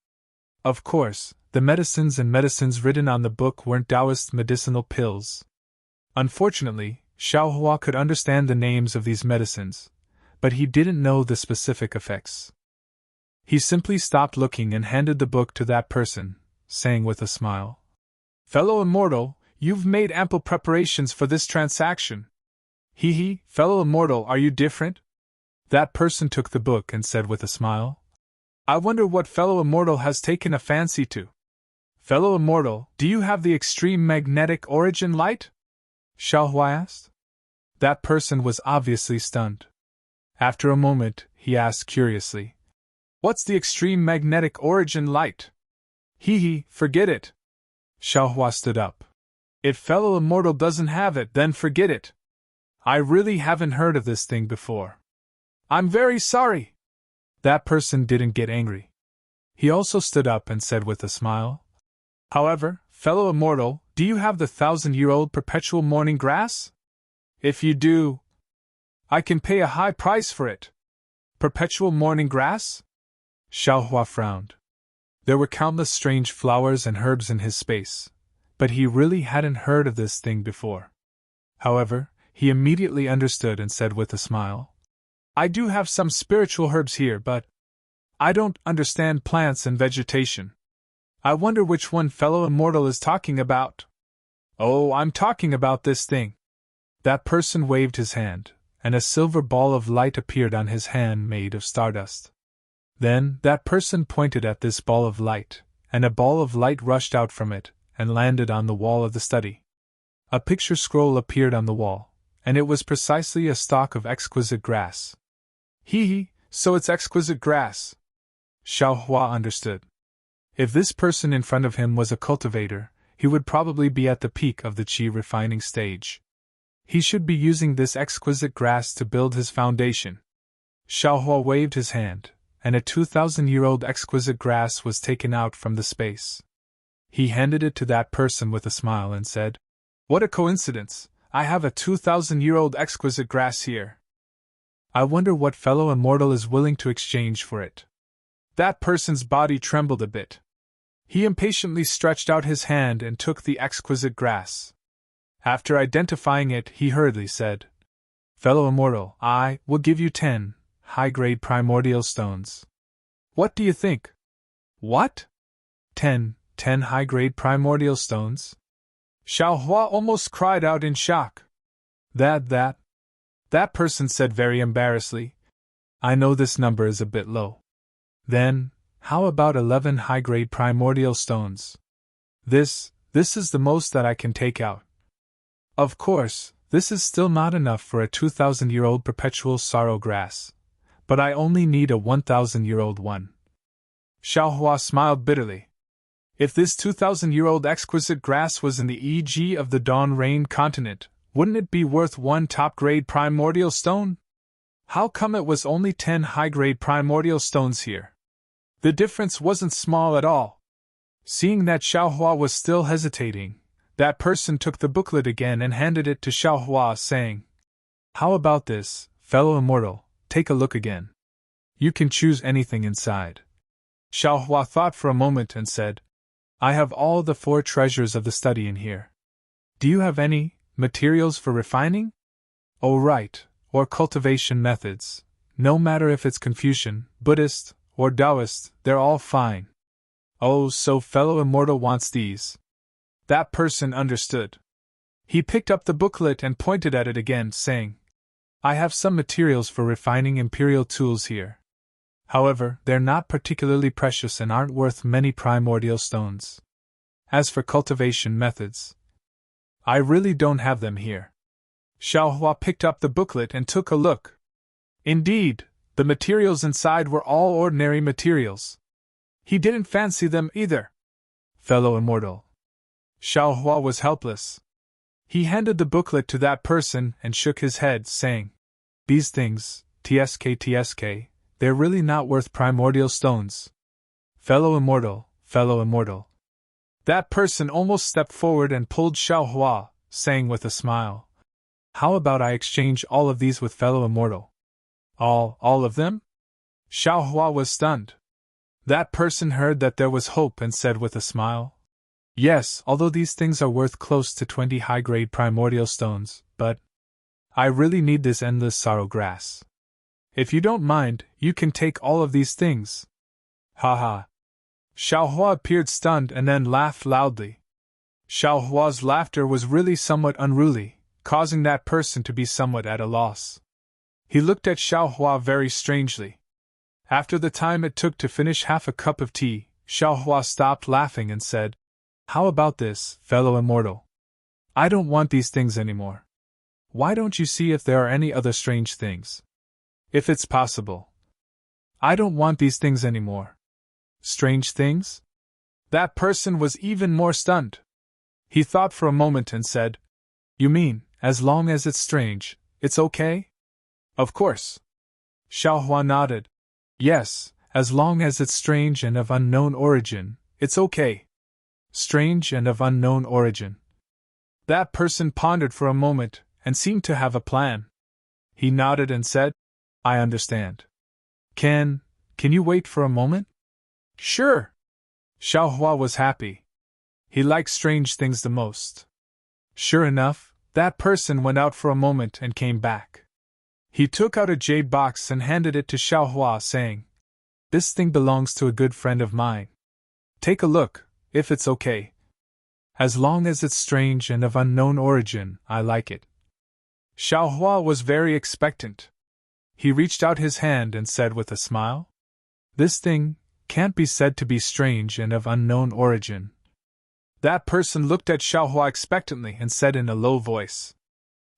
Of course, the medicines written on the book weren't Taoist medicinal pills. Unfortunately, Xiaohua could understand the names of these medicines, but he didn't know the specific effects. He simply stopped looking and handed the book to that person, saying with a smile, "Fellow Immortal, you've made ample preparations for this transaction." Fellow Immortal, are you different? That person took the book and said with a smile, "I wonder what Fellow Immortal has taken a fancy to." Fellow Immortal, do you have the extreme magnetic origin light? Xiaohua asked. That person was obviously stunned. After a moment, he asked curiously, "What's the extreme magnetic origin light?" Forget it. Xiaohua stood up. If Fellow Immortal doesn't have it, then forget it. I really haven't heard of this thing before. I'm very sorry. That person didn't get angry. He also stood up and said with a smile, "However, Fellow Immortal, do you have the 1,000-year-old perpetual morning grass? If you do, I can pay a high price for it." Perpetual morning grass? Xiaohua frowned. There were countless strange flowers and herbs in his space, but he really hadn't heard of this thing before. However, he immediately understood and said with a smile, "I do have some spiritual herbs here, but I don't understand plants and vegetation. I wonder which one Fellow Immortal is talking about." "Oh, I'm talking about this thing." That person waved his hand, and a silver ball of light appeared on his hand made of stardust. Then, that person pointed at this ball of light, and a ball of light rushed out from it, and landed on the wall of the study. A picture scroll appeared on the wall, and it was precisely a stalk of exquisite grass. So it's exquisite grass. Xiaohua understood. If this person in front of him was a cultivator, he would probably be at the peak of the qi refining stage. He should be using this exquisite grass to build his foundation. Xiaohua waved his hand, and a 2,000-year-old exquisite grass was taken out from the space. He handed it to that person with a smile and said, "What a coincidence, I have a 2,000-year-old exquisite grass here. I wonder what Fellow Immortal is willing to exchange for it." That person's body trembled a bit. He impatiently stretched out his hand and took the exquisite grass. After identifying it, he hurriedly said, "Fellow Immortal, I will give you 10 high-grade primordial stones. What do you think?" "What? 10 high-grade primordial stones?" Xiaohua almost cried out in shock. That person said very embarrassedly, "I know this number is a bit low." "Then, how about 11 high-grade primordial stones? This is the most that I can take out." "Of course, this is still not enough for a 2,000-year-old perpetual sorrow grass, but I only need a 1,000-year-old one." Xiaohua smiled bitterly. If this 2,000-year-old exquisite grass was in the EG of the Dawn Rain continent, wouldn't it be worth 1 top-grade primordial stone? How come it was only 10 high-grade primordial stones here? The difference wasn't small at all. Seeing that Xiaohua was still hesitating, that person took the booklet again and handed it to Xiaohua, saying, "How about this, Fellow Immortal? take a look again. You can choose anything inside. Xiaohua thought for a moment and said, I have all the 4 treasures of the study in here. Do you have any materials for refining? Oh, right, or cultivation methods. No matter if it's Confucian, Buddhist, or Taoist, they're all fine. Oh, so fellow Immortal wants these. That person understood. He picked up the booklet and pointed at it again, saying, I have some materials for refining imperial tools here. However, they're not particularly precious and aren't worth many primordial stones. As for cultivation methods, I really don't have them here. Xiaohua picked up the booklet and took a look. Indeed, the materials inside were all ordinary materials. He didn't fancy them either. Fellow Immortal. Xiaohua was helpless. He handed the booklet to that person and shook his head, saying, These things, tsk, they're really not worth primordial stones. Fellow Immortal, fellow Immortal. That person almost stepped forward and pulled Xiaohua, saying with a smile, How about I exchange all of these with fellow Immortal? All of them? Xiaohua was stunned. That person heard that there was hope and said with a smile, Yes, although these things are worth close to 20 high-grade primordial stones, but I really need this endless sorrow grass. If you don't mind, you can take all of these things. Ha ha. Xiaohua appeared stunned and then laughed loudly. Xiaohua's laughter was really somewhat unruly, causing that person to be somewhat at a loss. He looked at Xiaohua very strangely. After the time it took to finish half a cup of tea, Xiaohua stopped laughing and said, How about this, fellow Immortal? I don't want these things anymore. Why don't you see if there are any other strange things? If it's possible. I don't want these things anymore. Strange things? That person was even more stunned. He thought for a moment and said, You mean, as long as it's strange, it's okay? Of course. Xiaohua nodded. Yes, as long as it's strange and of unknown origin, it's okay. Strange and of unknown origin. That person pondered for a moment and seemed to have a plan. He nodded and said, I understand. Can you wait for a moment? Sure. Xiaohua was happy. He liked strange things the most. Sure enough, that person went out for a moment and came back. He took out a jade box and handed it to Xiaohua, saying, This thing belongs to a good friend of mine. Take a look, if it's okay. As long as it's strange and of unknown origin, I like it. Xiaohua was very expectant. He reached out his hand and said with a smile, This thing can't be said to be strange and of unknown origin. That person looked at Xiaohua expectantly and said in a low voice.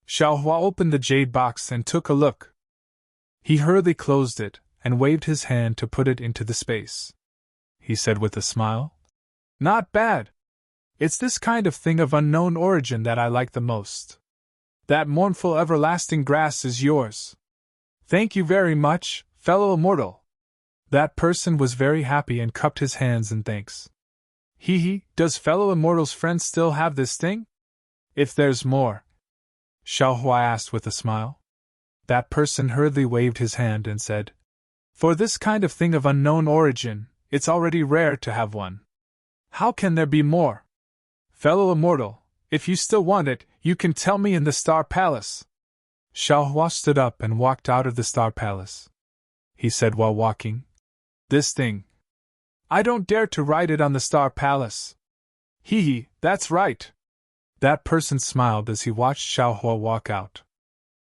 Xiaohua opened the jade box and took a look. He hurriedly closed it and waved his hand to put it into the space. He said with a smile, Not bad. It's this kind of thing of unknown origin that I like the most. That mournful everlasting grass is yours. Thank you very much, fellow Immortal. That person was very happy and cupped his hands in thanks. Does fellow Immortal's friend still have this thing? If there's more, Xiaohua asked with a smile. That person hurriedly waved his hand and said, For this kind of thing of unknown origin, it's already rare to have one. How can there be more? Fellow Immortal, if you still want it, you can tell me in the Star Palace. Xiaohua stood up and walked out of the Star Palace. He said while walking, This thing. I don't dare to write it on the Star Palace. That's right. That person smiled as he watched Xiaohua walk out.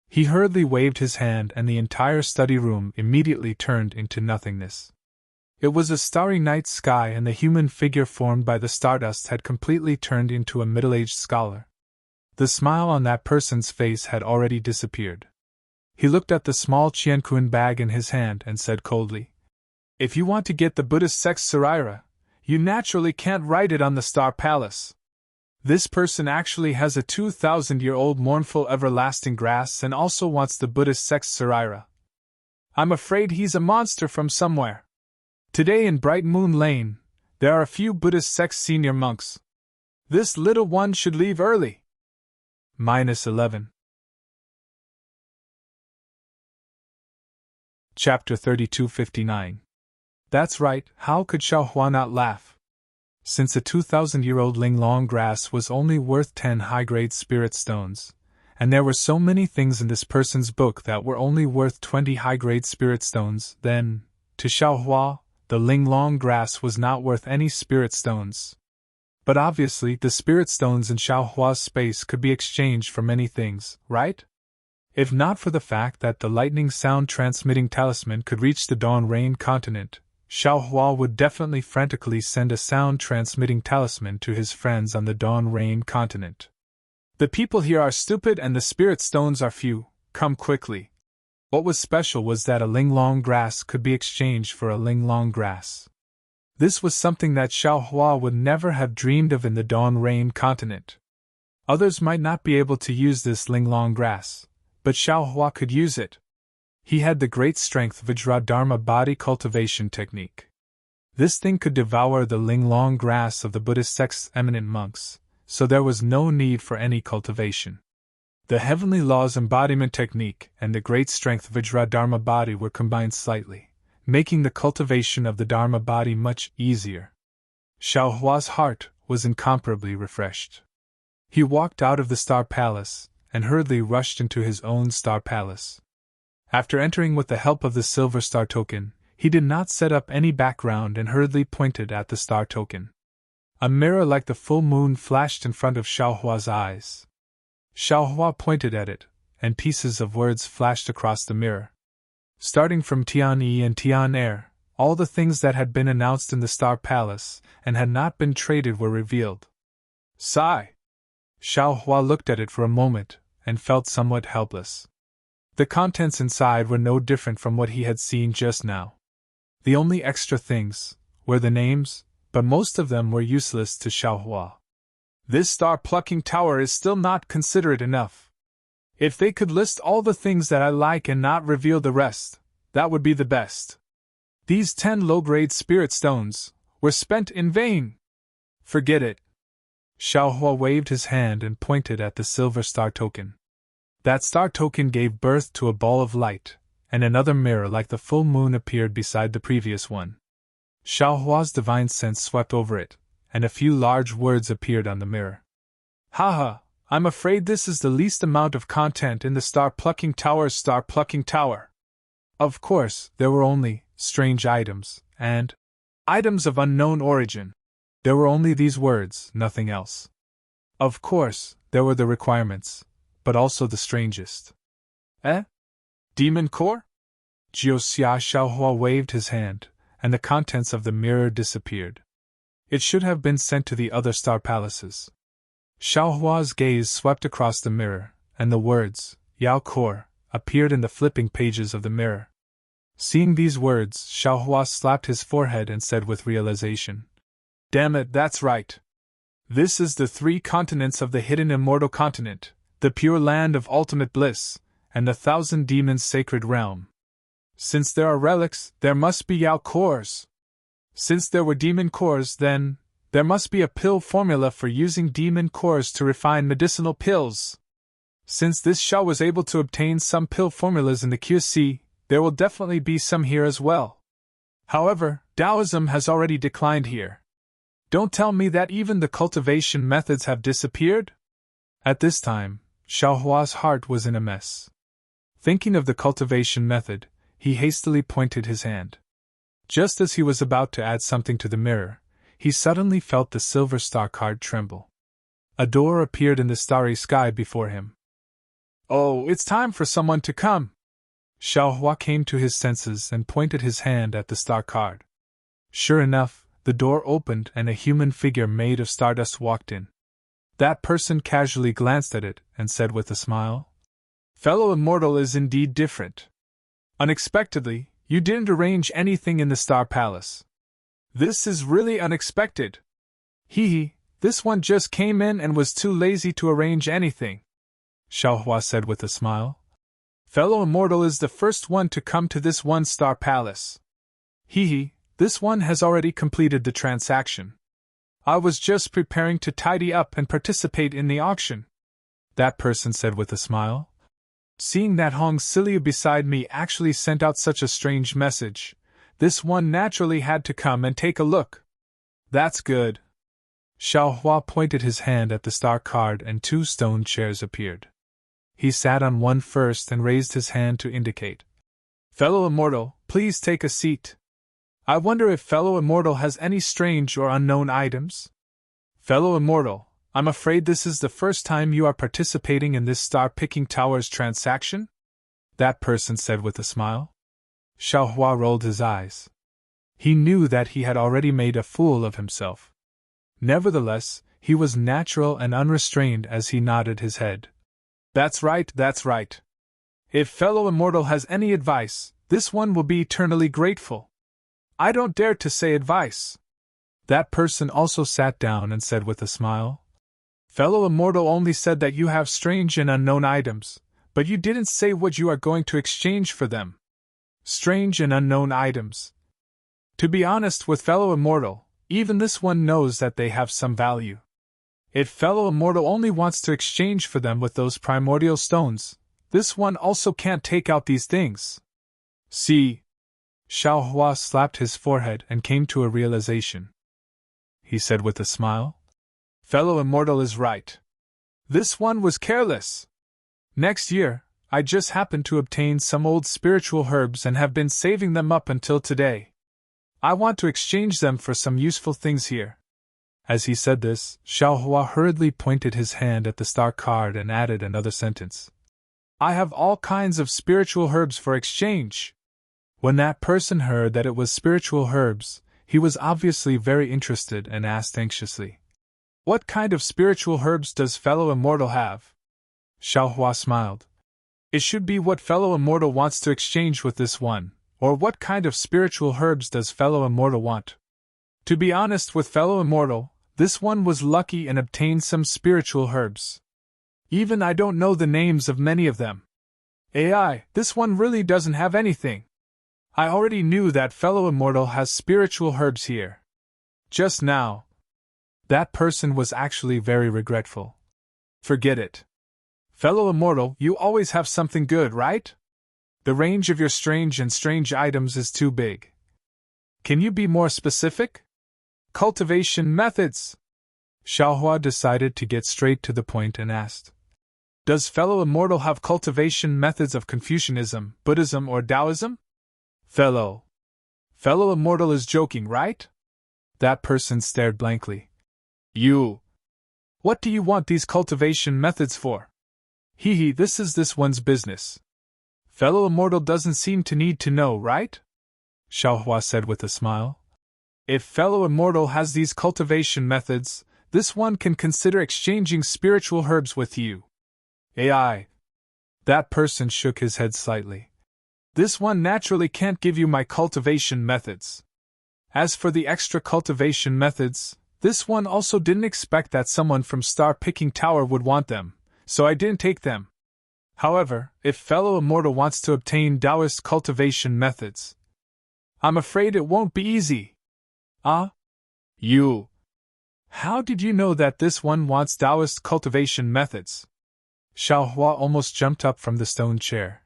He hurriedly waved his hand and the entire study room immediately turned into nothingness. It was a starry night sky and the human figure formed by the stardust had completely turned into a middle-aged scholar. The smile on that person's face had already disappeared. He looked at the small Qianquan bag in his hand and said coldly, If you want to get the Buddhist sex saraira, you naturally can't write it on the Star Palace. This person actually has a 2,000-year-old mournful everlasting grass and also wants the Buddhist sex saraira. I'm afraid he's a monster from somewhere. Today in Bright Moon Lane, there are a few Buddhist sex senior monks. This little one should leave early. -11. Chapter 3259. That's right, how could Xiao Hua not laugh? Since a 2,000-year-old Linglong grass was only worth 10 high-grade spirit stones, and there were so many things in this person's book that were only worth 20 high-grade spirit stones, then, to Xiao Hua, the Linglong grass was not worth any spirit stones. But obviously, the spirit stones in Xiao Hua's space could be exchanged for many things, right? If not for the fact that the lightning sound transmitting talisman could reach the Dawn Rain continent, Xiao Hua would definitely frantically send a sound transmitting talisman to his friends on the Dawn Rain continent. The people here are stupid and the spirit stones are few, come quickly. What was special was that a Linglong grass could be exchanged for a Linglong grass. This was something that Xiao Hua would never have dreamed of in the Dawn Rain continent. Others might not be able to use this Linglong grass, but Xiao Hua could use it. He had the great strength Vajradharma body cultivation technique. This thing could devour the Linglong grass of the Buddhist sect's eminent monks, so there was no need for any cultivation. The heavenly laws embodiment technique and the great strength Vajradharma body were combined slightly, making the cultivation of the Dharma body much easier. Xiao Hua's heart was incomparably refreshed. He walked out of the Star Palace and hurriedly rushed into his own Star Palace. After entering with the help of the Silver Star Token, he did not set up any background and hurriedly pointed at the Star Token. A mirror like the full moon flashed in front of Xiao Hua's eyes. Xiao Hua pointed at it, and pieces of words flashed across the mirror. Starting from Tian Yi and Tian Air, all the things that had been announced in the Star Palace and had not been traded were revealed. Sigh! Xiao Hua looked at it for a moment, and felt somewhat helpless. The contents inside were no different from what he had seen just now. The only extra things were the names, but most of them were useless to Xiao Hua. This star-plucking tower is still not considerate enough. If they could list all the things that I like and not reveal the rest, that would be the best. These 10 low-grade spirit stones were spent in vain. Forget it. Xiao Hua waved his hand and pointed at the Silver Star Token. That star token gave birth to a ball of light, and another mirror like the full moon appeared beside the previous one. Xiao Hua's divine sense swept over it, and a few large words appeared on the mirror. Haha, I'm afraid this is the least amount of content in the Star-Plucking Tower's Star-Plucking Tower. Of course, there were only strange items, and items of unknown origin. There were only these words, nothing else. Of course, there were the requirements, but also the strangest. Demon core? Xiao Hua waved his hand, and the contents of the mirror disappeared. It should have been sent to the other star palaces. Xiao Hua's gaze swept across the mirror, and the words, Yao Core, appeared in the flipping pages of the mirror. Seeing these words, Xiao Hua slapped his forehead and said with realization, Damn it, that's right. This is the 3 continents of the hidden immortal continent, the pure land of ultimate bliss, and the 1,000 demons' sacred realm. Since there are relics, there must be Yao cores. Since there were demon cores, then, there must be a pill formula for using demon cores to refine medicinal pills. Since this Xiao was able to obtain some pill formulas in the QC, there will definitely be some here as well. However, Taoism has already declined here. Don't tell me that even the cultivation methods have disappeared? At this time, Xiao Hua's heart was in a mess. Thinking of the cultivation method, he hastily pointed his hand. Just as he was about to add something to the mirror, he suddenly felt the silver star card tremble. A door appeared in the starry sky before him. Oh, it's time for someone to come! Xiao Hua came to his senses and pointed his hand at the star card. Sure enough, the door opened and a human figure made of stardust walked in. That person casually glanced at it and said with a smile, Fellow Immortal is indeed different. Unexpectedly, you didn't arrange anything in the Star Palace. This is really unexpected. Hee, this one just came in and was too lazy to arrange anything. Xiao Hua said with a smile. Fellow Immortal is the first one to come to this 1-star palace. Hee, this one has already completed the transaction. I was just preparing to tidy up and participate in the auction. That person said with a smile. Seeing that Hong Silia beside me actually sent out such a strange message, this one naturally had to come and take a look. That's good. Xiao Hua pointed his hand at the star card and 2 stone chairs appeared. He sat on one first and raised his hand to indicate. Fellow Immortal, please take a seat. I wonder if Fellow Immortal has any strange or unknown items? Fellow Immortal, I'm afraid this is the first time you are participating in this star-picking towers transaction? That person said with a smile. Xiao Hua rolled his eyes. He knew that he had already made a fool of himself. Nevertheless, he was natural and unrestrained as he nodded his head. That's right, that's right. If Fellow Immortal has any advice, this one will be eternally grateful. I don't dare to say advice. That person also sat down and said with a smile. Fellow Immortal only said that you have strange and unknown items, but you didn't say what you are going to exchange for them. Strange and unknown items. To be honest with Fellow Immortal, even this one knows that they have some value. If Fellow Immortal only wants to exchange for them with those primordial stones, this one also can't take out these things. See? Xiao Hua slapped his forehead and came to a realization. He said with a smile. Fellow Immortal is right. This one was careless. Next year, I just happened to obtain some old spiritual herbs and have been saving them up until today. I want to exchange them for some useful things here. As he said this, Xiao Hua hurriedly pointed his hand at the star card and added another sentence. I have all kinds of spiritual herbs for exchange. When that person heard that it was spiritual herbs, he was obviously very interested and asked anxiously. What kind of spiritual herbs does Fellow Immortal have? Xiao Hua smiled. It should be what Fellow Immortal wants to exchange with this one, or what kind of spiritual herbs does Fellow Immortal want? To be honest with Fellow Immortal, this one was lucky and obtained some spiritual herbs. Even I don't know the names of many of them. AI, this one really doesn't have anything. I already knew that Fellow Immortal has spiritual herbs here. Just now. That person was actually very regretful. Forget it. Fellow Immortal, you always have something good, right? The range of your strange items is too big. Can you be more specific? Cultivation methods. Xiao Hua decided to get straight to the point and asked. Does Fellow Immortal have cultivation methods of Confucianism, Buddhism, or Taoism? Fellow Immortal is joking, right? That person stared blankly. You. What do you want these cultivation methods for? This is this one's business. Fellow Immortal doesn't seem to need to know, right? Xiao Hua said with a smile. If Fellow Immortal has these cultivation methods, this one can consider exchanging spiritual herbs with you. AI. That person shook his head slightly. This one naturally can't give you my cultivation methods. As for the extra cultivation methods, this one also didn't expect that someone from Star Picking Tower would want them, so I didn't take them. However, if Fellow Immortal wants to obtain Taoist cultivation methods, I'm afraid it won't be easy. You. How did you know that this one wants Taoist cultivation methods? Xiao Hua almost jumped up from the stone chair.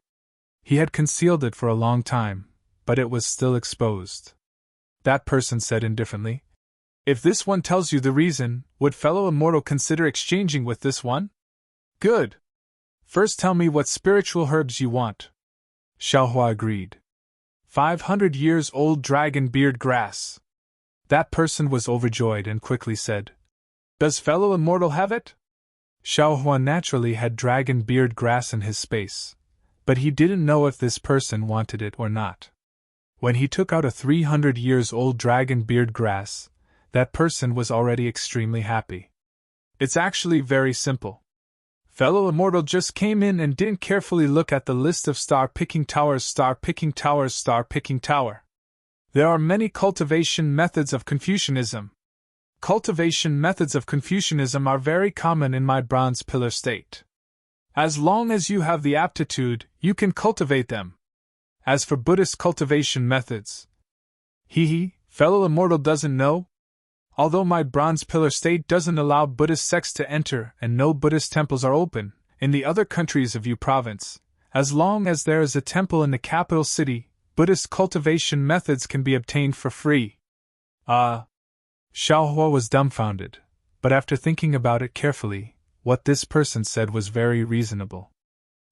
He had concealed it for a long time, but it was still exposed. That person said indifferently. If this one tells you the reason, would Fellow Immortal consider exchanging with this one? Good. First tell me what spiritual herbs you want. Xiao Hua agreed. 500 years old dragon beard grass. That person was overjoyed and quickly said. Does Fellow Immortal have it? Xiao Hua naturally had dragon beard grass in his space, but he didn't know if this person wanted it or not. When he took out a 300 years old dragon beard grass, that person was already extremely happy. It's actually very simple. Fellow Immortal just came in and didn't carefully look at the list of star picking towers. There are many cultivation methods of Confucianism. Cultivation methods of Confucianism are very common in my bronze pillar state. As long as you have the aptitude, you can cultivate them. As for Buddhist cultivation methods, Fellow Immortal doesn't know? Although my bronze pillar state doesn't allow Buddhist sects to enter and no Buddhist temples are open, in the other countries of Yu province, As long as there is a temple in the capital city, Buddhist cultivation methods can be obtained for free. Xiaohua was dumbfounded, but after thinking about it carefully, what this person said was very reasonable.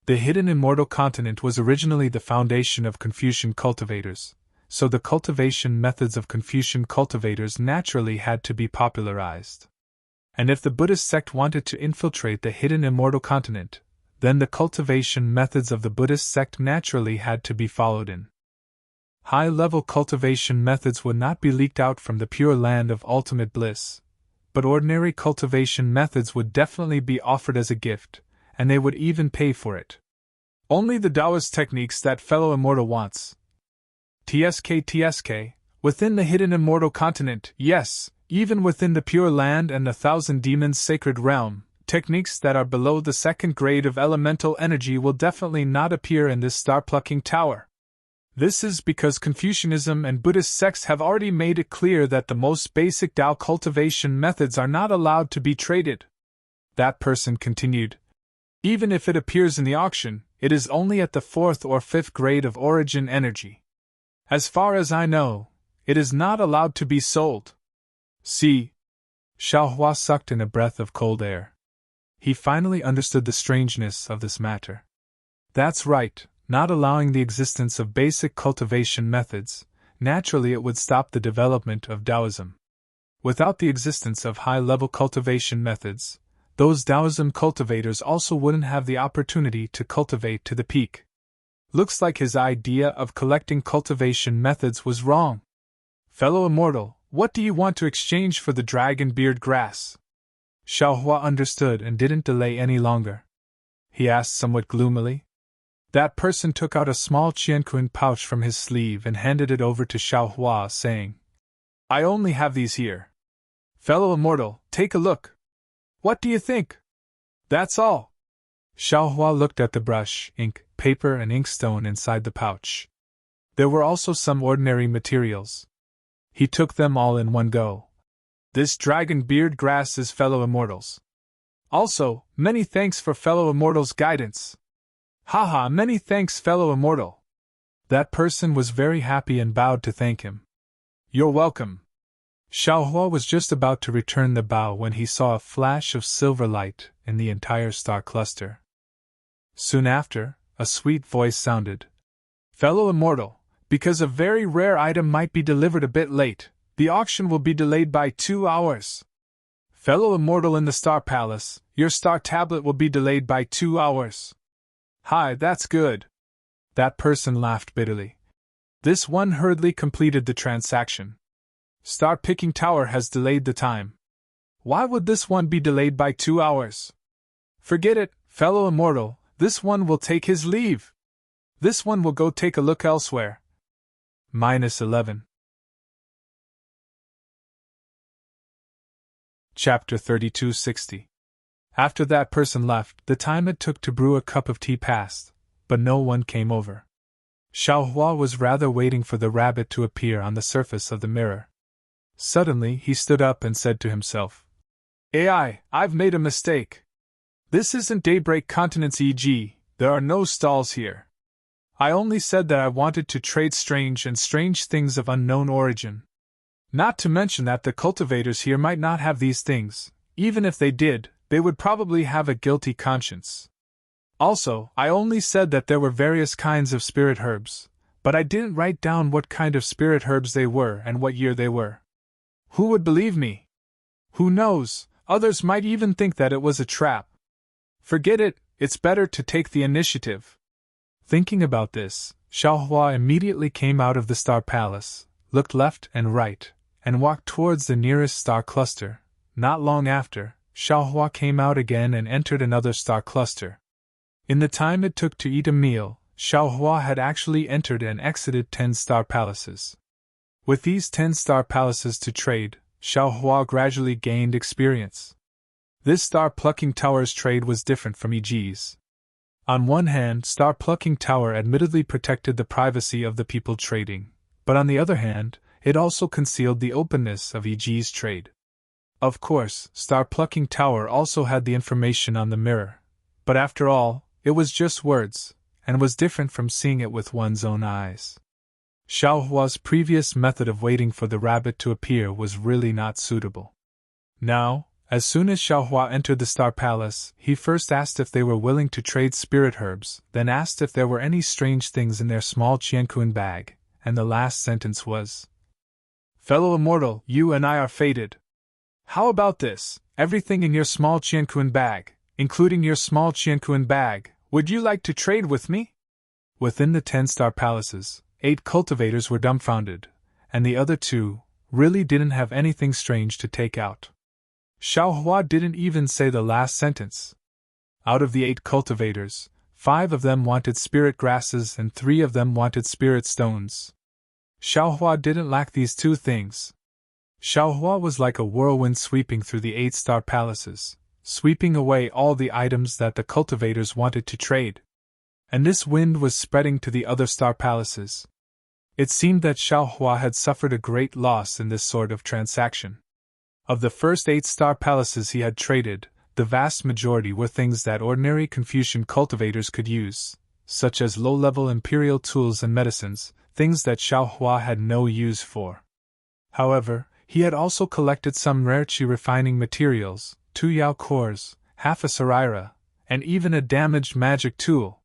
The hidden immortal continent was originally the foundation of Confucian cultivators, so the cultivation methods of Confucian cultivators naturally had to be popularized. And if the Buddhist sect wanted to infiltrate the hidden immortal continent, then the cultivation methods of the Buddhist sect naturally had to be followed in. High-level cultivation methods would not be leaked out from the pure land of ultimate bliss, but ordinary cultivation methods would definitely be offered as a gift, and they would even pay for it. Only the Taoist techniques that fellow immortal wants. TSK, within the hidden immortal continent, yes, even within the pure land and the thousand demons sacred realm, techniques that are below the second grade of elemental energy will definitely not appear in this star-plucking tower. This is because Confucianism and Buddhist sects have already made it clear that the most basic Tao cultivation methods are not allowed to be traded. That person continued. Even if it appears in the auction, it is only at the 4th or 5th grade of origin energy. As far as I know, it is not allowed to be sold. See? Xiaohua sucked in a breath of cold air. He finally understood the strangeness of this matter. That's right. Not allowing the existence of basic cultivation methods, naturally it would stop the development of Taoism. Without the existence of high-level cultivation methods, those Taoism cultivators also wouldn't have the opportunity to cultivate to the peak. Looks like his idea of collecting cultivation methods was wrong. Fellow Immortal, what do you want to exchange for the dragon beard grass? Xiaohua understood and didn't delay any longer. He asked somewhat gloomily. That person took out a small qianquan pouch from his sleeve and handed it over to Xiaohua, saying, I only have these here. Fellow Immortal, take a look. What do you think? That's all. Xiaohua looked at the brush, ink, paper and inkstone inside the pouch. There were also some ordinary materials. He took them all in one go. This dragon beard grass is Fellow Immortal's. Also, many thanks for Fellow Immortal's guidance. Haha, many thanks, Fellow Immortal. That person was very happy and bowed to thank him. You're welcome. Xiaohua was just about to return the bow when he saw a flash of silver light in the entire star cluster. Soon after, a sweet voice sounded. Fellow Immortal, because a very rare item might be delivered a bit late, the auction will be delayed by 2 hours. Fellow Immortal in the Star Palace, your star tablet will be delayed by 2 hours. Hi, that's good. That person laughed bitterly. This one hurriedly completed the transaction. Star Picking Tower has delayed the time. Why would this one be delayed by 2 hours? Forget it, Fellow Immortal, this one will take his leave. This one will go take a look elsewhere. -11. Chapter 3260. After that person left, the time it took to brew a cup of tea passed, but no one came over. Xiaohua was rather waiting for the rabbit to appear on the surface of the mirror. Suddenly he stood up and said to himself, I've made a mistake. This isn't Daybreak Continent's e.g., there are no stalls here. I only said that I wanted to trade strange things of unknown origin. Not to mention that the cultivators here might not have these things. Even if they did, they would probably have a guilty conscience. Also, I only said that there were various kinds of spirit herbs, but I didn't write down what kind of spirit herbs they were and what year they were. Who would believe me? Who knows, others might even think that it was a trap. Forget it, it's better to take the initiative. Thinking about this, Xiaohua immediately came out of the Star Palace, looked left and right, and walked towards the nearest star cluster. Not long after, Xiaohua came out again and entered another star cluster. In the time it took to eat a meal, Xiaohua had actually entered and exited 10 star palaces. With these 10 star palaces to trade, Xiaohua gradually gained experience. This star-plucking tower's trade was different from EG's. On one hand, star-plucking tower admittedly protected the privacy of the people trading, but on the other hand, it also concealed the openness of EG's trade. Of course, star-plucking tower also had the information on the mirror, but after all, it was just words, and was different from seeing it with one's own eyes. Xiao Hua's previous method of waiting for the rabbit to appear was really not suitable. Now, as soon as Xiao Hua entered the Star Palace, he first asked if they were willing to trade spirit herbs, then asked if there were any strange things in their small qianquan bag, and the last sentence was, "Fellow Immortal, you and I are fated. How about this? Everything in your small qianquan bag, including your small qianquan bag, would you like to trade with me?" Within the 10 Star Palaces, 8 cultivators were dumbfounded, and the other 2 really didn't have anything strange to take out. Xiao Hua didn't even say the last sentence. Out of the 8 cultivators, 5 of them wanted spirit grasses and 3 of them wanted spirit stones. Xiao Hua didn't lack these 2 things. Xiao Hua was like a whirlwind sweeping through the 8 Star Palaces, sweeping away all the items that the cultivators wanted to trade. And this wind was spreading to the other Star Palaces. It seemed that Xiao Hua had suffered a great loss in this sort of transaction. Of the first 8 Star Palaces he had traded, the vast majority were things that ordinary Confucian cultivators could use, such as low-level imperial tools and medicines, things that Xiao Hua had no use for. However, he had also collected some rare qi refining materials, 2 yao cores, half a saraira, and even a damaged magic tool.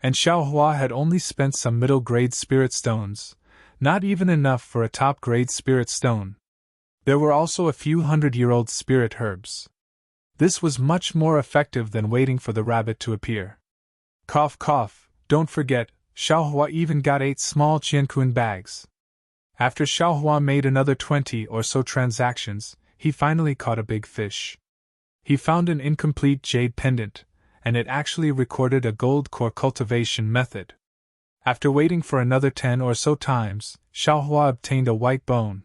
And Xiao Hua had only spent some middle-grade spirit stones, not even enough for a top-grade spirit stone. There were also a few 100-year-old spirit herbs. This was much more effective than waiting for the rabbit to appear. Cough cough, don't forget, Xiao Hua even got 8 small qianquan bags. After Xiao Hua made another 20 or so transactions, he finally caught a big fish. He found an incomplete jade pendant, and it actually recorded a gold core cultivation method. After waiting for another 10 or so times, Xiao Hua obtained a white bone.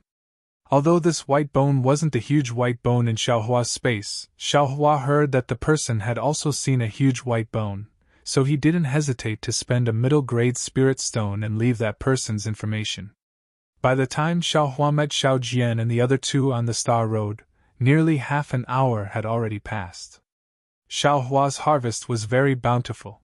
Although this white bone wasn't the huge white bone in Xiao Hua's space, Xiao Hua heard that the person had also seen a huge white bone, so he didn't hesitate to spend a middle-grade spirit stone and leave that person's information. By the time Xiao Hua met Xiao Jian and the other 2 on the Star Road, nearly half an hour had already passed. Xiao Hua's harvest was very bountiful.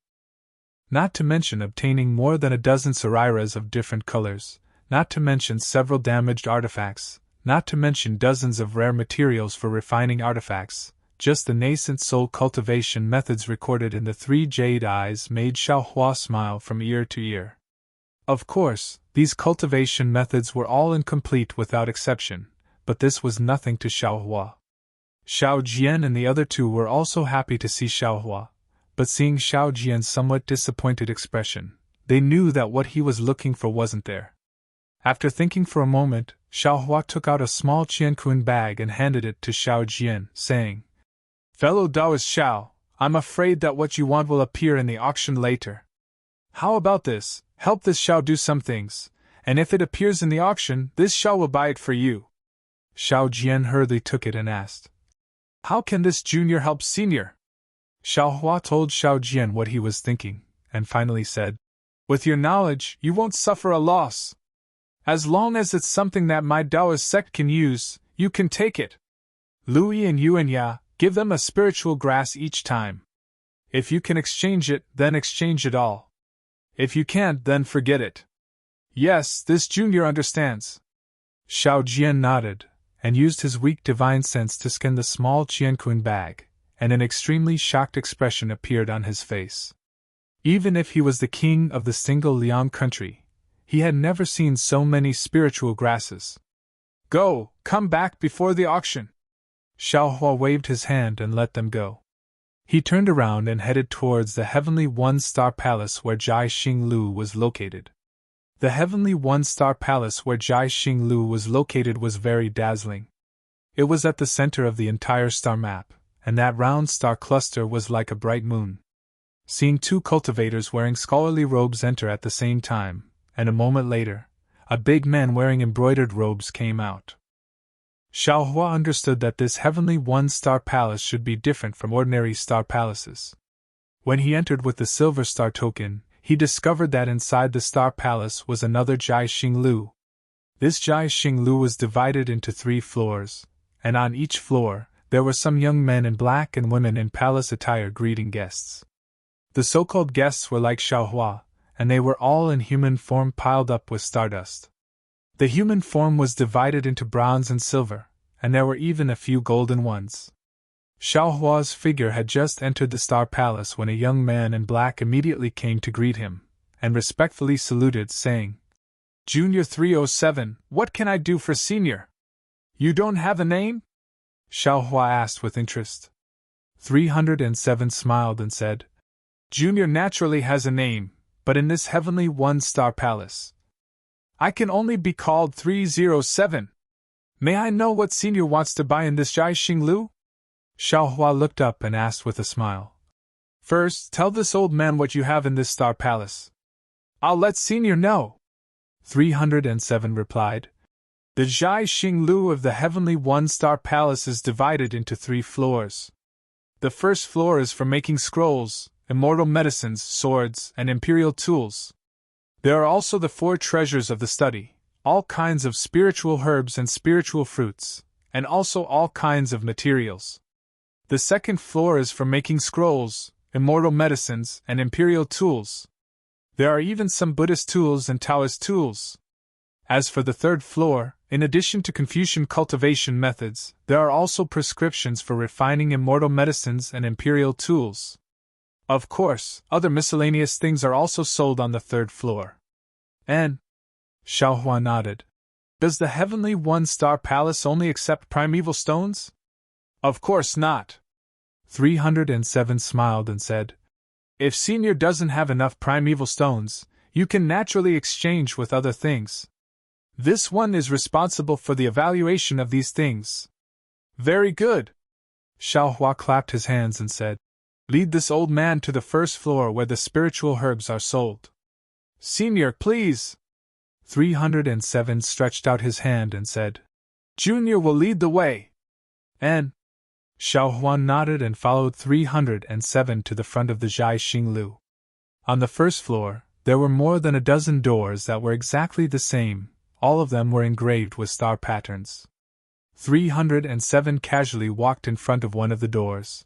Not to mention obtaining more than a dozen sarairas of different colors, not to mention several damaged artifacts, not to mention dozens of rare materials for refining artifacts, just the nascent soul cultivation methods recorded in the 3 jade eyes made Xiao Hua smile from ear to ear. Of course, these cultivation methods were all incomplete without exception, but this was nothing to Xiao Hua. Xiao Jian and the other 2 were also happy to see Xiao Hua, but seeing Xiao Jian's somewhat disappointed expression, they knew that what he was looking for wasn't there. After thinking for a moment, Xiao Hua took out a small qianquan bag and handed it to Xiao Jian, saying, "Fellow Taoist Xiao, I'm afraid that what you want will appear in the auction later. How about this? Help this Xiao do some things, and if it appears in the auction, this Xiao will buy it for you." Xiao Jian hurriedly took it and asked, "How can this junior help senior?" Xiao Hua told Xiao Jian what he was thinking, and finally said, "With your knowledge, you won't suffer a loss. As long as it's something that my Taoist sect can use, you can take it. Louis and Yuan Ya, give them a spiritual grass each time. If you can exchange it, then exchange it all. If you can't, then forget it." "Yes, this junior understands." Xiao Jian nodded, and used his weak divine sense to scan the small qianquan bag, and an extremely shocked expression appeared on his face. Even if he was the king of the single Liang country, he had never seen so many spiritual grasses. "Go, come back before the auction." Xiao Hua waved his hand and let them go. He turned around and headed towards the Heavenly One-Star Palace where Jai Xing Lu was located. The Heavenly One-Star Palace where Jai Xing Lu was located was very dazzling. It was at the center of the entire star map, and that round star cluster was like a bright moon. Seeing 2 cultivators wearing scholarly robes enter at the same time, and a moment later, a big man wearing embroidered robes came out. Xiao Hua understood that this Heavenly One-Star Palace should be different from ordinary star palaces. When he entered with the Silver Star token, he discovered that inside the Star Palace was another Jai Xing Lu. This Jai Xing Lu was divided into 3 floors, and on each floor, there were some young men in black and women in palace attire greeting guests. The so-called guests were like Xiaohua, and they were all in human form piled up with stardust. The human form was divided into bronze and silver, and there were even a few golden ones. Xiaohua's figure had just entered the Star Palace when a young man in black immediately came to greet him, and respectfully saluted, saying, "Junior 307, what can I do for Senior?" "You don't have a name?" Xiaohua asked with interest. 307 smiled and said, "Junior naturally has a name, but in this heavenly one-star palace, I can only be called 307. May I know what Senior wants to buy in this Jai Xinglu?" Xiaohua looked up and asked with a smile. "First, tell this old man what you have in this star palace. I'll let Senior know." 307 replied, "The Jai Xinglu of the heavenly one-star palace is divided into 3 floors. The first floor is for making scrolls, immortal medicines, swords, and imperial tools. There are also the 4 treasures of the study, all kinds of spiritual herbs and spiritual fruits, and also all kinds of materials. The second floor is for making scrolls, immortal medicines, and imperial tools. There are even some Buddhist tools and Taoist tools. As for the third floor, in addition to Confucian cultivation methods, there are also prescriptions for refining immortal medicines and imperial tools. Of course, other miscellaneous things are also sold on the third floor." "And?" Xiaohua nodded. "Does the heavenly one-star palace only accept primeval stones?" "Of course not." 307 smiled and said, "If Senior doesn't have enough primeval stones, you can naturally exchange with other things. This one is responsible for the evaluation of these things." "Very good." Xiaohua clapped his hands and said, "Lead this old man to the first floor where the spiritual herbs are sold." "Senior, please." 307 stretched out his hand and said, "Junior will lead the way." "And?" Xiaohua nodded and followed 307 to the front of the Jai Xinglu. On the first floor, there were more than a dozen doors that were exactly the same. All of them were engraved with star patterns. 307 casually walked in front of one of the doors.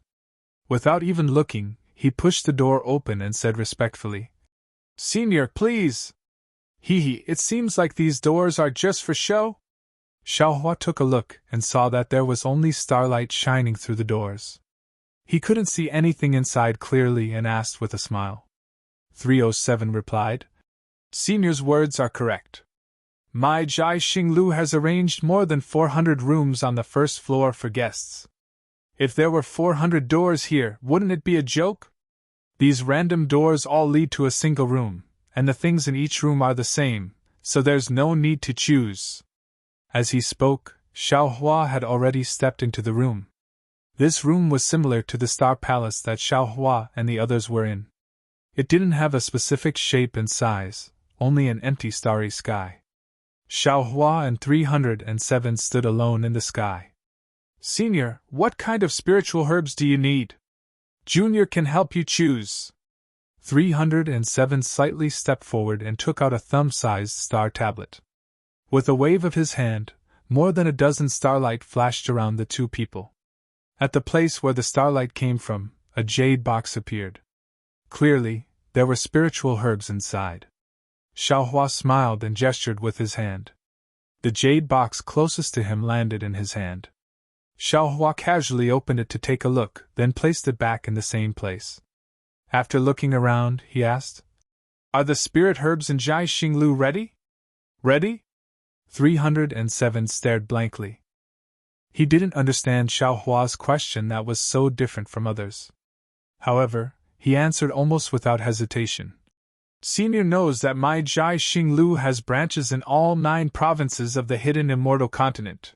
Without even looking, he pushed the door open and said respectfully, "Senior, please." It seems like these doors are just for show." Xiaohua took a look and saw that there was only starlight shining through the doors. He couldn't see anything inside clearly and asked with a smile. 307 replied, "Senior's words are correct. My Jai Xinglu has arranged more than 400 rooms on the first floor for guests. If there were 400 doors here, wouldn't it be a joke? These random doors all lead to a single room, and the things in each room are the same, so there's no need to choose." As he spoke, Xiaohua had already stepped into the room. This room was similar to the star palace that Xiaohua and the others were in. It didn't have a specific shape and size, only an empty starry sky. Xiaohua and 307 stood alone in the sky. "Senior, what kind of spiritual herbs do you need? Junior can help you choose." 307 slightly stepped forward and took out a thumb-sized star tablet. With a wave of his hand, more than a dozen starlight flashed around the 2 people. At the place where the starlight came from, a jade box appeared. Clearly, there were spiritual herbs inside. Xiaohua smiled and gestured with his hand. The jade box closest to him landed in his hand. Xiaohua casually opened it to take a look, then placed it back in the same place. After looking around, he asked, "Are the spirit herbs in Jai Xinglu ready?" "Ready?" 307 stared blankly. He didn't understand Xiaohua's question that was so different from others. However, he answered almost without hesitation. "Senior knows that my Jai Xinglu has branches in all 9 provinces of the hidden immortal continent.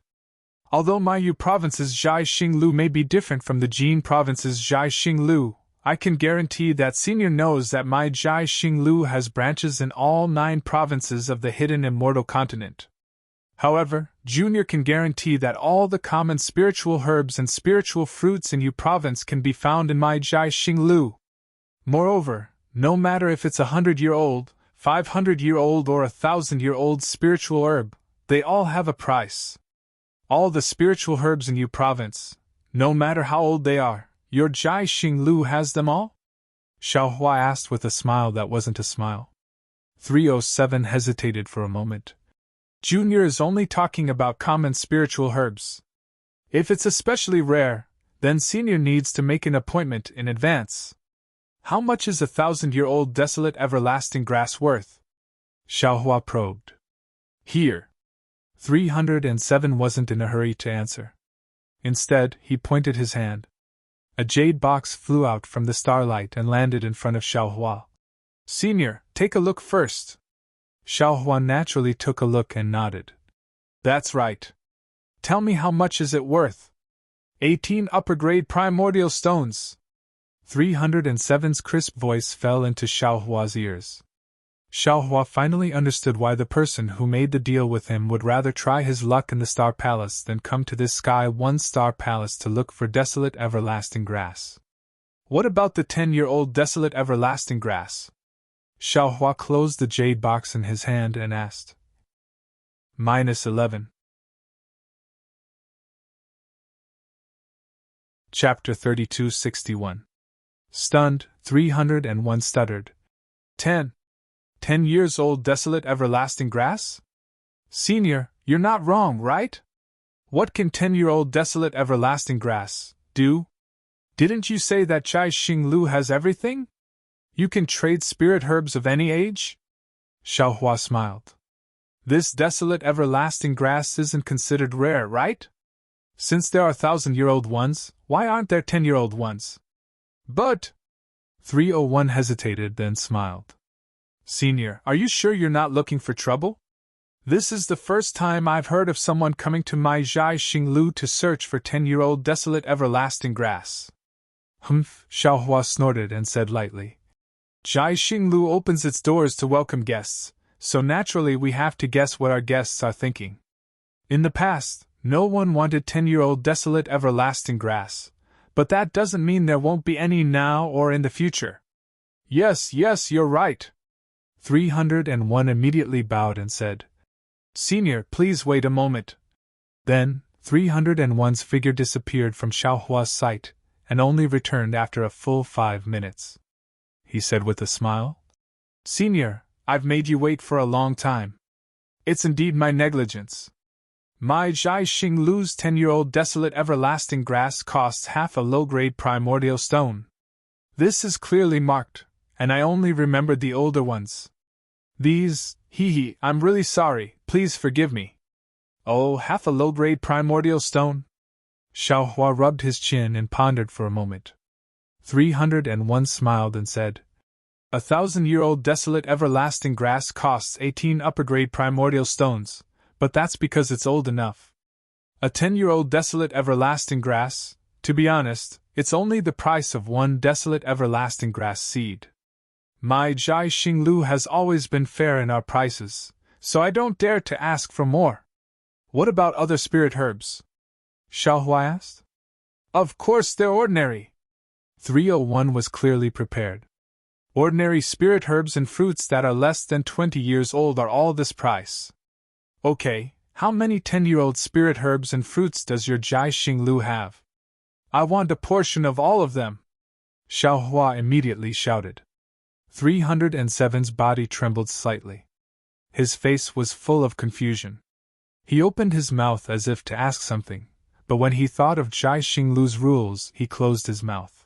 Although my Yu province's Jai Xinglu may be different from the Jin province's Jai Xinglu, I can guarantee that Senior knows that my Jai Xinglu has branches in all 9 provinces of the hidden immortal continent. However, Junior can guarantee that all the common spiritual herbs and spiritual fruits in Yu province can be found in my Jai Xinglu. Moreover, no matter if it's 100-year-old, 500-year-old or 1,000-year-old spiritual herb, they all have a price. All the spiritual herbs in Yu province, no matter how old they are, your Jai Xinglu has them all?" Xiaohua asked with a smile that wasn't a smile. 307 hesitated for a moment. Junior is only talking about common spiritual herbs. If it's especially rare, then Senior needs to make an appointment in advance. How much is 1,000-year-old desolate everlasting grass worth? Xiaohua probed. Here. 307 wasn't in a hurry to answer. Instead, he pointed his hand. A jade box flew out from the starlight and landed in front of Xiaohua. Senior, take a look first. Xiaohua naturally took a look and nodded. That's right. Tell me, how much is it worth? 18 upper-grade primordial stones. 307's crisp voice fell into Xiaohua's ears. Xiaohua finally understood why the person who made the deal with him would rather try his luck in the Star Palace than come to this Sky One-Star Palace to look for desolate everlasting grass. What about the 10-year-old desolate everlasting grass? Xiaohua closed the jade box in his hand and asked. -11. Chapter 3261. Stunned, 301 stuttered. 10 years old desolate everlasting grass? Senior, you're not wrong, right? What can 10-year-old desolate everlasting grass do? Didn't you say that Chai Xinglu has everything? You can trade spirit herbs of any age? Xiaohua smiled. This desolate everlasting grass isn't considered rare, right? Since there are 1,000-year-old ones, why aren't there 10-year-old ones? But 301 hesitated, then smiled. Senior, are you sure you're not looking for trouble? This is the first time I've heard of someone coming to my Chai Xinglu to search for 10-year-old desolate everlasting grass. Humph, Xiaohua snorted and said lightly. Chai Xinglu opens its doors to welcome guests, so naturally we have to guess what our guests are thinking. In the past, no one wanted 10-year-old desolate everlasting grass, but that doesn't mean there won't be any now or in the future. Yes, you're right. 301 immediately bowed and said, Senior, please wait a moment. Then, 301's figure disappeared from Xiaohua's sight, and only returned after a full 5 minutes. He said with a smile, Senior, I've made you wait for a long time. It's indeed my negligence. My Chai Xinglu's 10-year-old desolate everlasting grass costs half a low-grade primordial stone. This is clearly marked, and I only remembered the older ones. These, I'm really sorry, please forgive me. Oh, half a low-grade primordial stone? Xiaohua rubbed his chin and pondered for a moment. 301 smiled and said, 1,000-year-old desolate everlasting grass costs 18 upper-grade primordial stones, but that's because it's old enough. A 10-year-old desolate everlasting grass, to be honest, it's only the price of one desolate everlasting grass seed. My Chai Xinglu has always been fair in our prices, so I don't dare to ask for more. What about other spirit herbs? Xiaohua asked. Of course they're ordinary. 301 was clearly prepared. Ordinary spirit herbs and fruits that are less than 20 years old are all this price. Okay, how many 10-year-old spirit herbs and fruits does your Chai Xinglu have? I want a portion of all of them. Xiaohua immediately shouted. 307's body trembled slightly. His face was full of confusion. He opened his mouth as if to ask something, but when he thought of Chai Xinglu's rules, he closed his mouth.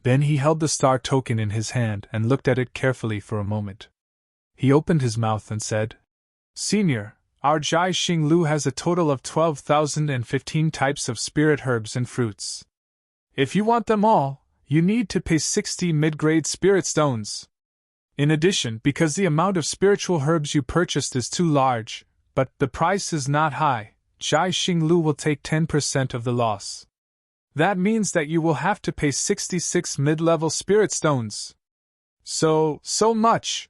Then he held the star token in his hand and looked at it carefully for a moment. He opened his mouth and said, Senior, our Chai Xinglu has a total of 12,015 types of spirit herbs and fruits. If you want them all, you need to pay 60 mid-grade spirit stones. In addition, because the amount of spiritual herbs you purchased is too large, but the price is not high, Chai Xinglu will take 10% of the loss. That means that you will have to pay 66 mid-level spirit stones. So much!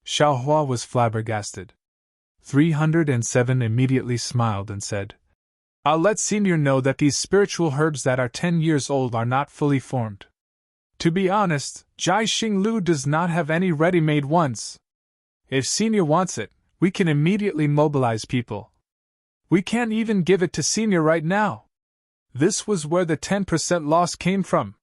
Xiaohua was flabbergasted. 307 immediately smiled and said, I'll let Senior know that these spiritual herbs that are 10 years old are not fully formed. To be honest, Chai Xinglu does not have any ready-made ones. If Senior wants it, we can immediately mobilize people. We can't even give it to Senior right now. This was where the 10% loss came from.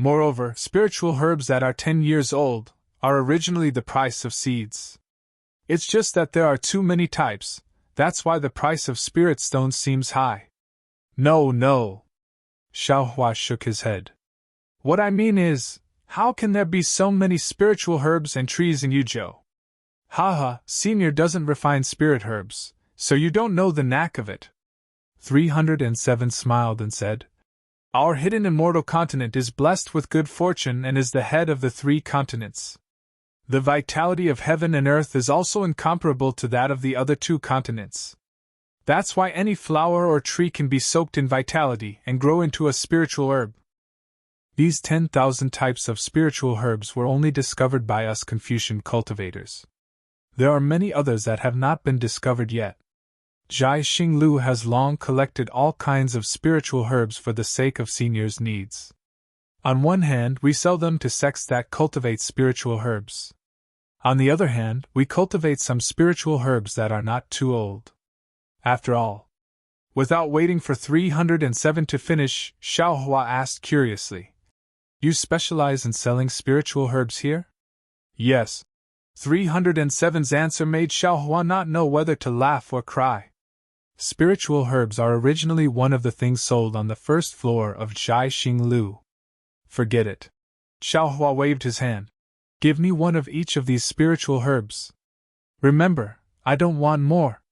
Moreover, spiritual herbs that are 10 years old are originally the price of seeds. It's just that there are too many types, that's why the price of spirit stones seems high. No, no. Xiaohua shook his head. What I mean is, how can there be so many spiritual herbs and trees in Yuzhou? Haha, Senior doesn't refine spirit herbs, so you don't know the knack of it. 307 smiled and said, Our hidden immortal continent is blessed with good fortune and is the head of the 3 continents. The vitality of heaven and earth is also incomparable to that of the other 2 continents. That's why any flower or tree can be soaked in vitality and grow into a spiritual herb. These 10,000 types of spiritual herbs were only discovered by us Confucian cultivators. There are many others that have not been discovered yet. Jai Xinglu has long collected all kinds of spiritual herbs for the sake of Senior's needs. On one hand, we sell them to sects that cultivate spiritual herbs. On the other hand, we cultivate some spiritual herbs that are not too old. After all. Without waiting for 307 to finish, Xiaohua asked curiously, You specialize in selling spiritual herbs here? Yes. 307's answer made Xiaohua not know whether to laugh or cry. Spiritual herbs are originally one of the things sold on the first floor of Jai Xinglu. Forget it. Xiaohua waved his hand. Give me one of each of these spiritual herbs. Remember, I don't want more.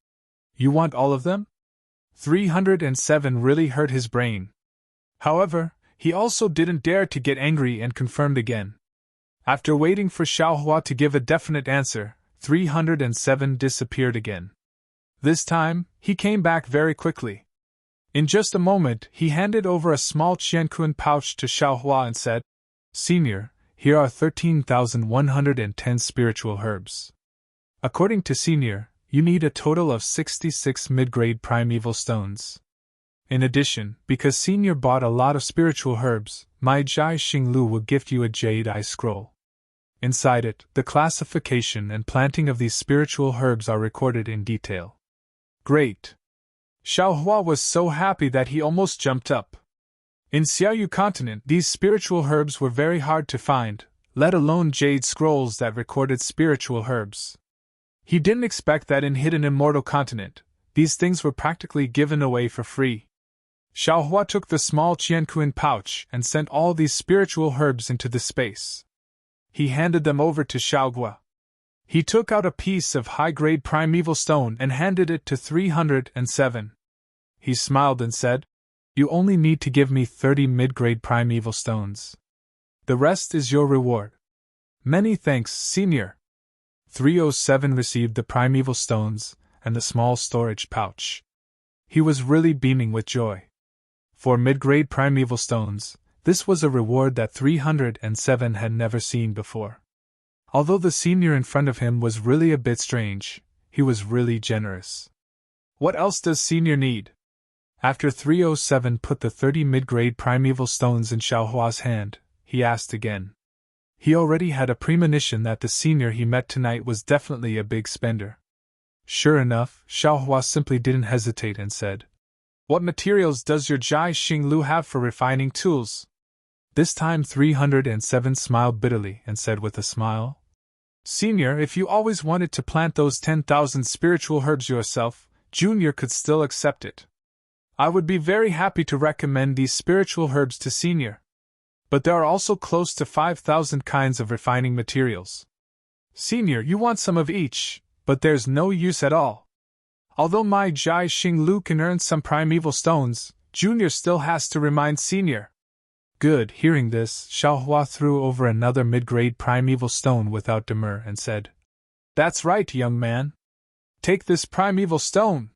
You want all of them? 307 really hurt his brain. However, he also didn't dare to get angry and confirmed again. After waiting for Xiaohua to give a definite answer, 307 disappeared again. This time, he came back very quickly. In just a moment, he handed over a small qiankun pouch to Xiaohua and said, Senior, here are 13,110 spiritual herbs. According to Senior, you need a total of 66 mid-grade primeval stones. In addition, because Senior bought a lot of spiritual herbs, my Jai Xinglu will gift you a jade eye scroll. Inside it, the classification and planting of these spiritual herbs are recorded in detail. Great! Xiaohua was so happy that he almost jumped up. In Xiaoyu continent, these spiritual herbs were very hard to find, let alone jade scrolls that recorded spiritual herbs. He didn't expect that in hidden Immortal continent, these things were practically given away for free. Xiaohua took the small qiankun pouch and sent all these spiritual herbs into the space. He handed them over to Xiaohua. He took out a piece of high-grade primeval stone and handed it to 307. He smiled and said, You only need to give me 30 mid-grade primeval stones. The rest is your reward. Many thanks, Senior. 307 received the primeval stones and the small storage pouch. He was really beaming with joy. For mid-grade primeval stones, this was a reward that 307 had never seen before. Although the Senior in front of him was really a bit strange, he was really generous. What else does Senior need? After 307 put the 30 mid-grade primeval stones in Xiaohua's hand, he asked again. He already had a premonition that the Senior he met tonight was definitely a big spender. Sure enough, Xiaohua simply didn't hesitate and said, What materials does your Jai Xinglu have for refining tools? This time 307 smiled bitterly and said with a smile, Senior, if you always wanted to plant those 10,000 spiritual herbs yourself, Junior could still accept it. I would be very happy to recommend these spiritual herbs to Senior. But there are also close to 5,000 kinds of refining materials. Senior, you want some of each, but there's no use at all. Although my Jai Xinglu can earn some primeval stones, Junior still has to remind Senior. Good. Hearing this, Xiaohua threw over another mid-grade primeval stone without demur and said, That's right, young man. Take this primeval stone.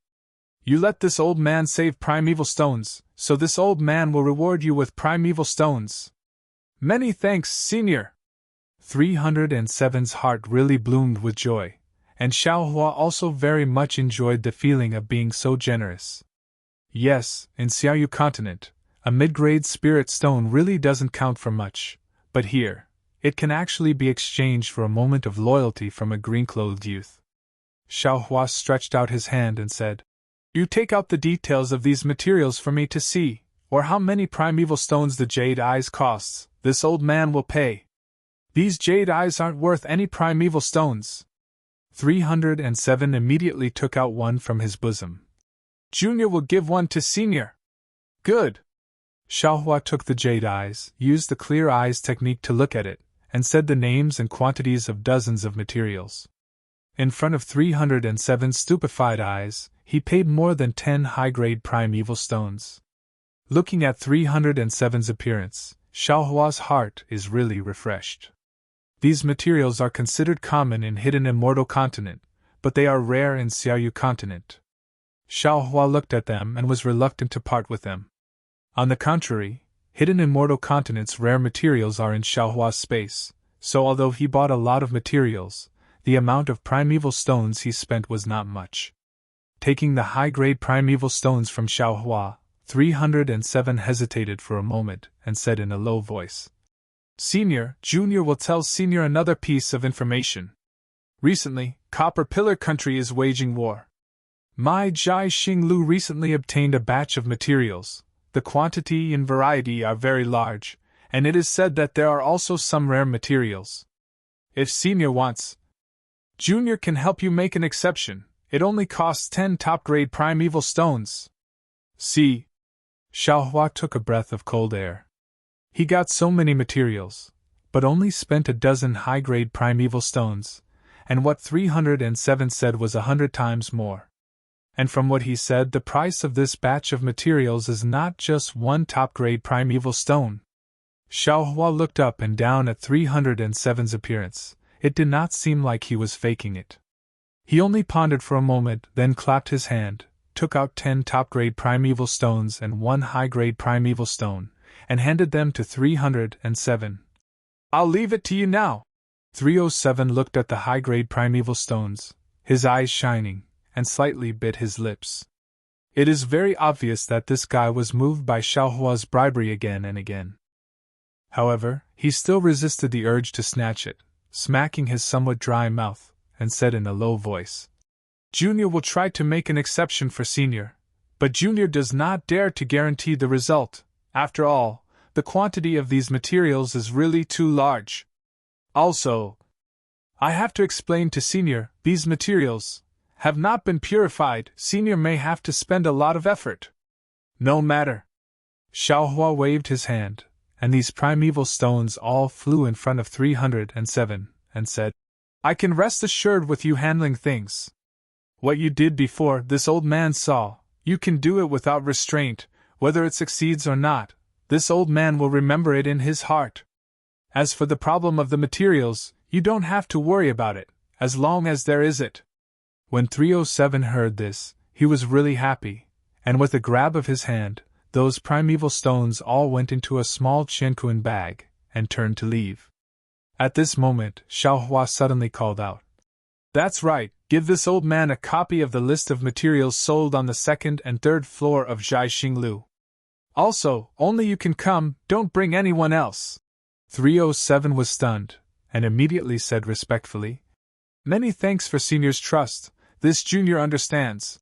You let this old man save primeval stones, so this old man will reward you with primeval stones. Many thanks, Senior. 307's heart really bloomed with joy, and Xiaohua also very much enjoyed the feeling of being so generous. Yes, in Xiaoyu continent, a mid-grade spirit stone really doesn't count for much, but here, it can actually be exchanged for a moment of loyalty from a green-clothed youth. Xiaohua stretched out his hand and said, You take out the details of these materials for me to see, or how many primeval stones the jade eyes costs, this old man will pay. These jade eyes aren't worth any primeval stones. 307 immediately took out one from his bosom. Junior will give one to Senior. Good. Xiaohua took the jade eyes, used the clear eyes technique to look at it, and said the names and quantities of dozens of materials. In front of 307 stupefied eyes, he paid more than 10 high-grade primeval stones. Looking at 307's appearance, Xiaohua's heart is really refreshed. These materials are considered common in hidden Immortal continent, but they are rare in Xiaoyu continent. Xiaohua looked at them and was reluctant to part with them. On the contrary, hidden Immortal continent's rare materials are in Xiaohua's space, so although he bought a lot of materials, the amount of primeval stones he spent was not much. Taking the high-grade primeval stones from Xiaohua, 307 hesitated for a moment and said in a low voice, Senior, Junior will tell Senior another piece of information. Recently, Copper Pillar Country is waging war. My Jai Xinglu recently obtained a batch of materials. The quantity and variety are very large, and it is said that there are also some rare materials. If Senior wants, Junior can help you make an exception. It only costs 10 top-grade primeval stones. See. Xiaohua took a breath of cold air. He got so many materials, but only spent a dozen high-grade primeval stones, and what 307 said was 100 times more. And from what he said, the price of this batch of materials is not just one top-grade primeval stone. Xiaohua looked up and down at 307's appearance. It did not seem like he was faking it. He only pondered for a moment, then clapped his hand, took out 10 top-grade primeval stones and 1 high-grade primeval stone, and handed them to 307. I'll leave it to you now. 307 looked at the high-grade primeval stones, his eyes shining, and slightly bit his lips. It is very obvious that this guy was moved by Xiaohua's bribery again and again. However, he still resisted the urge to snatch it, smacking his somewhat dry mouth, and said in a low voice, Junior will try to make an exception for Senior, but Junior does not dare to guarantee the result. After all, the quantity of these materials is really too large. Also, I have to explain to Senior, these materials have not been purified. Senior may have to spend a lot of effort. No matter. Xiaohua waved his hand, and these primeval stones all flew in front of 307, and said, I can rest assured with you handling things. What you did before this old man saw, you can do it without restraint, whether it succeeds or not. This old man will remember it in his heart. As for the problem of the materials, you don't have to worry about it, as long as there is it. When 307 heard this, he was really happy, and with a grab of his hand, those primeval stones all went into a small Qianquan bag, and turned to leave. At this moment, Xiaohua suddenly called out, That's right, give this old man a copy of the list of materials sold on the 2nd and 3rd floor of Jai Xinglu. Also, only you can come, don't bring anyone else. 307 was stunned, and immediately said respectfully, Many thanks for Senior's trust, this Junior understands.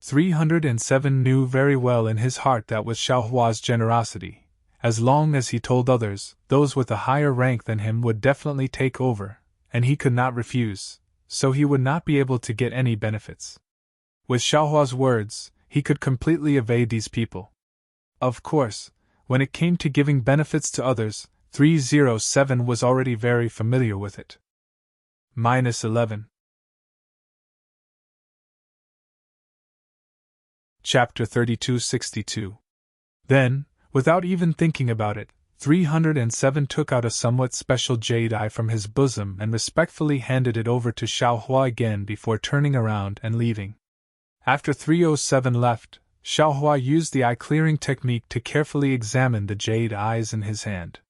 307 knew very well in his heart that with Xiaohua's generosity, as long as he told others, those with a higher rank than him would definitely take over, and he could not refuse, so he would not be able to get any benefits. With Xiaohua's words, he could completely evade these people. Of course, when it came to giving benefits to others, 307 was already very familiar with it. -11. Chapter 3262. Then, without even thinking about it, 307 took out a somewhat special jade eye from his bosom and respectfully handed it over to Xiaohua again before turning around and leaving. After 307 left, Xiaohua used the eye-clearing technique to carefully examine the jade eyes in his hand.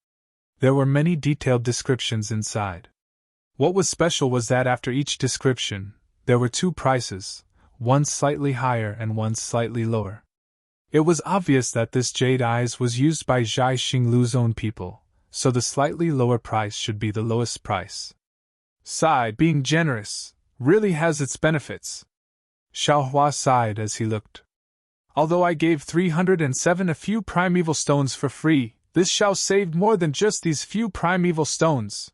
There were many detailed descriptions inside. What was special was that after each description, there were 2 prices, one slightly higher and one slightly lower. It was obvious that this jade eyes was used by Jai Xinglu's own people, so the slightly lower price should be the lowest price. Being generous really has its benefits. Xiaohua sighed as he looked. Although I gave 307 a few primeval stones for free, this Xiao saved more than just these few primeval stones.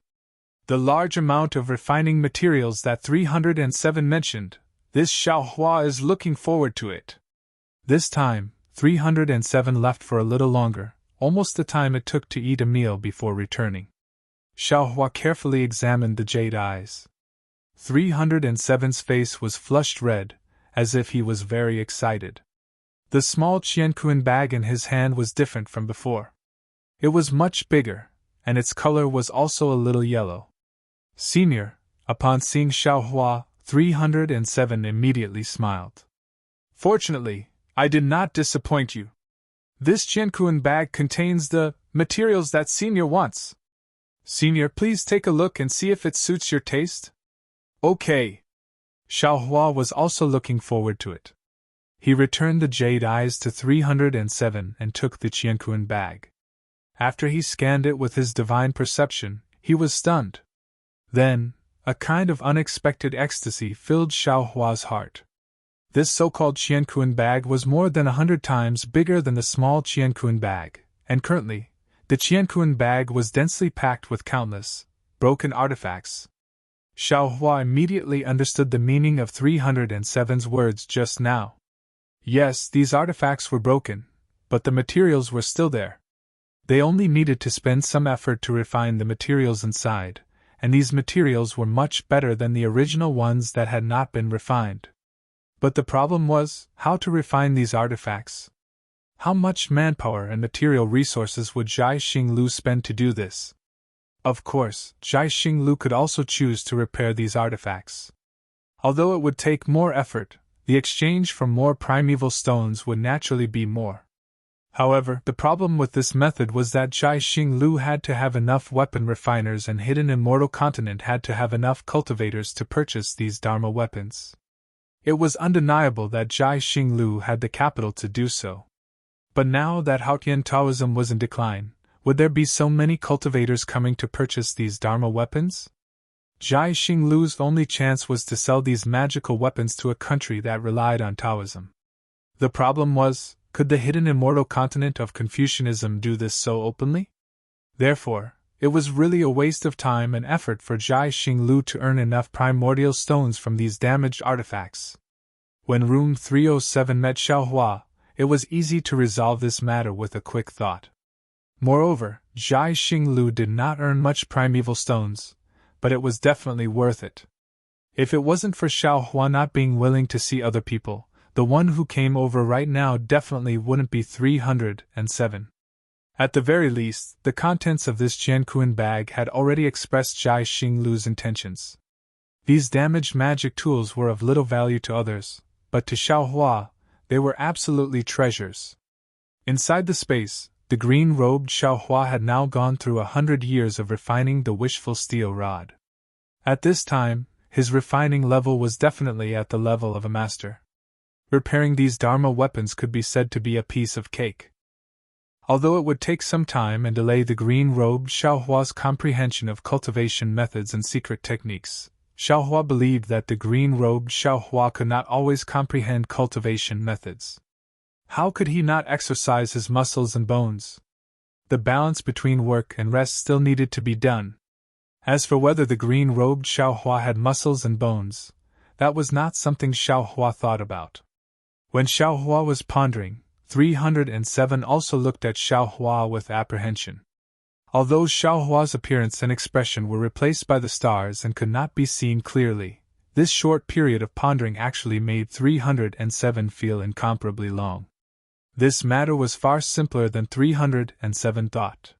The large amount of refining materials that 307 mentioned, this Xiao Hua is looking forward to it. This time, 307 left for a little longer, almost the time it took to eat a meal before returning. Xiao Hua carefully examined the jade eyes. 307's face was flushed red, as if he was very excited. The small Qianquan bag in his hand was different from before. It was much bigger, and its color was also a little yellow. Senior, upon seeing Xiao Hua, 307 immediately smiled. Fortunately, I did not disappoint you. This Qianquan bag contains the materials that Senior wants. Senior, please take a look and see if it suits your taste. Okay. Xiao Hua was also looking forward to it. He returned the jade eyes to 307 and took the Qianquan bag. After he scanned it with his divine perception, he was stunned. Then, a kind of unexpected ecstasy filled Xiao Hua's heart. This so-called Qianquan bag was more than 100 times bigger than the small Qianquan bag, and currently, the Qianquan bag was densely packed with countless, broken artifacts. Xiao Hua immediately understood the meaning of 307's words just now. Yes, these artifacts were broken, but the materials were still there. They only needed to spend some effort to refine the materials inside, and these materials were much better than the original ones that had not been refined. But the problem was, how to refine these artifacts? How much manpower and material resources would Zhai Xinglu spend to do this? Of course, Zhai Xinglu could also choose to repair these artifacts. Although it would take more effort, the exchange for more primeval stones would naturally be more. However, the problem with this method was that Zhai Xinglu had to have enough weapon refiners and hidden Immortal Continent had to have enough cultivators to purchase these Dharma weapons. It was undeniable that Zhai Xinglu had the capital to do so. But now that Haotian Taoism was in decline, would there be so many cultivators coming to purchase these Dharma weapons? Zhai Xinglu's only chance was to sell these magical weapons to a country that relied on Taoism. The problem was, could the hidden Immortal Continent of Confucianism do this so openly? Therefore, it was really a waste of time and effort for Zhai Xinglu to earn enough primordial stones from these damaged artifacts. When Room 307 met Xiao Hua, it was easy to resolve this matter with a quick thought. Moreover, Zhai Xinglu did not earn much primeval stones, but it was definitely worth it. If it wasn't for Xiao Hua not being willing to see other people, the one who came over right now definitely wouldn't be 307. At the very least, the contents of this Qianquan bag had already expressed Zhai Xinglu's intentions. These damaged magic tools were of little value to others, but to Xiao Hua, they were absolutely treasures. Inside the space, the green-robed Xiao Hua had now gone through 100 years of refining the wishful steel rod. At this time, his refining level was definitely at the level of a master. Repairing these Dharma weapons could be said to be a piece of cake. Although it would take some time and delay the green-robed Xiao Hua's comprehension of cultivation methods and secret techniques, Xiao Hua believed that the green-robed Xiao Hua could not always comprehend cultivation methods. How could he not exercise his muscles and bones? The balance between work and rest still needed to be done. As for whether the green-robed Xiao Hua had muscles and bones, that was not something Xiao Hua thought about. When Xiao Hua was pondering, 307 also looked at Xiao Hua with apprehension. Although Xiao Hua's appearance and expression were replaced by the stars and could not be seen clearly, this short period of pondering actually made 307 feel incomparably long. This matter was far simpler than 307 thought.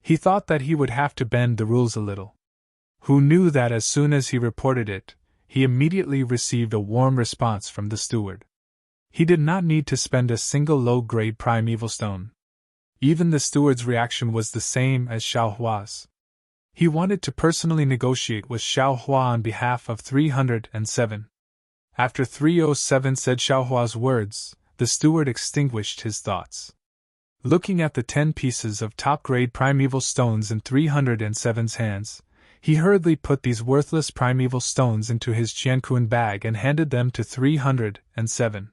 He thought that he would have to bend the rules a little. Who knew that as soon as he reported it, he immediately received a warm response from the steward. He did not need to spend a single low-grade primeval stone. Even the steward's reaction was the same as Xiao Hua's. He wanted to personally negotiate with Xiao Hua on behalf of 307. After 307 said Xiao Hua's words, the steward extinguished his thoughts. Looking at the 10 pieces of top-grade primeval stones in 307's hands, he hurriedly put these worthless primeval stones into his Qianquan bag and handed them to 307.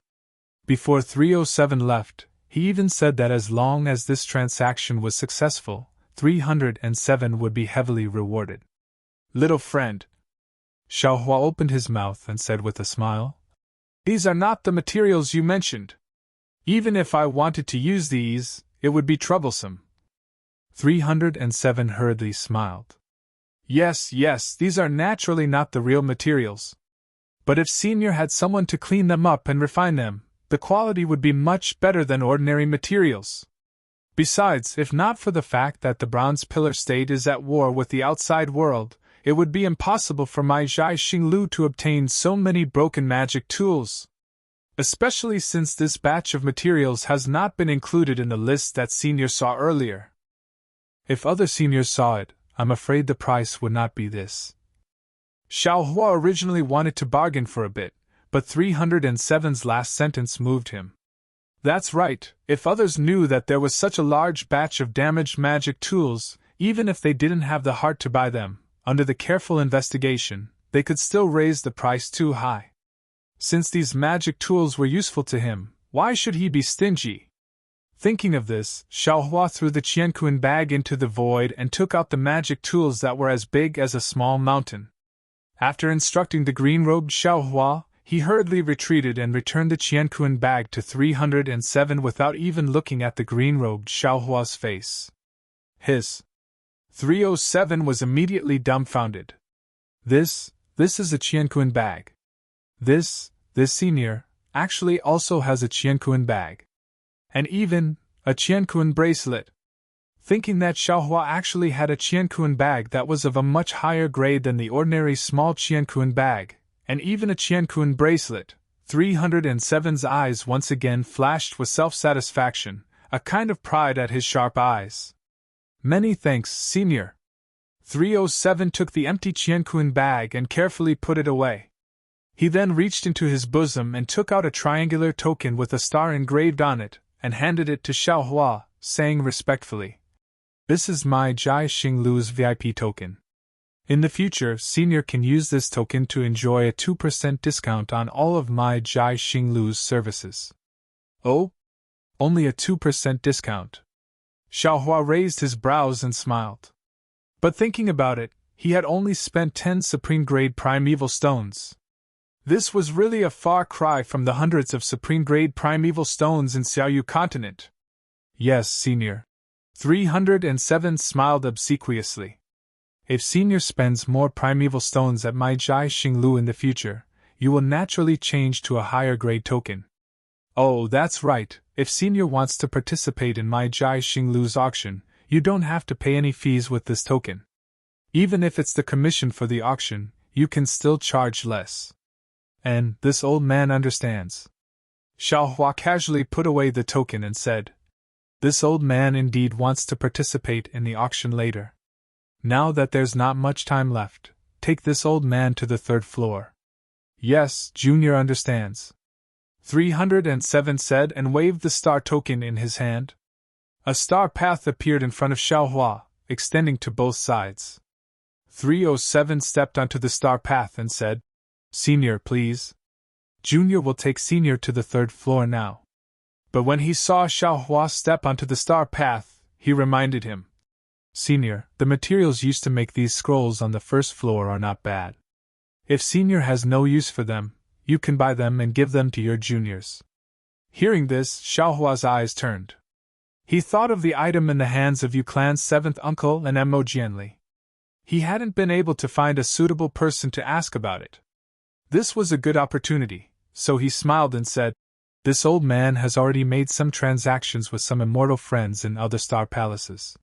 Before 307 left, he even said that as long as this transaction was successful, 307 would be heavily rewarded. Little friend, Xiaohua opened his mouth and said with a smile, "These are not the materials you mentioned. Even if I wanted to use these, it would be troublesome." 307 hurriedly smiled. Yes, these are naturally not the real materials. But if Senior had someone to clean them up and refine them, the quality would be much better than ordinary materials. Besides, if not for the fact that the Bronze Pillar State is at war with the outside world, it would be impossible for my Zhai Xinglu to obtain so many broken magic tools. Especially since this batch of materials has not been included in the list that Senior saw earlier. If other seniors saw it, I'm afraid the price would not be this. Xiaohua originally wanted to bargain for a bit, but 307's last sentence moved him. That's right, if others knew that there was such a large batch of damaged magic tools, even if they didn't have the heart to buy them, under the careful investigation, they could still raise the price too high. Since these magic tools were useful to him, why should he be stingy? Thinking of this, Xiaohua threw the Qianquan bag into the void and took out the magic tools that were as big as a small mountain. After instructing the green-robed Xiaohua, he hurriedly retreated and returned the Qianquan bag to 307 without even looking at the green-robed Xiaohua's face. His 307 was immediately dumbfounded. This is a Qianquan bag. This senior, actually also has a Qianquan bag. And even a Qianquan bracelet. Thinking that Xiaohua actually had a Qianquan bag that was of a much higher grade than the ordinary small Qianquan bag, and even a Qianquan bracelet, 307's eyes once again flashed with self-satisfaction, a kind of pride at his sharp eyes. Many thanks, Senior. 307 took the empty Qianquan bag and carefully put it away. He then reached into his bosom and took out a triangular token with a star engraved on it, and handed it to Xiaohua, saying respectfully, "This is my Zhai Xinglu's VIP token. In the future, Senior can use this token to enjoy a 2% discount on all of my Zhai Xinglu's services." "Oh? Only a 2% discount?" Xiaohua raised his brows and smiled. But thinking about it, he had only spent 10 supreme-grade primeval stones. This was really a far cry from the hundreds of supreme-grade primeval stones in Xiaoyu continent. "Yes, Senior." 307 smiled obsequiously. "If Senior spends more primeval stones at my Zhai Xinglu in the future, you will naturally change to a higher grade token." "Oh, that's right, if Senior wants to participate in my Zhai Xinglu's auction, you don't have to pay any fees with this token. Even if it's the commission for the auction, you can still charge less. And this old man understands." Xiaohua casually put away the token and said, "This old man indeed wants to participate in the auction later. Now that there's not much time left, take this old man to the 3rd floor." "Yes, Junior understands," 307 said and waved the star token in his hand. A star path appeared in front of Xiaohua, extending to both sides. 307 stepped onto the star path and said, "Senior, please." Junior will take Senior to the 3rd floor now. But when he saw Xiaohua step onto the star path, he reminded him, "Senior, the materials used to make these scrolls on the 1st floor are not bad. If Senior has no use for them, you can buy them and give them to your juniors." Hearing this, Xiaohua's eyes turned. He thought of the item in the hands of Yu Clan's 7th uncle and Mo Jianli. He hadn't been able to find a suitable person to ask about it. This was a good opportunity, so he smiled and said, "This old man has already made some transactions with some immortal friends in other star palaces.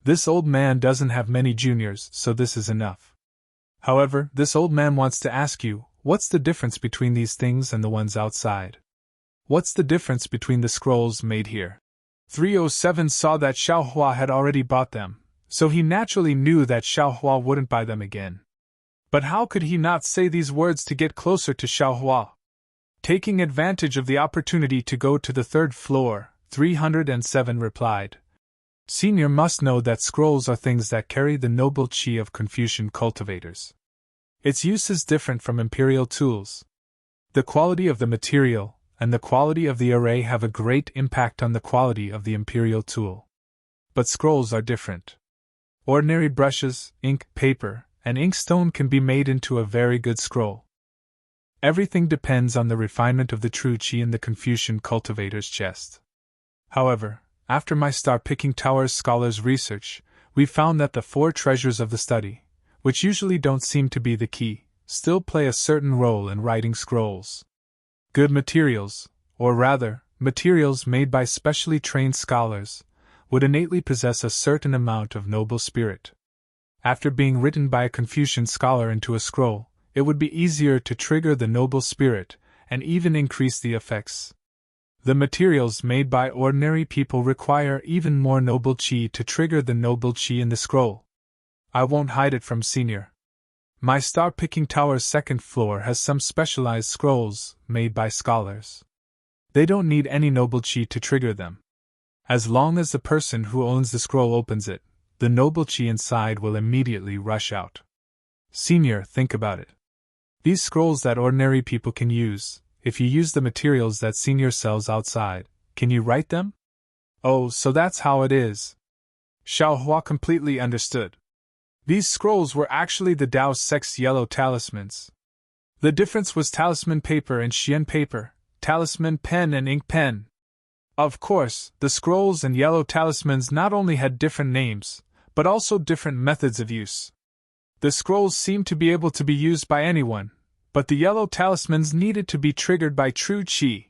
This old man doesn't have many juniors, so this is enough. However, this old man wants to ask you, what's the difference between these things and the ones outside? What's the difference between the scrolls made here?" 307 saw that Xiaohua had already bought them, so he naturally knew that Xiaohua wouldn't buy them again. But how could he not say these words to get closer to Xiaohua? Taking advantage of the opportunity to go to the 3rd floor, 307 replied, "Senior must know that scrolls are things that carry the noble qi of Confucian cultivators. Its use is different from imperial tools. The quality of the material, and the quality of the array have a great impact on the quality of the imperial tool. But scrolls are different. Ordinary brushes, ink, paper, and inkstone can be made into a very good scroll. Everything depends on the refinement of the true chi in the Confucian cultivator's chest. However, after my star-picking Tower's scholars' research, we found that the 4 treasures of the study, which usually don't seem to be the key, still play a certain role in writing scrolls. Good materials, or rather, materials made by specially trained scholars, would innately possess a certain amount of noble spirit. After being written by a Confucian scholar into a scroll, it would be easier to trigger the noble spirit and even increase the effects. The materials made by ordinary people require even more noble chi to trigger the noble chi in the scroll. I won't hide it from Senior. My star-picking tower's 2nd floor has some specialized scrolls made by scholars. They don't need any noble chi to trigger them. As long as the person who owns the scroll opens it, the noble chi inside will immediately rush out. Senior, think about it. These scrolls that ordinary people can use, if you use the materials that Senior sells outside, can you write them? Oh, so that's how it is. Xiao Hua completely understood. These scrolls were actually the Dao Sect's yellow talismans. The difference was talisman paper and Xian paper, talisman pen and ink pen. Of course, the scrolls and yellow talismans not only had different names, but also different methods of use. The scrolls seemed to be able to be used by anyone, but the yellow talismans needed to be triggered by true chi.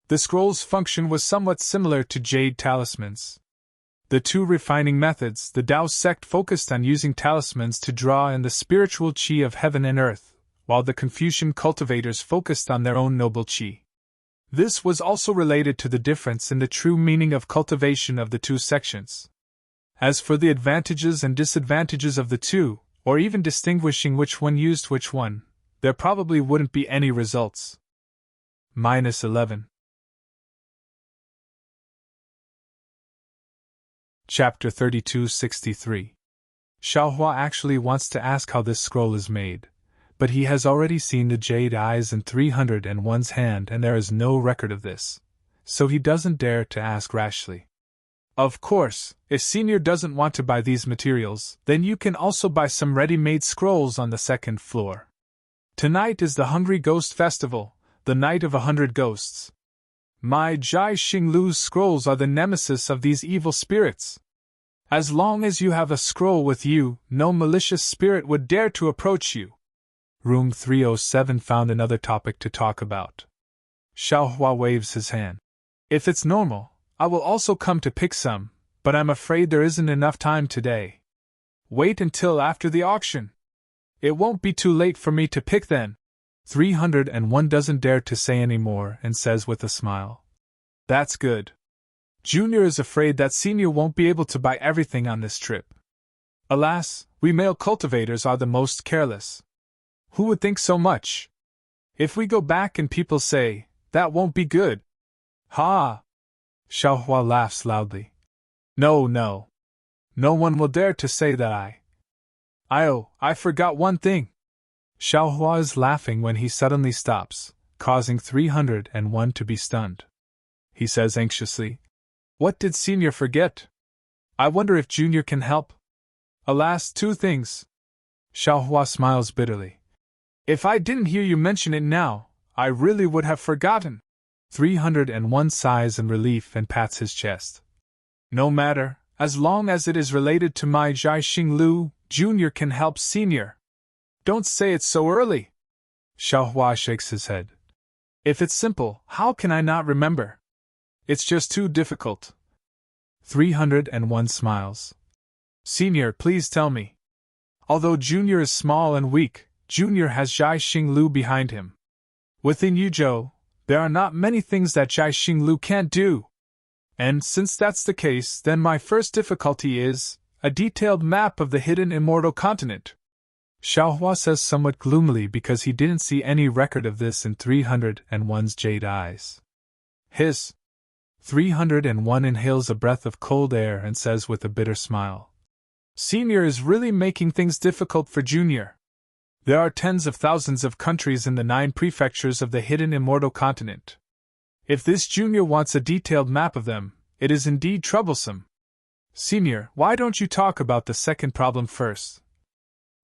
The scroll's function was somewhat similar to jade talismans. The 2 refining methods, the Dao sect focused on using talismans to draw in the spiritual chi of heaven and earth, while the Confucian cultivators focused on their own noble chi. This was also related to the difference in the true meaning of cultivation of the 2 sections. As for the advantages and disadvantages of the 2, or even distinguishing which one used which one, there probably wouldn't be any results. -11. Chapter 3263. Xiao Hua actually wants to ask how this scroll is made, but he has already seen the jade eyes in 301's hand and there is no record of this, so he doesn't dare to ask rashly. Of course, if Senior doesn't want to buy these materials, then you can also buy some ready-made scrolls on the 2nd floor. Tonight is the Hungry Ghost Festival, the night of 100 ghosts. My Jai Xinglu's scrolls are the nemesis of these evil spirits. As long as you have a scroll with you, no malicious spirit would dare to approach you. Room 307 found another topic to talk about. Xiao Hua waves his hand. If it's normal, I will also come to pick some, but I'm afraid there isn't enough time today. Wait until after the auction. It won't be too late for me to pick then. 301 doesn't dare to say any more and says with a smile. That's good. Junior is afraid that Senior won't be able to buy everything on this trip. Alas, we male cultivators are the most careless. Who would think so much? If we go back and people say, that won't be good. Ha! Xiao Hua laughs loudly. No. No one will dare to say that I forgot one thing. Xiao Hua is laughing when he suddenly stops, causing 301 to be stunned. He says anxiously, What did Senior forget? I wonder if Junior can help. Alas, 2 things. Xiao Hua smiles bitterly. If I didn't hear you mention it now, I really would have forgotten. 301 sighs in relief and pats his chest. No matter, as long as it is related to my Jai Xinglu, Junior can help Senior. Don't say it so early. Xiao Hua shakes his head. If it's simple, how can I not remember? It's just too difficult. 301 smiles. Senior, please tell me. Although Junior is small and weak, Junior has Jai Xinglu behind him. Within Yuzhou, there are not many things that Jai Xinglu can't do. And since that's the case, then my first difficulty is a detailed map of the hidden Immortal continent. Xiao Hua says somewhat gloomily because he didn't see any record of this in 301's jade eyes. Hiss! 301 inhales a breath of cold air and says with a bitter smile. Senior is really making things difficult for Junior. There are tens of thousands of countries in the 9 prefectures of the hidden Immortal continent. If this junior wants a detailed map of them, it is indeed troublesome. Senior, why don't you talk about the second problem first?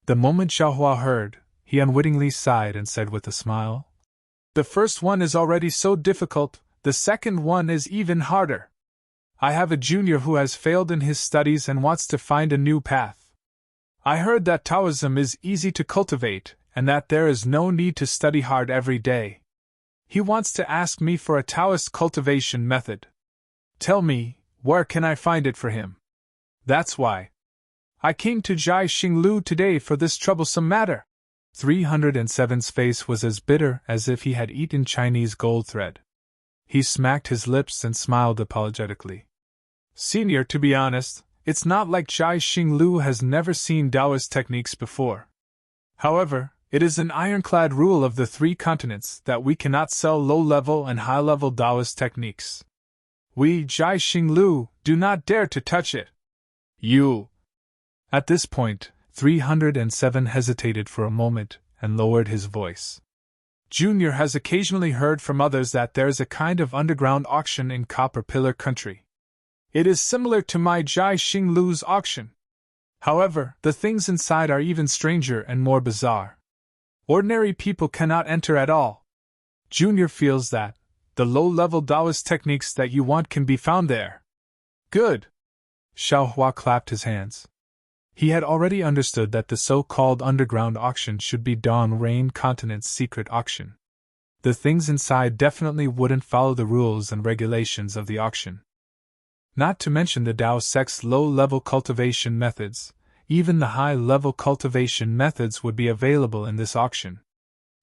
The moment Xiaohua heard, he unwittingly sighed and said with a smile, The first one is already so difficult, the second one is even harder. I have a junior who has failed in his studies and wants to find a new path. I heard that Taoism is easy to cultivate, and that there is no need to study hard every day. He wants to ask me for a Taoist cultivation method. Tell me, where can I find it for him? That's why I came to Jai Xinglu today for this troublesome matter. 307's face was as bitter as if he had eaten Chinese gold thread. He smacked his lips and smiled apologetically. Senior, to be honest, it's not like Jai Xinglu has never seen Taoist techniques before. However, it is an ironclad rule of the 3 continents that we cannot sell low-level and high-level Taoist techniques. We, Jai Xinglu, do not dare to touch it. You. At this point, 307 hesitated for a moment and lowered his voice. Junior has occasionally heard from others that there is a kind of underground auction in Copper Pillar Country. It is similar to my Jai Xinglu's auction. However, the things inside are even stranger and more bizarre. Ordinary people cannot enter at all. Junior feels that the low-level Taoist techniques that you want can be found there. Good. Xiaohua clapped his hands. He had already understood that the so-called underground auction should be Dawn Rain Continent's secret auction. The things inside definitely wouldn't follow the rules and regulations of the auction. Not to mention the Tao sect's low-level cultivation methods, even the high-level cultivation methods would be available in this auction.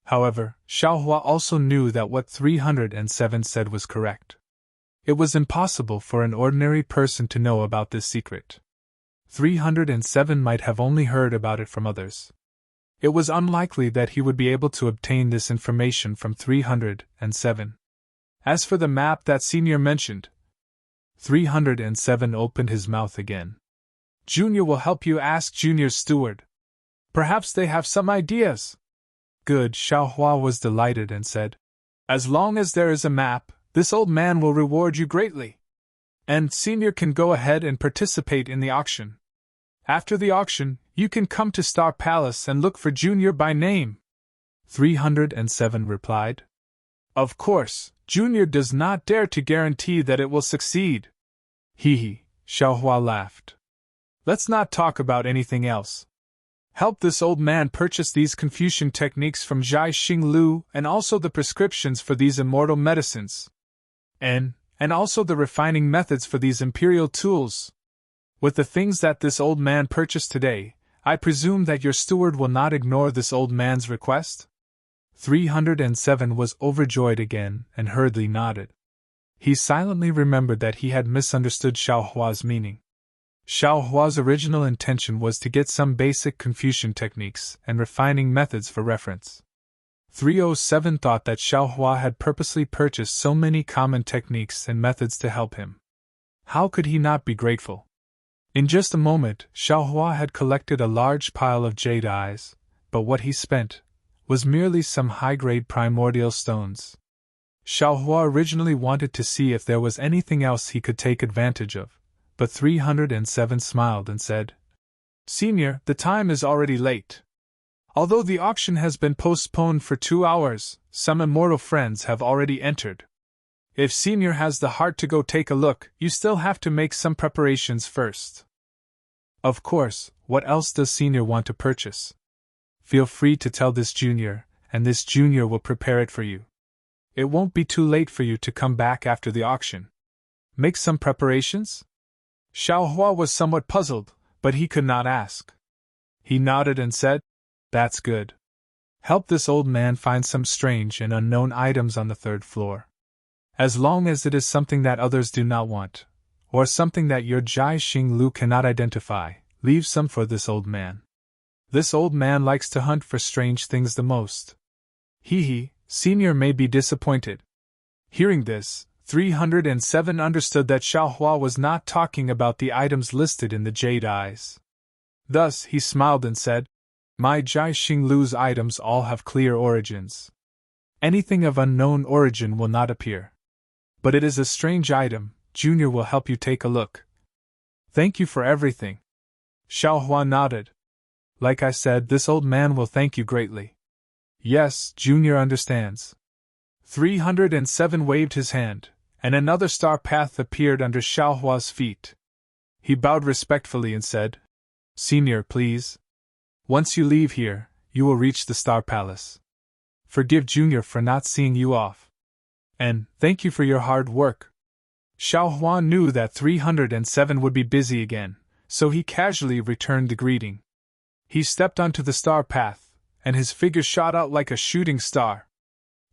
However, Xiaohua also knew that what 307 said was correct. It was impossible for an ordinary person to know about this secret. 307 might have only heard about it from others. It was unlikely that he would be able to obtain this information from 307. As for the map that Senior mentioned, 307 opened his mouth again. Junior will help you ask Junior's steward. Perhaps they have some ideas. Good, Xiaohua was delighted and said, As long as there is a map, this old man will reward you greatly. And Senior can go ahead and participate in the auction. After the auction, you can come to Star Palace and look for Junior by name. 307 replied. Of course, Junior does not dare to guarantee that it will succeed. Hee, Xiaohua laughed. Let's not talk about anything else. Help this old man purchase these Confucian techniques from Jai Xinglu and also the prescriptions for these immortal medicines. And also the refining methods for these imperial tools. With the things that this old man purchased today, I presume that your steward will not ignore this old man's request? 307 was overjoyed again and hurriedly nodded. He silently remembered that he had misunderstood Xiaohua's meaning. Xiaohua's original intention was to get some basic Confucian techniques and refining methods for reference. 307 thought that Xiaohua had purposely purchased so many common techniques and methods to help him. How could he not be grateful? In just a moment, Xiaohua had collected a large pile of jade eyes, but what he spent was merely some high-grade primordial stones. Xiaohua originally wanted to see if there was anything else he could take advantage of, but 307 smiled and said, Senior, the time is already late. Although the auction has been postponed for 2 hours, some immortal friends have already entered. If Senior has the heart to go take a look, you still have to make some preparations first. Of course, what else does Senior want to purchase? Feel free to tell this junior, and this junior will prepare it for you. It won't be too late for you to come back after the auction. Make some preparations? Xiaohua was somewhat puzzled, but he could not ask. He nodded and said, That's good. Help this old man find some strange and unknown items on the 3rd floor. As long as it is something that others do not want, or something that your Jai Xinglu cannot identify, leave some for this old man. This old man likes to hunt for strange things the most. Hee, Senior may be disappointed. Hearing this, 307 understood that Xiaohua was not talking about the items listed in the jade eyes. Thus, he smiled and said, My Jai Xinglu's items all have clear origins. Anything of unknown origin will not appear. But it is a strange item. Junior will help you take a look. Thank you for everything. Xiaohua nodded. Like I said, this old man will thank you greatly. Yes, Junior understands. 307 waved his hand, and another star path appeared under Xiaohua's feet. He bowed respectfully and said, Senior, please. Once you leave here, you will reach the Star Palace. Forgive Junior for not seeing you off. And thank you for your hard work. Xiaohua knew that 307 would be busy again, so he casually returned the greeting. He stepped onto the star path, and his figure shot out like a shooting star.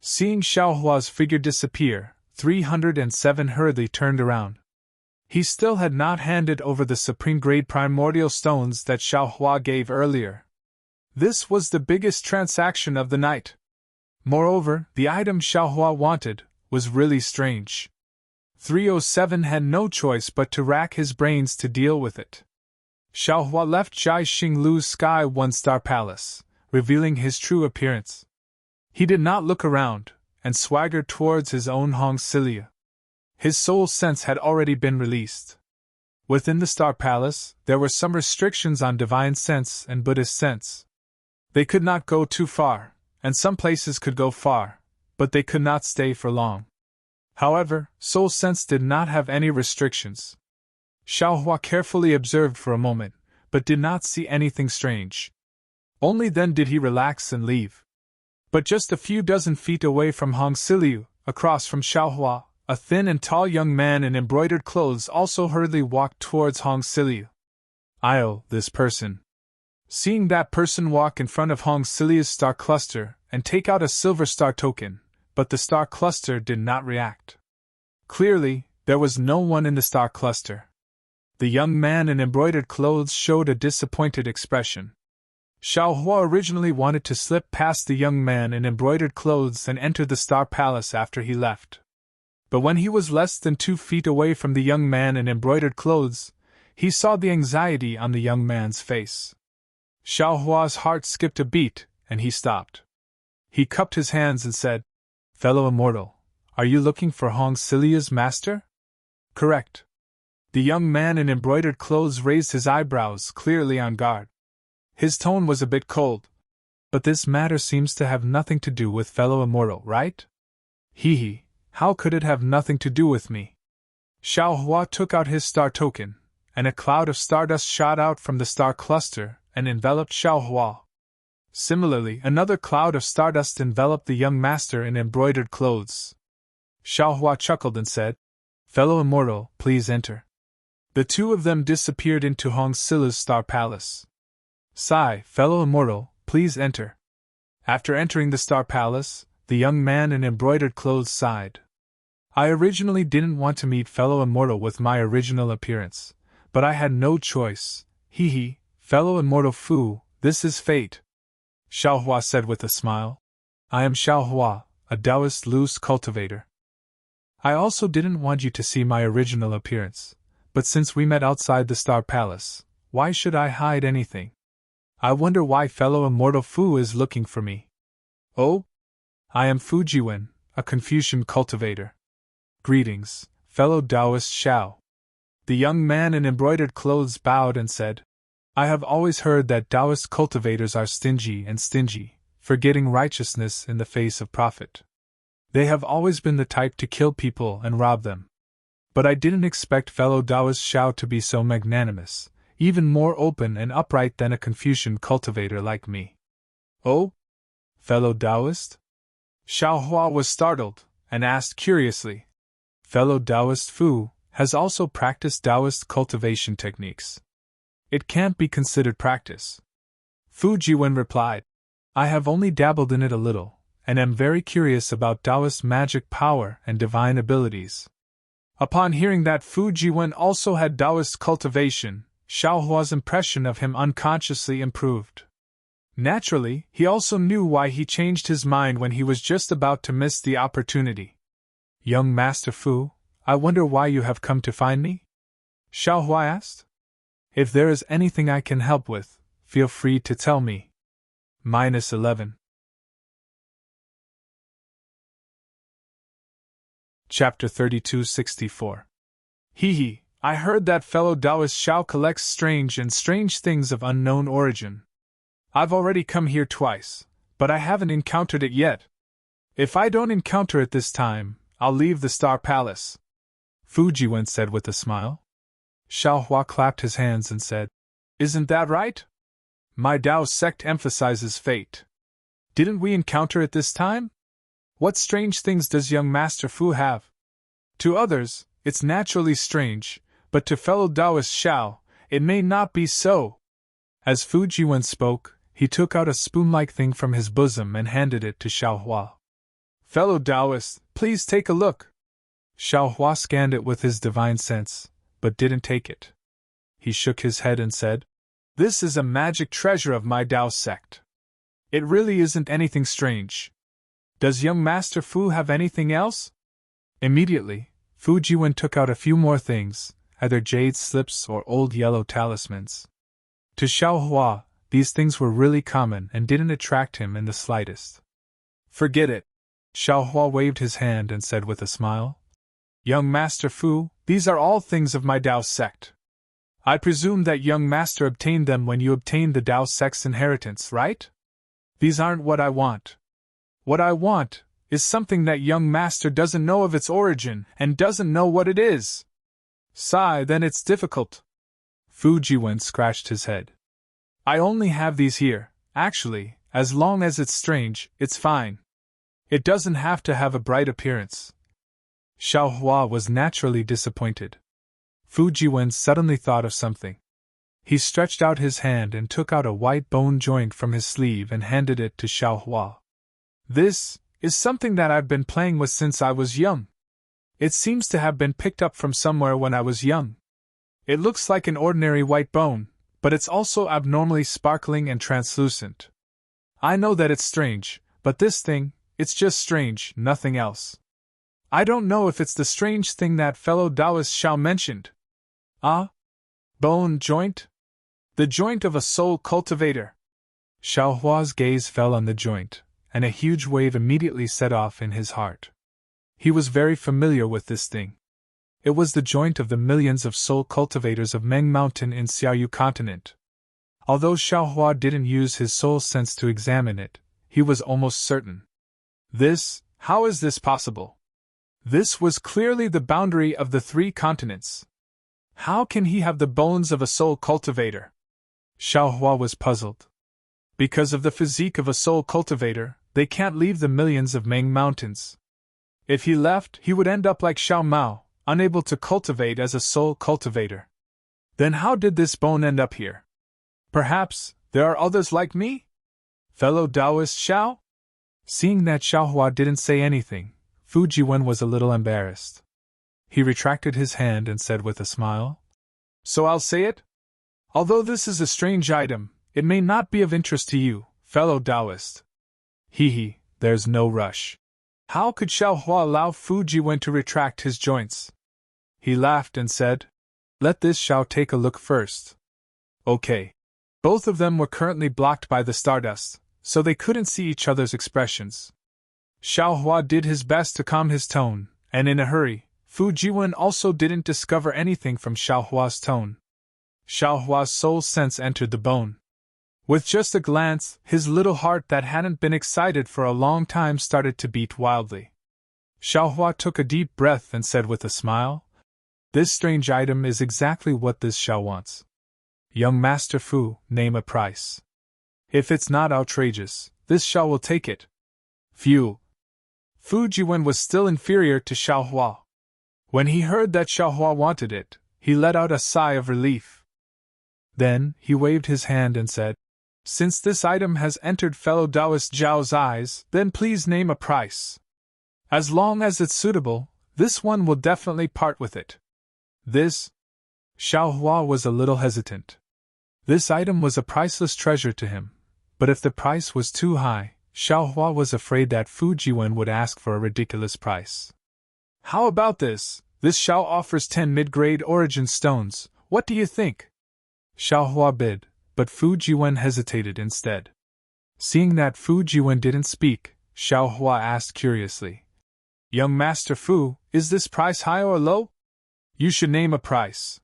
Seeing Xiaohua's figure disappear, 307 hurriedly turned around. He still had not handed over the supreme-grade primordial stones that Xiaohua gave earlier. This was the biggest transaction of the night. Moreover, the item Xiaohua wanted was really strange. 307 had no choice but to rack his brains to deal with it. Xiaohua left Zhai Xinglu's Sky One-Star Palace, revealing his true appearance. He did not look around, and swaggered towards his own Hongxilia. His soul sense had already been released. Within the Star Palace, there were some restrictions on divine sense and Buddhist sense. They could not go too far, and some places could go far, but they could not stay for long. However, soul sense did not have any restrictions. Xiaohua carefully observed for a moment, but did not see anything strange. Only then did he relax and leave. But just a few dozen feet away from Hongxiliu, across from Xiaohua, a thin and tall young man in embroidered clothes also hurriedly walked towards Hongxiliu. This person. Seeing that person walk in front of Hongxiliu's star cluster and take out a silver star token, but the star cluster did not react. Clearly, there was no one in the star cluster. The young man in embroidered clothes showed a disappointed expression. Xiaohua originally wanted to slip past the young man in embroidered clothes and enter the Star Palace after he left. But when he was less than 2 feet away from the young man in embroidered clothes, he saw the anxiety on the young man's face. Xiaohua's heart skipped a beat, and he stopped. He cupped his hands and said, Fellow Immortal, are you looking for Hongxilia's master? Correct. The young man in embroidered clothes raised his eyebrows, clearly on guard. His tone was a bit cold. But this matter seems to have nothing to do with fellow Immortal, right? Hee, how could it have nothing to do with me? Xiaohua took out his star token, and a cloud of stardust shot out from the star cluster and enveloped Xiaohua. Similarly, another cloud of stardust enveloped the young master in embroidered clothes. Xiaohua chuckled and said, Fellow Immortal, please enter. The two of them disappeared into Hongxiliu's Star Palace. Sigh, fellow Immortal, please enter. After entering the Star Palace, the young man in embroidered clothes sighed. I originally didn't want to meet fellow Immortal with my original appearance, but I had no choice. Fellow Immortal Fu, this is fate. Xiaohua said with a smile. I am Xiaohua, a Taoist loose cultivator. I also didn't want you to see my original appearance, but since we met outside the Star Palace, why should I hide anything? I wonder why fellow Immortal Fu is looking for me. Oh? I am Fujiwen, a Confucian cultivator. Greetings, fellow Taoist Xiao. The young man in embroidered clothes bowed and said, I have always heard that Taoist cultivators are stingy, forgetting righteousness in the face of profit. They have always been the type to kill people and rob them. But I didn't expect fellow Taoist Xiao to be so magnanimous, even more open and upright than a Confucian cultivator like me. Oh? Fellow Taoist? Xiaohua was startled, and asked curiously. Fellow Taoist Fu has also practiced Taoist cultivation techniques. It can't be considered practice. Fujiwen replied, I have only dabbled in it a little, and am very curious about Taoist magic power and divine abilities. Upon hearing that Fujiwen also had Taoist cultivation, Xiaohua's impression of him unconsciously improved. Naturally, he also knew why he changed his mind when he was just about to miss the opportunity. Young Master Fu, I wonder why you have come to find me? Xiaohua asked. If there is anything I can help with, feel free to tell me. -11. Chapter 3264. Hee, I heard that fellow Taoist Xiao collects strange things of unknown origin. I've already come here twice, but I haven't encountered it yet. If I don't encounter it this time, I'll leave the Star Palace, Fujiwen said with a smile. Xiao Hua clapped his hands and said, Isn't that right? My Tao sect emphasizes fate. Didn't we encounter it this time? What strange things does young Master Fu have? To others, it's naturally strange, but to fellow Taoist Xiao, it may not be so. As Fujiwen spoke, he took out a spoon-like thing from his bosom and handed it to Xiao Hua. Fellow Taoist, please take a look. Xiao Hua scanned it with his divine sense, but didn't take it. He shook his head and said, This is a magic treasure of my Tao sect. It really isn't anything strange. Does young Master Fu have anything else? Immediately, Fujiwen took out a few more things, either jade slips or old yellow talismans. To Xiao Hua, these things were really common and didn't attract him in the slightest. Forget it. Xiao Hua waved his hand and said with a smile, Young Master Fu, these are all things of my Tao sect. I presume that young Master obtained them when you obtained the Tao sect's inheritance, right? These aren't what I want. What I want is something that young Master doesn't know of its origin and doesn't know what it is. Sigh, then it's difficult. Fujiwen scratched his head. I only have these here. Actually, as long as it's strange, it's fine. It doesn't have to have a bright appearance. Xiao Hua was naturally disappointed. Fujiwen suddenly thought of something. He stretched out his hand and took out a white bone joint from his sleeve and handed it to Xiao Hua. This is something that I've been playing with since I was young. It seems to have been picked up from somewhere when I was young. It looks like an ordinary white bone, but it's also abnormally sparkling and translucent. I know that it's strange, but this thing, it's just strange, nothing else. I don't know if it's the strange thing that fellow Taoist Xiao mentioned. Ah? Bone joint? The joint of a soul cultivator. Xiao Hua's gaze fell on the joint, and a huge wave immediately set off in his heart. He was very familiar with this thing. It was the joint of the millions of soul cultivators of Meng Mountain in Xiaoyu continent. Although Xiao Hua didn't use his soul sense to examine it, he was almost certain. How is this possible? This was clearly the boundary of the 3 continents. How can he have the bones of a soul cultivator? Xiao Hua was puzzled. Because of the physique of a soul cultivator, they can't leave the millions of Meng Mountains. If he left, he would end up like Xiao Mao, unable to cultivate as a soul cultivator. Then how did this bone end up here? Perhaps there are others like me? Fellow Taoist Xiao? Seeing that Xiao Hua didn't say anything, Fujiwen was a little embarrassed. He retracted his hand and said with a smile, So I'll say it? Although this is a strange item, it may not be of interest to you, fellow Taoist. There's no rush. How could Xiao Hua allow Fujiwen to retract his joints? He laughed and said, Let this Xiao take a look first. Okay. Both of them were currently blocked by the stardust, so they couldn't see each other's expressions. Xiao Hua did his best to calm his tone, and in a hurry, Fujiwen also didn't discover anything from Xiao Hua's tone. Xiao Hua's soul sense entered the bone. With just a glance, his little heart that hadn't been excited for a long time started to beat wildly. Xiao Hua took a deep breath and said with a smile, This strange item is exactly what this Xiao wants. Young Master Fu, name a price. If it's not outrageous, this Xiao will take it. Phew. Fujiwen was still inferior to Xiao Hua. When he heard that Xiao Hua wanted it, he let out a sigh of relief. Then, he waved his hand and said, Since this item has entered fellow Taoist Zhao's eyes, then please name a price. As long as it's suitable, this one will definitely part with it. This? Xiao Hua was a little hesitant. This item was a priceless treasure to him, but if the price was too high, Xiao Hua was afraid that Fujiwen would ask for a ridiculous price. How about this? This Xiao offers 10 mid-grade origin stones, what do you think? Xiao Hua bid, but Fujiwen hesitated instead. Seeing that Fujiwen didn't speak, Xiao Hua asked curiously, Young Master Fu, is this price high or low? You should name a price.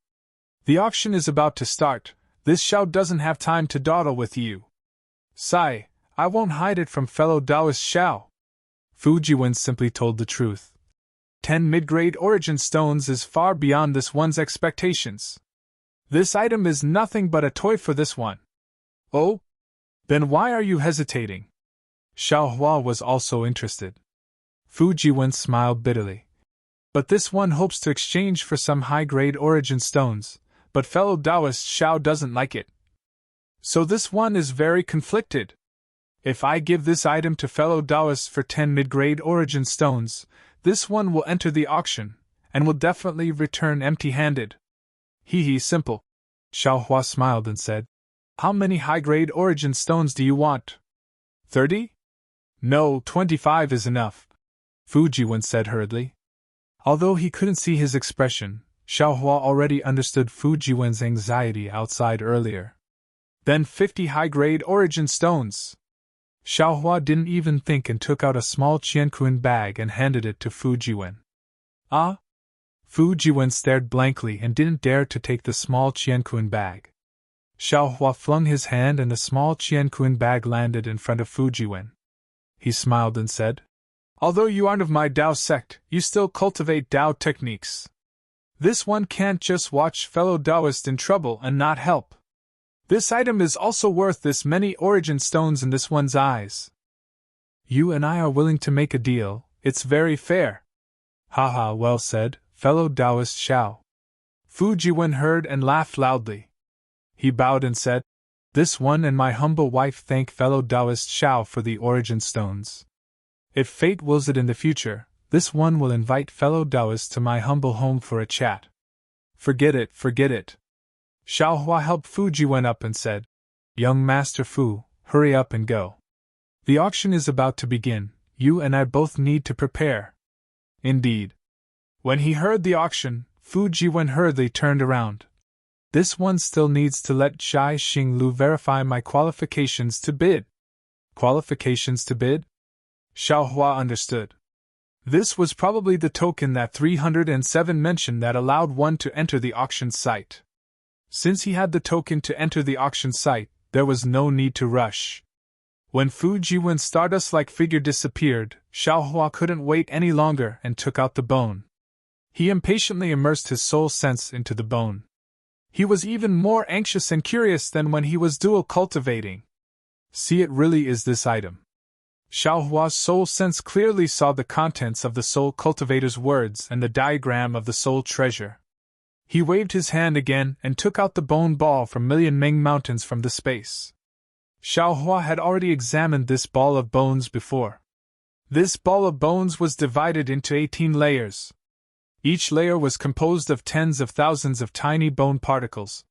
The auction is about to start, this Xiao doesn't have time to dawdle with you. Sigh, I won't hide it from fellow Taoist Xiao. Fu Jiwen simply told the truth. 10 mid-grade origin stones is far beyond this one's expectations. This item is nothing but a toy for this one. Oh? Then why are you hesitating? Xiao Hua was also interested. Fu Jiwen smiled bitterly. But this one hopes to exchange for some high-grade origin stones, but fellow Taoist Xiao doesn't like it. So this one is very conflicted. If I give this item to fellow Taoists for 10 mid-grade origin stones, this one will enter the auction, and will definitely return empty-handed. Hee simple. Xiao Hua smiled and said, How many high-grade origin stones do you want? 30? No, 25 is enough. Fu Jiwen said hurriedly. Although he couldn't see his expression, Xiao Hua already understood Fu Jiwen's anxiety outside earlier. Then 50 high-grade origin stones. Xiao Hua didn't even think and took out a small qianquan bag and handed it to Fu Jiwen. Ah? Fu Jiwen stared blankly and didn't dare to take the small qianquan bag. Xiao Hua flung his hand and the small qianquan bag landed in front of Fu Jiwen. He smiled and said, Although you aren't of my Dao sect, you still cultivate Dao techniques. This one can't just watch fellow Taoist in trouble and not help. This item is also worth this many origin stones in this one's eyes. You and I are willing to make a deal, it's very fair. Haha, well said, fellow Taoist Xiao. Fu Jiwen heard and laughed loudly. He bowed and said, This one and my humble wife thank fellow Taoist Xiao for the origin stones. If fate wills it in the future, this one will invite fellow Taoists to my humble home for a chat. Forget it, forget it. Xiao Hua helped Fu Jiwen up and said, Young Master Fu, hurry up and go. The auction is about to begin, you and I both need to prepare. Indeed. When he heard the auction, Fu Jiwen hurriedly turned around. This one still needs to let Zhai Xinglu verify my qualifications to bid. Qualifications to bid? Xiao Hua understood. This was probably the token that 307 mentioned that allowed one to enter the auction site. Since he had the token to enter the auction site, there was no need to rush. When Fu Jiwen's stardust-like figure disappeared, Xiao Hua couldn't wait any longer and took out the bone. He impatiently immersed his soul sense into the bone. He was even more anxious and curious than when he was dual cultivating. See, it really is this item. Xiao Hua's soul sense clearly saw the contents of the soul cultivator's words and the diagram of the soul treasure. He waved his hand again and took out the bone ball from Million Ming Mountains from the space. Xiao Hua had already examined this ball of bones before. This ball of bones was divided into 18 layers. Each layer was composed of tens of thousands of tiny bone particles.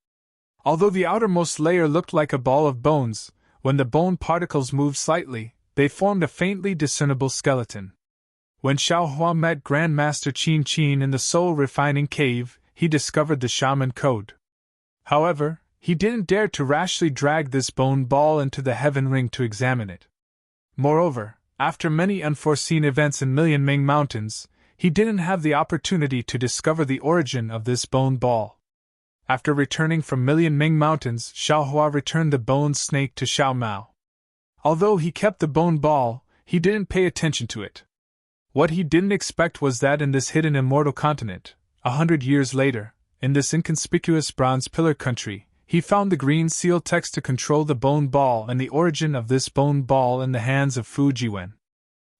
Although the outermost layer looked like a ball of bones, when the bone particles moved slightly, they formed a faintly discernible skeleton. When Xiao Hua met Grandmaster Qin Qin in the soul refining cave, he discovered the shaman code. However, he didn't dare to rashly drag this bone ball into the heaven ring to examine it. Moreover, after many unforeseen events in Million Ming Mountains, he didn't have the opportunity to discover the origin of this bone ball. After returning from Million Ming Mountains, Xiao Hua returned the bone snake to Xiao Mao. Although he kept the bone ball, he didn't pay attention to it. What he didn't expect was that in this hidden immortal continent, 100 years later, in this inconspicuous bronze pillar country, he found the green seal text to control the bone ball and the origin of this bone ball in the hands of Fu Jiwen.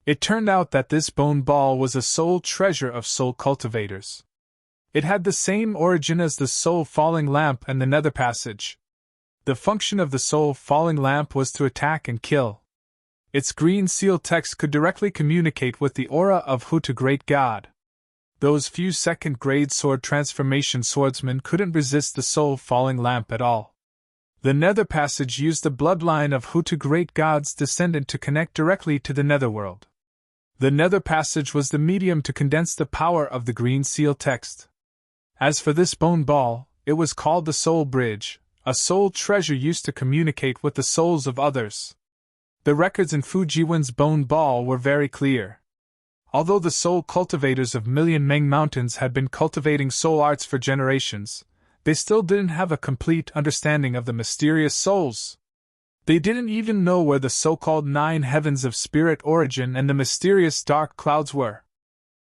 It turned out that this bone ball was a soul treasure of soul cultivators. It had the same origin as the soul falling lamp and the nether passage. The function of the soul falling lamp was to attack and kill. Its green seal text could directly communicate with the aura of Hu to Great God. Those few second-grade sword transformation swordsmen couldn't resist the soul falling lamp at all. The nether passage used the bloodline of Hu to Great God's descendant to connect directly to the netherworld. The nether passage was the medium to condense the power of the green seal text. As for this bone ball, it was called the soul bridge, a soul treasure used to communicate with the souls of others. The records in Fu Jiwen's bone ball were very clear. Although the soul cultivators of Million Meng Mountains had been cultivating soul arts for generations, they still didn't have a complete understanding of the mysterious souls. They didn't even know where the so-called 9 heavens of spirit origin and the mysterious dark clouds were.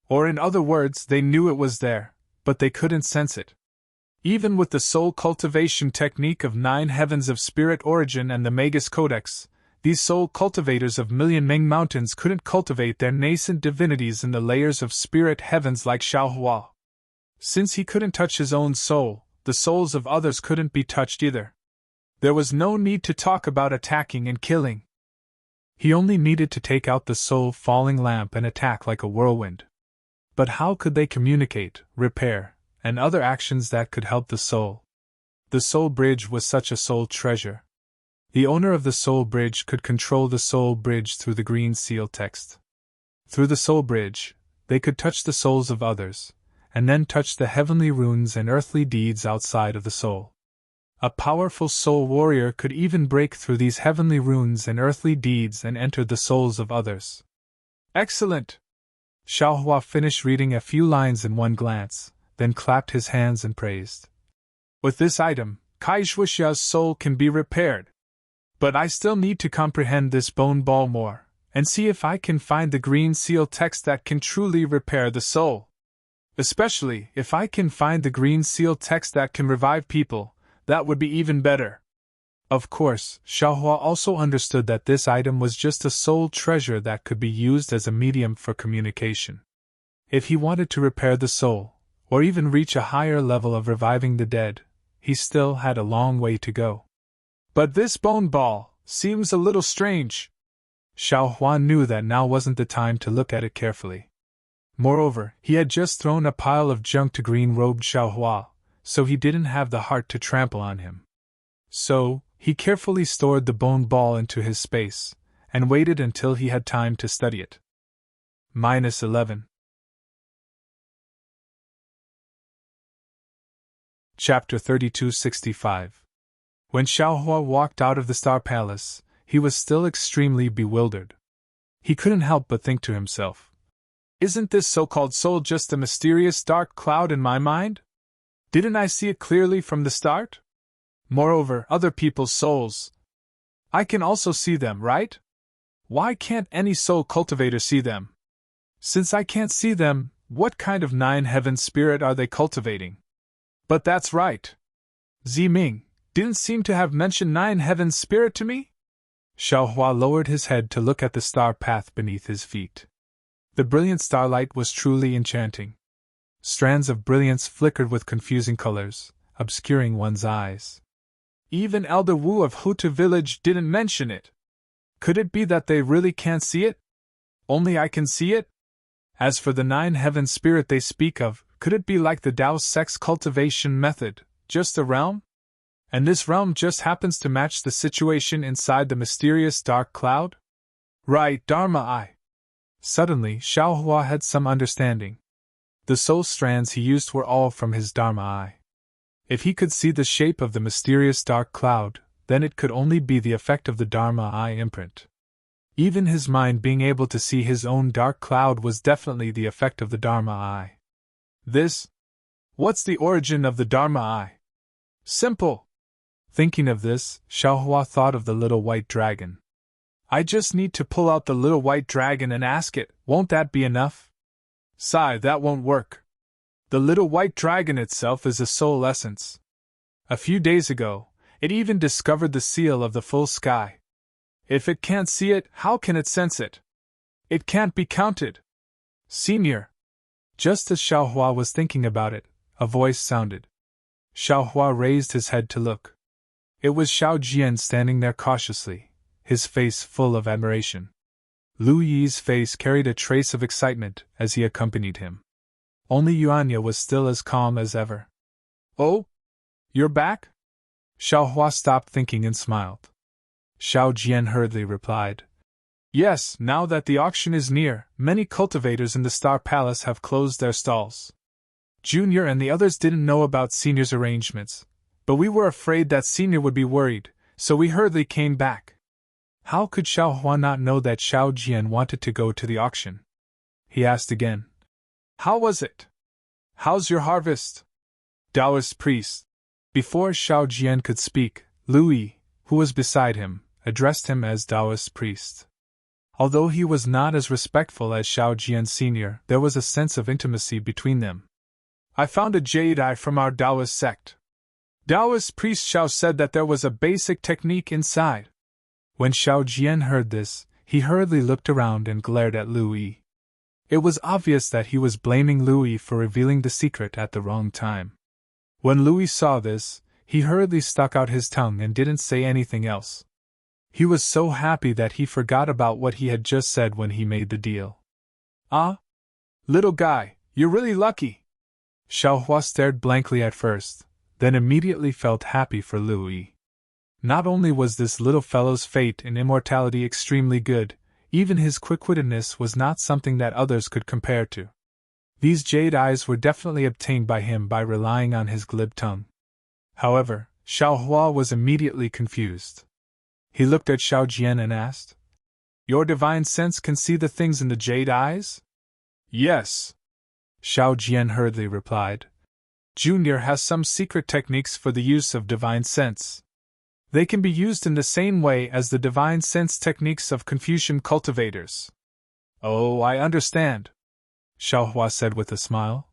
Or in other words, they knew it was there, but they couldn't sense it. Even with the soul cultivation technique of 9 heavens of spirit origin and the Magus Codex, these soul cultivators of Million Meng Mountains couldn't cultivate their nascent divinities in the layers of spirit heavens like Xiaohua. Since he couldn't touch his own soul, the souls of others couldn't be touched either. There was no need to talk about attacking and killing. He only needed to take out the soul-falling lamp and attack like a whirlwind. But how could they communicate, repair, and other actions that could help the soul? The soul bridge was such a soul treasure. The owner of the soul bridge could control the soul bridge through the green seal text. Through the soul bridge, they could touch the souls of others, and then touch the heavenly runes and earthly deeds outside of the soul. A powerful soul warrior could even break through these heavenly runes and earthly deeds and enter the souls of others. Excellent! Xiaohua finished reading a few lines in one glance, then clapped his hands and praised. With this item, Kai Shuxia's soul can be repaired. But I still need to comprehend this bone ball more, and see if I can find the green seal text that can truly repair the soul. Especially, if I can find the green seal text that can revive people, that would be even better. Of course, Xiaohua also understood that this item was just a soul treasure that could be used as a medium for communication. If he wanted to repair the soul, or even reach a higher level of reviving the dead, he still had a long way to go. But this bone ball seems a little strange. Xiaohua knew that now wasn't the time to look at it carefully. Moreover, he had just thrown a pile of junk to green-robed Xiaohua, so he didn't have the heart to trample on him. So, he carefully stored the bone ball into his space, and waited until he had time to study it. -11. Chapter 3265. When Xiaohua walked out of the Star Palace, he was still extremely bewildered. He couldn't help but think to himself, "Isn't this so-called soul just a mysterious dark cloud in my mind? Didn't I see it clearly from the start? Moreover, other people's souls. I can also see them, right? Why can't any soul cultivator see them? Since I can't see them, what kind of 9 heaven spirit are they cultivating? But that's right. Ziming didn't seem to have mentioned 9 heaven spirit to me?" Xiaohua lowered his head to look at the star path beneath his feet. The brilliant starlight was truly enchanting. Strands of brilliance flickered with confusing colors, obscuring one's eyes. Even Elder Wu of Hutu village didn't mention it. Could it be that they really can't see it? Only I can see it? As for the 9 heaven spirit they speak of, could it be like the Tao sex cultivation method, just a realm? And this realm just happens to match the situation inside the mysterious dark cloud? Right, Dharma Eye. Suddenly, Xiaohua had some understanding. The soul strands he used were all from his Dharma Eye. If he could see the shape of the mysterious dark cloud, then it could only be the effect of the Dharma Eye imprint. Even his mind being able to see his own dark cloud was definitely the effect of the Dharma Eye. What's the origin of the Dharma Eye? Simple. Thinking of this, Xiaohua thought of the little white dragon. I just need to pull out the little white dragon and ask it, won't that be enough? Sigh, that won't work. The little white dragon itself is a soul essence. A few days ago, it even discovered the seal of the full sky. If it can't see it, how can it sense it? It can't be counted. Senior. Just as Xiaohua was thinking about it, a voice sounded. Xiaohua raised his head to look. It was Xiao Jian standing there cautiously, his face full of admiration. Lu Yi's face carried a trace of excitement as he accompanied him. Only Yuanya was still as calm as ever. Oh? You're back? Xiaohua stopped thinking and smiled. Xiao Jian hurriedly replied. Yes, now that the auction is near, many cultivators in the Star Palace have closed their stalls. Junior and the others didn't know about Senior's arrangements, but we were afraid that Senior would be worried, so we hurriedly came back. How could Xiaohua not know that Xiao Jian wanted to go to the auction? he asked again. How was it? How's your harvest? Taoist priest. Before Xiao Jian could speak, Louis, who was beside him, addressed him as Taoist priest. Although he was not as respectful as Xiao Jian Sr., there was a sense of intimacy between them. I found a jade eye from our Taoist sect. Taoist priest Xiao said that there was a basic technique inside. When Xiao Jian heard this, he hurriedly looked around and glared at Louis. It was obvious that he was blaming Louis for revealing the secret at the wrong time. When Louis saw this, he hurriedly stuck out his tongue and didn't say anything else. He was so happy that he forgot about what he had just said when he made the deal. Ah? Little guy, you're really lucky. Xiao Hua stared blankly at first, then immediately felt happy for Louis. Not only was this little fellow's fate in immortality extremely good, even his quick-wittedness was not something that others could compare to. These jade eyes were definitely obtained by him by relying on his glib tongue. However, Xiao Hua was immediately confused. He looked at Xiao Jian and asked, Your divine sense can see the things in the jade eyes? Yes. Xiao Jian hurriedly replied. Junior has some secret techniques for the use of divine sense. They can be used in the same way as the divine sense techniques of Confucian cultivators. Oh, I understand, Xiao Hua said with a smile.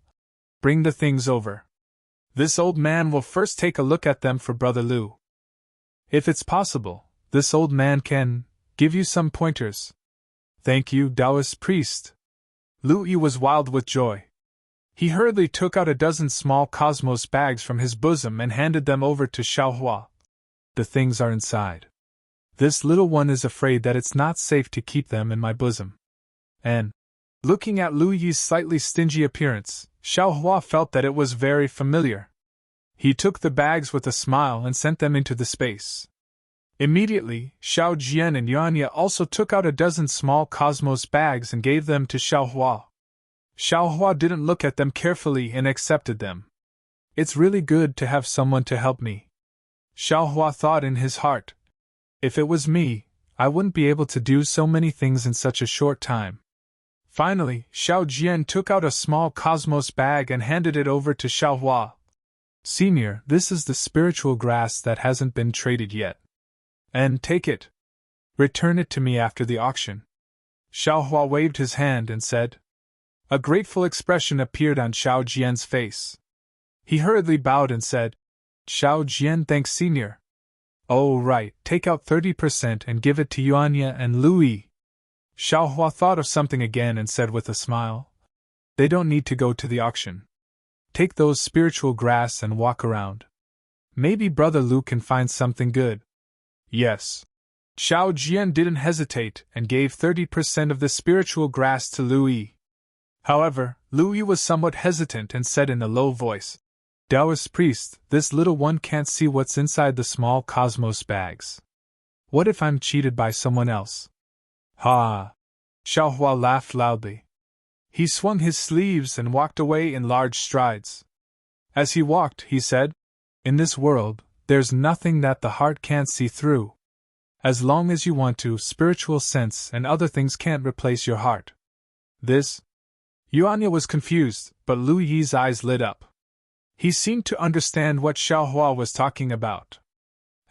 Bring the things over. This old man will first take a look at them for Brother Lu. If it's possible, this old man can give you some pointers. Thank you, Taoist priest. Lu Yi was wild with joy. He hurriedly took out a dozen small cosmos bags from his bosom and handed them over to Xiao Hua. The things are inside. This little one is afraid that it's not safe to keep them in my bosom. And, looking at Lu Yi's slightly stingy appearance, Xiao Hua felt that it was very familiar. He took the bags with a smile and sent them into the space. Immediately, Xiao Jian and Yuanya also took out a dozen small cosmos bags and gave them to Xiao Hua. Xiao Hua didn't look at them carefully and accepted them. It's really good to have someone to help me, Xiao Hua thought in his heart. If it was me, I wouldn't be able to do so many things in such a short time. Finally, Xiao Jian took out a small cosmos bag and handed it over to Xiao Hua. Senior, this is the spiritual grass that hasn't been traded yet. And take it. Return it to me after the auction. Xiao Hua waved his hand and said. A grateful expression appeared on Xiao Jian's face. He hurriedly bowed and said, Xiao Jian thanks Senior. Oh right, take out 30% and give it to Yuanya and Louis. Xiao Hua thought of something again and said with a smile. They don't need to go to the auction. Take those spiritual grass and walk around. Maybe Brother Lu can find something good. Yes. Xiao Jian didn't hesitate and gave 30% of the spiritual grass to Louis. However, Louis was somewhat hesitant and said in a low voice, Taoist priest, this little one can't see what's inside the small cosmos bags. What if I'm cheated by someone else? Ha! Xiao Hua laughed loudly. He swung his sleeves and walked away in large strides. As he walked, he said, In this world, there's nothing that the heart can't see through. As long as you want to, spiritual sense and other things can't replace your heart. This? Yuanya was confused, but Lu Yi's eyes lit up. He seemed to understand what Xiao Hua was talking about.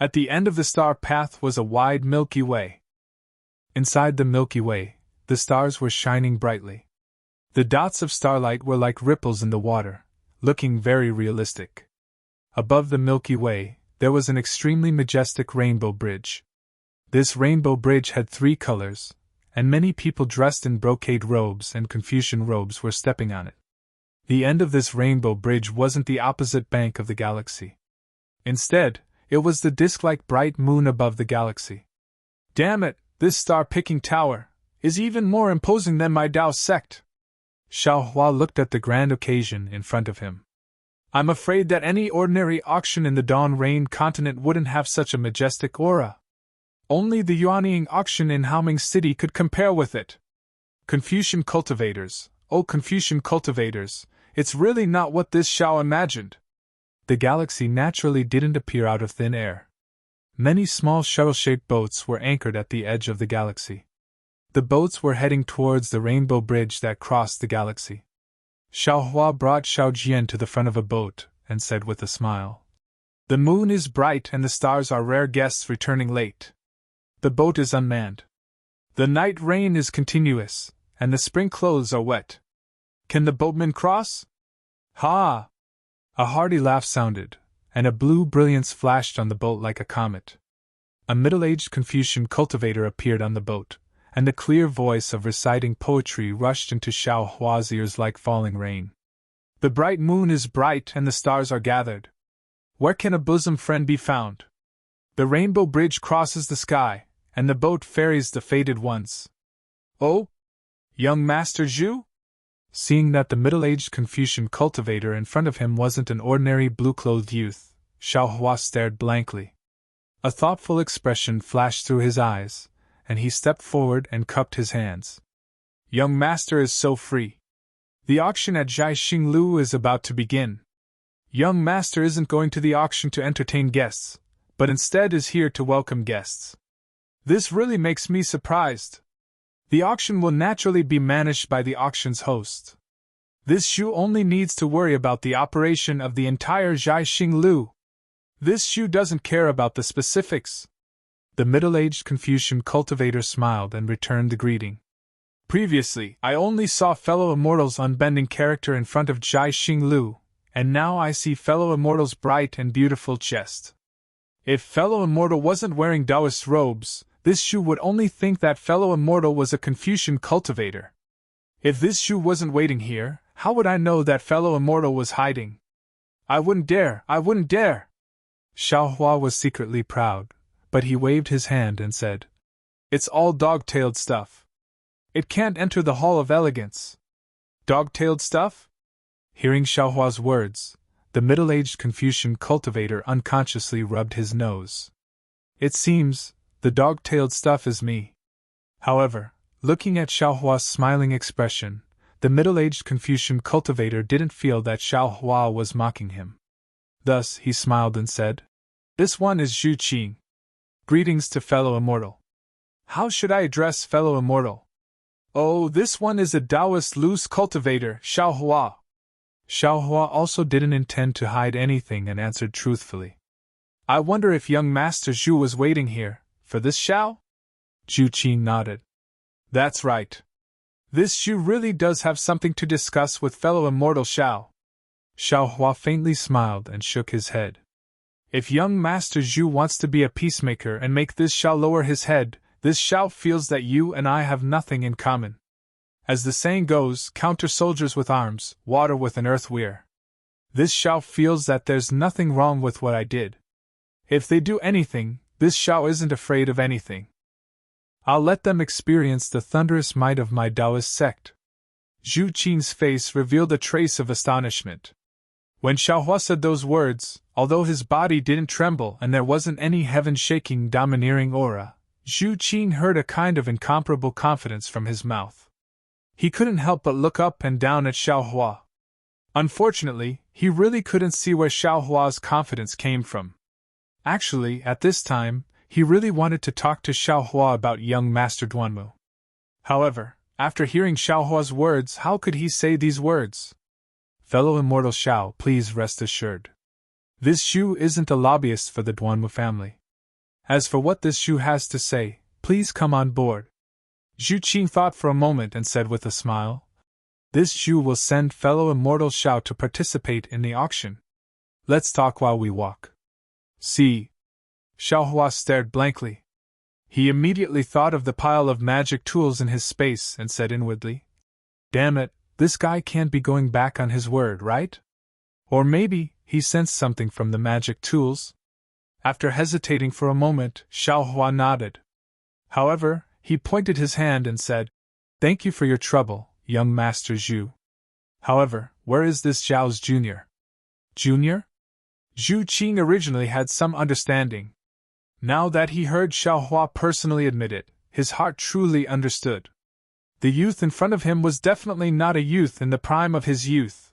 At the end of the star path was a wide Milky Way. Inside the Milky Way, the stars were shining brightly. The dots of starlight were like ripples in the water, looking very realistic. Above the Milky Way, there was an extremely majestic rainbow bridge. This rainbow bridge had 3 colors, and many people dressed in brocade robes and Confucian robes were stepping on it. The end of this rainbow bridge wasn't the opposite bank of the galaxy. Instead, it was the disk-like bright moon above the galaxy. Damn it, this star-picking tower is even more imposing than my Tao sect. Xiao Hua looked at the grand occasion in front of him. I'm afraid that any ordinary auction in the Dawn Rain continent wouldn't have such a majestic aura. Only the Yuanying auction in Haoming City could compare with it. Confucian cultivators, oh Confucian cultivators, it's really not what this Xiao imagined. The galaxy naturally didn't appear out of thin air. Many small shuttle-shaped boats were anchored at the edge of the galaxy. The boats were heading towards the rainbow bridge that crossed the galaxy. Xiaohua brought Xiao Jian to the front of a boat, and said with a smile, "The moon is bright and the stars are rare guests returning late. The boat is unmanned. The night rain is continuous, and the spring clothes are wet. Can the boatmen cross?" "Ha!" A hearty laugh sounded, and a blue brilliance flashed on the boat like a comet. A middle-aged Confucian cultivator appeared on the boat, and the clear voice of reciting poetry rushed into Xiao Hua's ears like falling rain. "The bright moon is bright and the stars are gathered. Where can a bosom friend be found? The rainbow bridge crosses the sky, and the boat ferries the fated ones. Oh, young Master Zhu?" Seeing that the middle-aged Confucian cultivator in front of him wasn't an ordinary blue-clothed youth, Xiao Hua stared blankly. A thoughtful expression flashed through his eyes, and he stepped forward and cupped his hands. "Young Master is so free. The auction at Jiaxinglu is about to begin. Young Master isn't going to the auction to entertain guests, but instead is here to welcome guests. This really makes me surprised. The auction will naturally be managed by the auction's host. This Xu only needs to worry about the operation of the entire Jiaxinglu. This Xu doesn't care about the specifics." The middle-aged Confucian cultivator smiled and returned the greeting. "Previously, I only saw fellow immortals' unbending character in front of Jiaxinglu, and now I see fellow immortals' bright and beautiful chest. If fellow immortal wasn't wearing Taoist robes, this Xu would only think that fellow immortal was a Confucian cultivator. If this Xu wasn't waiting here, how would I know that fellow immortal was hiding? I wouldn't dare! I wouldn't dare!" Xiao Hua was secretly proud, but he waved his hand and said, "It's all dog-tailed stuff. It can't enter the Hall of Elegance." "Dog-tailed stuff?" Hearing Xiao Hua's words, the middle-aged Confucian cultivator unconsciously rubbed his nose. "It seems the dog-tailed stuff is me." However, looking at Xiao Hua's smiling expression, the middle-aged Confucian cultivator didn't feel that Xiao Hua was mocking him. Thus he smiled and said, "This one is Zhu Qing. Greetings to fellow immortal. How should I address fellow immortal? Oh, this one is a Taoist loose cultivator, Xiao Hua." Xiao Hua also didn't intend to hide anything and answered truthfully, "I wonder if young Master Zhu was waiting here, for this Xiao?" Zhu Qing nodded. "That's right. This Xu really does have something to discuss with fellow immortal Xiao." Xiao Hua faintly smiled and shook his head. "If young Master Zhu wants to be a peacemaker and make this Xiao lower his head, this Xiao feels that you and I have nothing in common. As the saying goes, counter soldiers with arms, water with an earth weir. This Xiao feels that there's nothing wrong with what I did. If they do anything, this Xiao isn't afraid of anything. I'll let them experience the thunderous might of my Taoist sect." Zhu Qing's face revealed a trace of astonishment. When Xiao Hua said those words, although his body didn't tremble and there wasn't any heaven-shaking domineering aura, Zhu Qing heard a kind of incomparable confidence from his mouth. He couldn't help but look up and down at Xiao Hua. Unfortunately, he really couldn't see where Xiao Hua's confidence came from. Actually, at this time, he really wanted to talk to Xiao Hua about young Master Duanmu. However, after hearing Xiao Hua's words, how could he say these words? "Fellow immortal Xiao, please rest assured. This Xu isn't a lobbyist for the Duanmu family. As for what this Xu has to say, please come on board." Zhu Qing thought for a moment and said with a smile, "This Xu will send fellow immortal Xiao to participate in the auction. Let's talk while we walk." "See." Xiao Hua stared blankly. He immediately thought of the pile of magic tools in his space and said inwardly, "Damn it, this guy can't be going back on his word, right? Or maybe he sensed something from the magic tools?" After hesitating for a moment, Xiao Hua nodded. However, he pointed his hand and said, "Thank you for your trouble, young Master Zhu. However, where is this Zhao's junior?" "Junior?" Zhu Qing originally had some understanding. Now that he heard Xiao Hua personally admit it, his heart truly understood. The youth in front of him was definitely not a youth in the prime of his youth.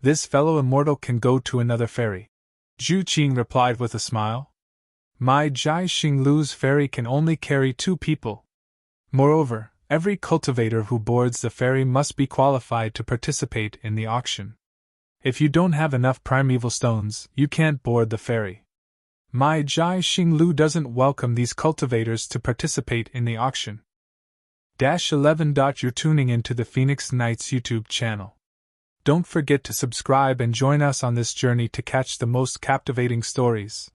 "This fellow immortal can go to another ferry," Zhu Qing replied with a smile. "My Jiaxinglu's ferry can only carry 2 people. Moreover, Every cultivator who boards the ferry must be qualified to participate in the auction. If you don't have enough primeval stones, you can't board the ferry. My Jai Xing Lu doesn't welcome these cultivators to participate in the auction. 11. You're tuning into the Phoenix Knights YouTube channel. Don't forget to subscribe and join us on this journey to catch the most captivating stories.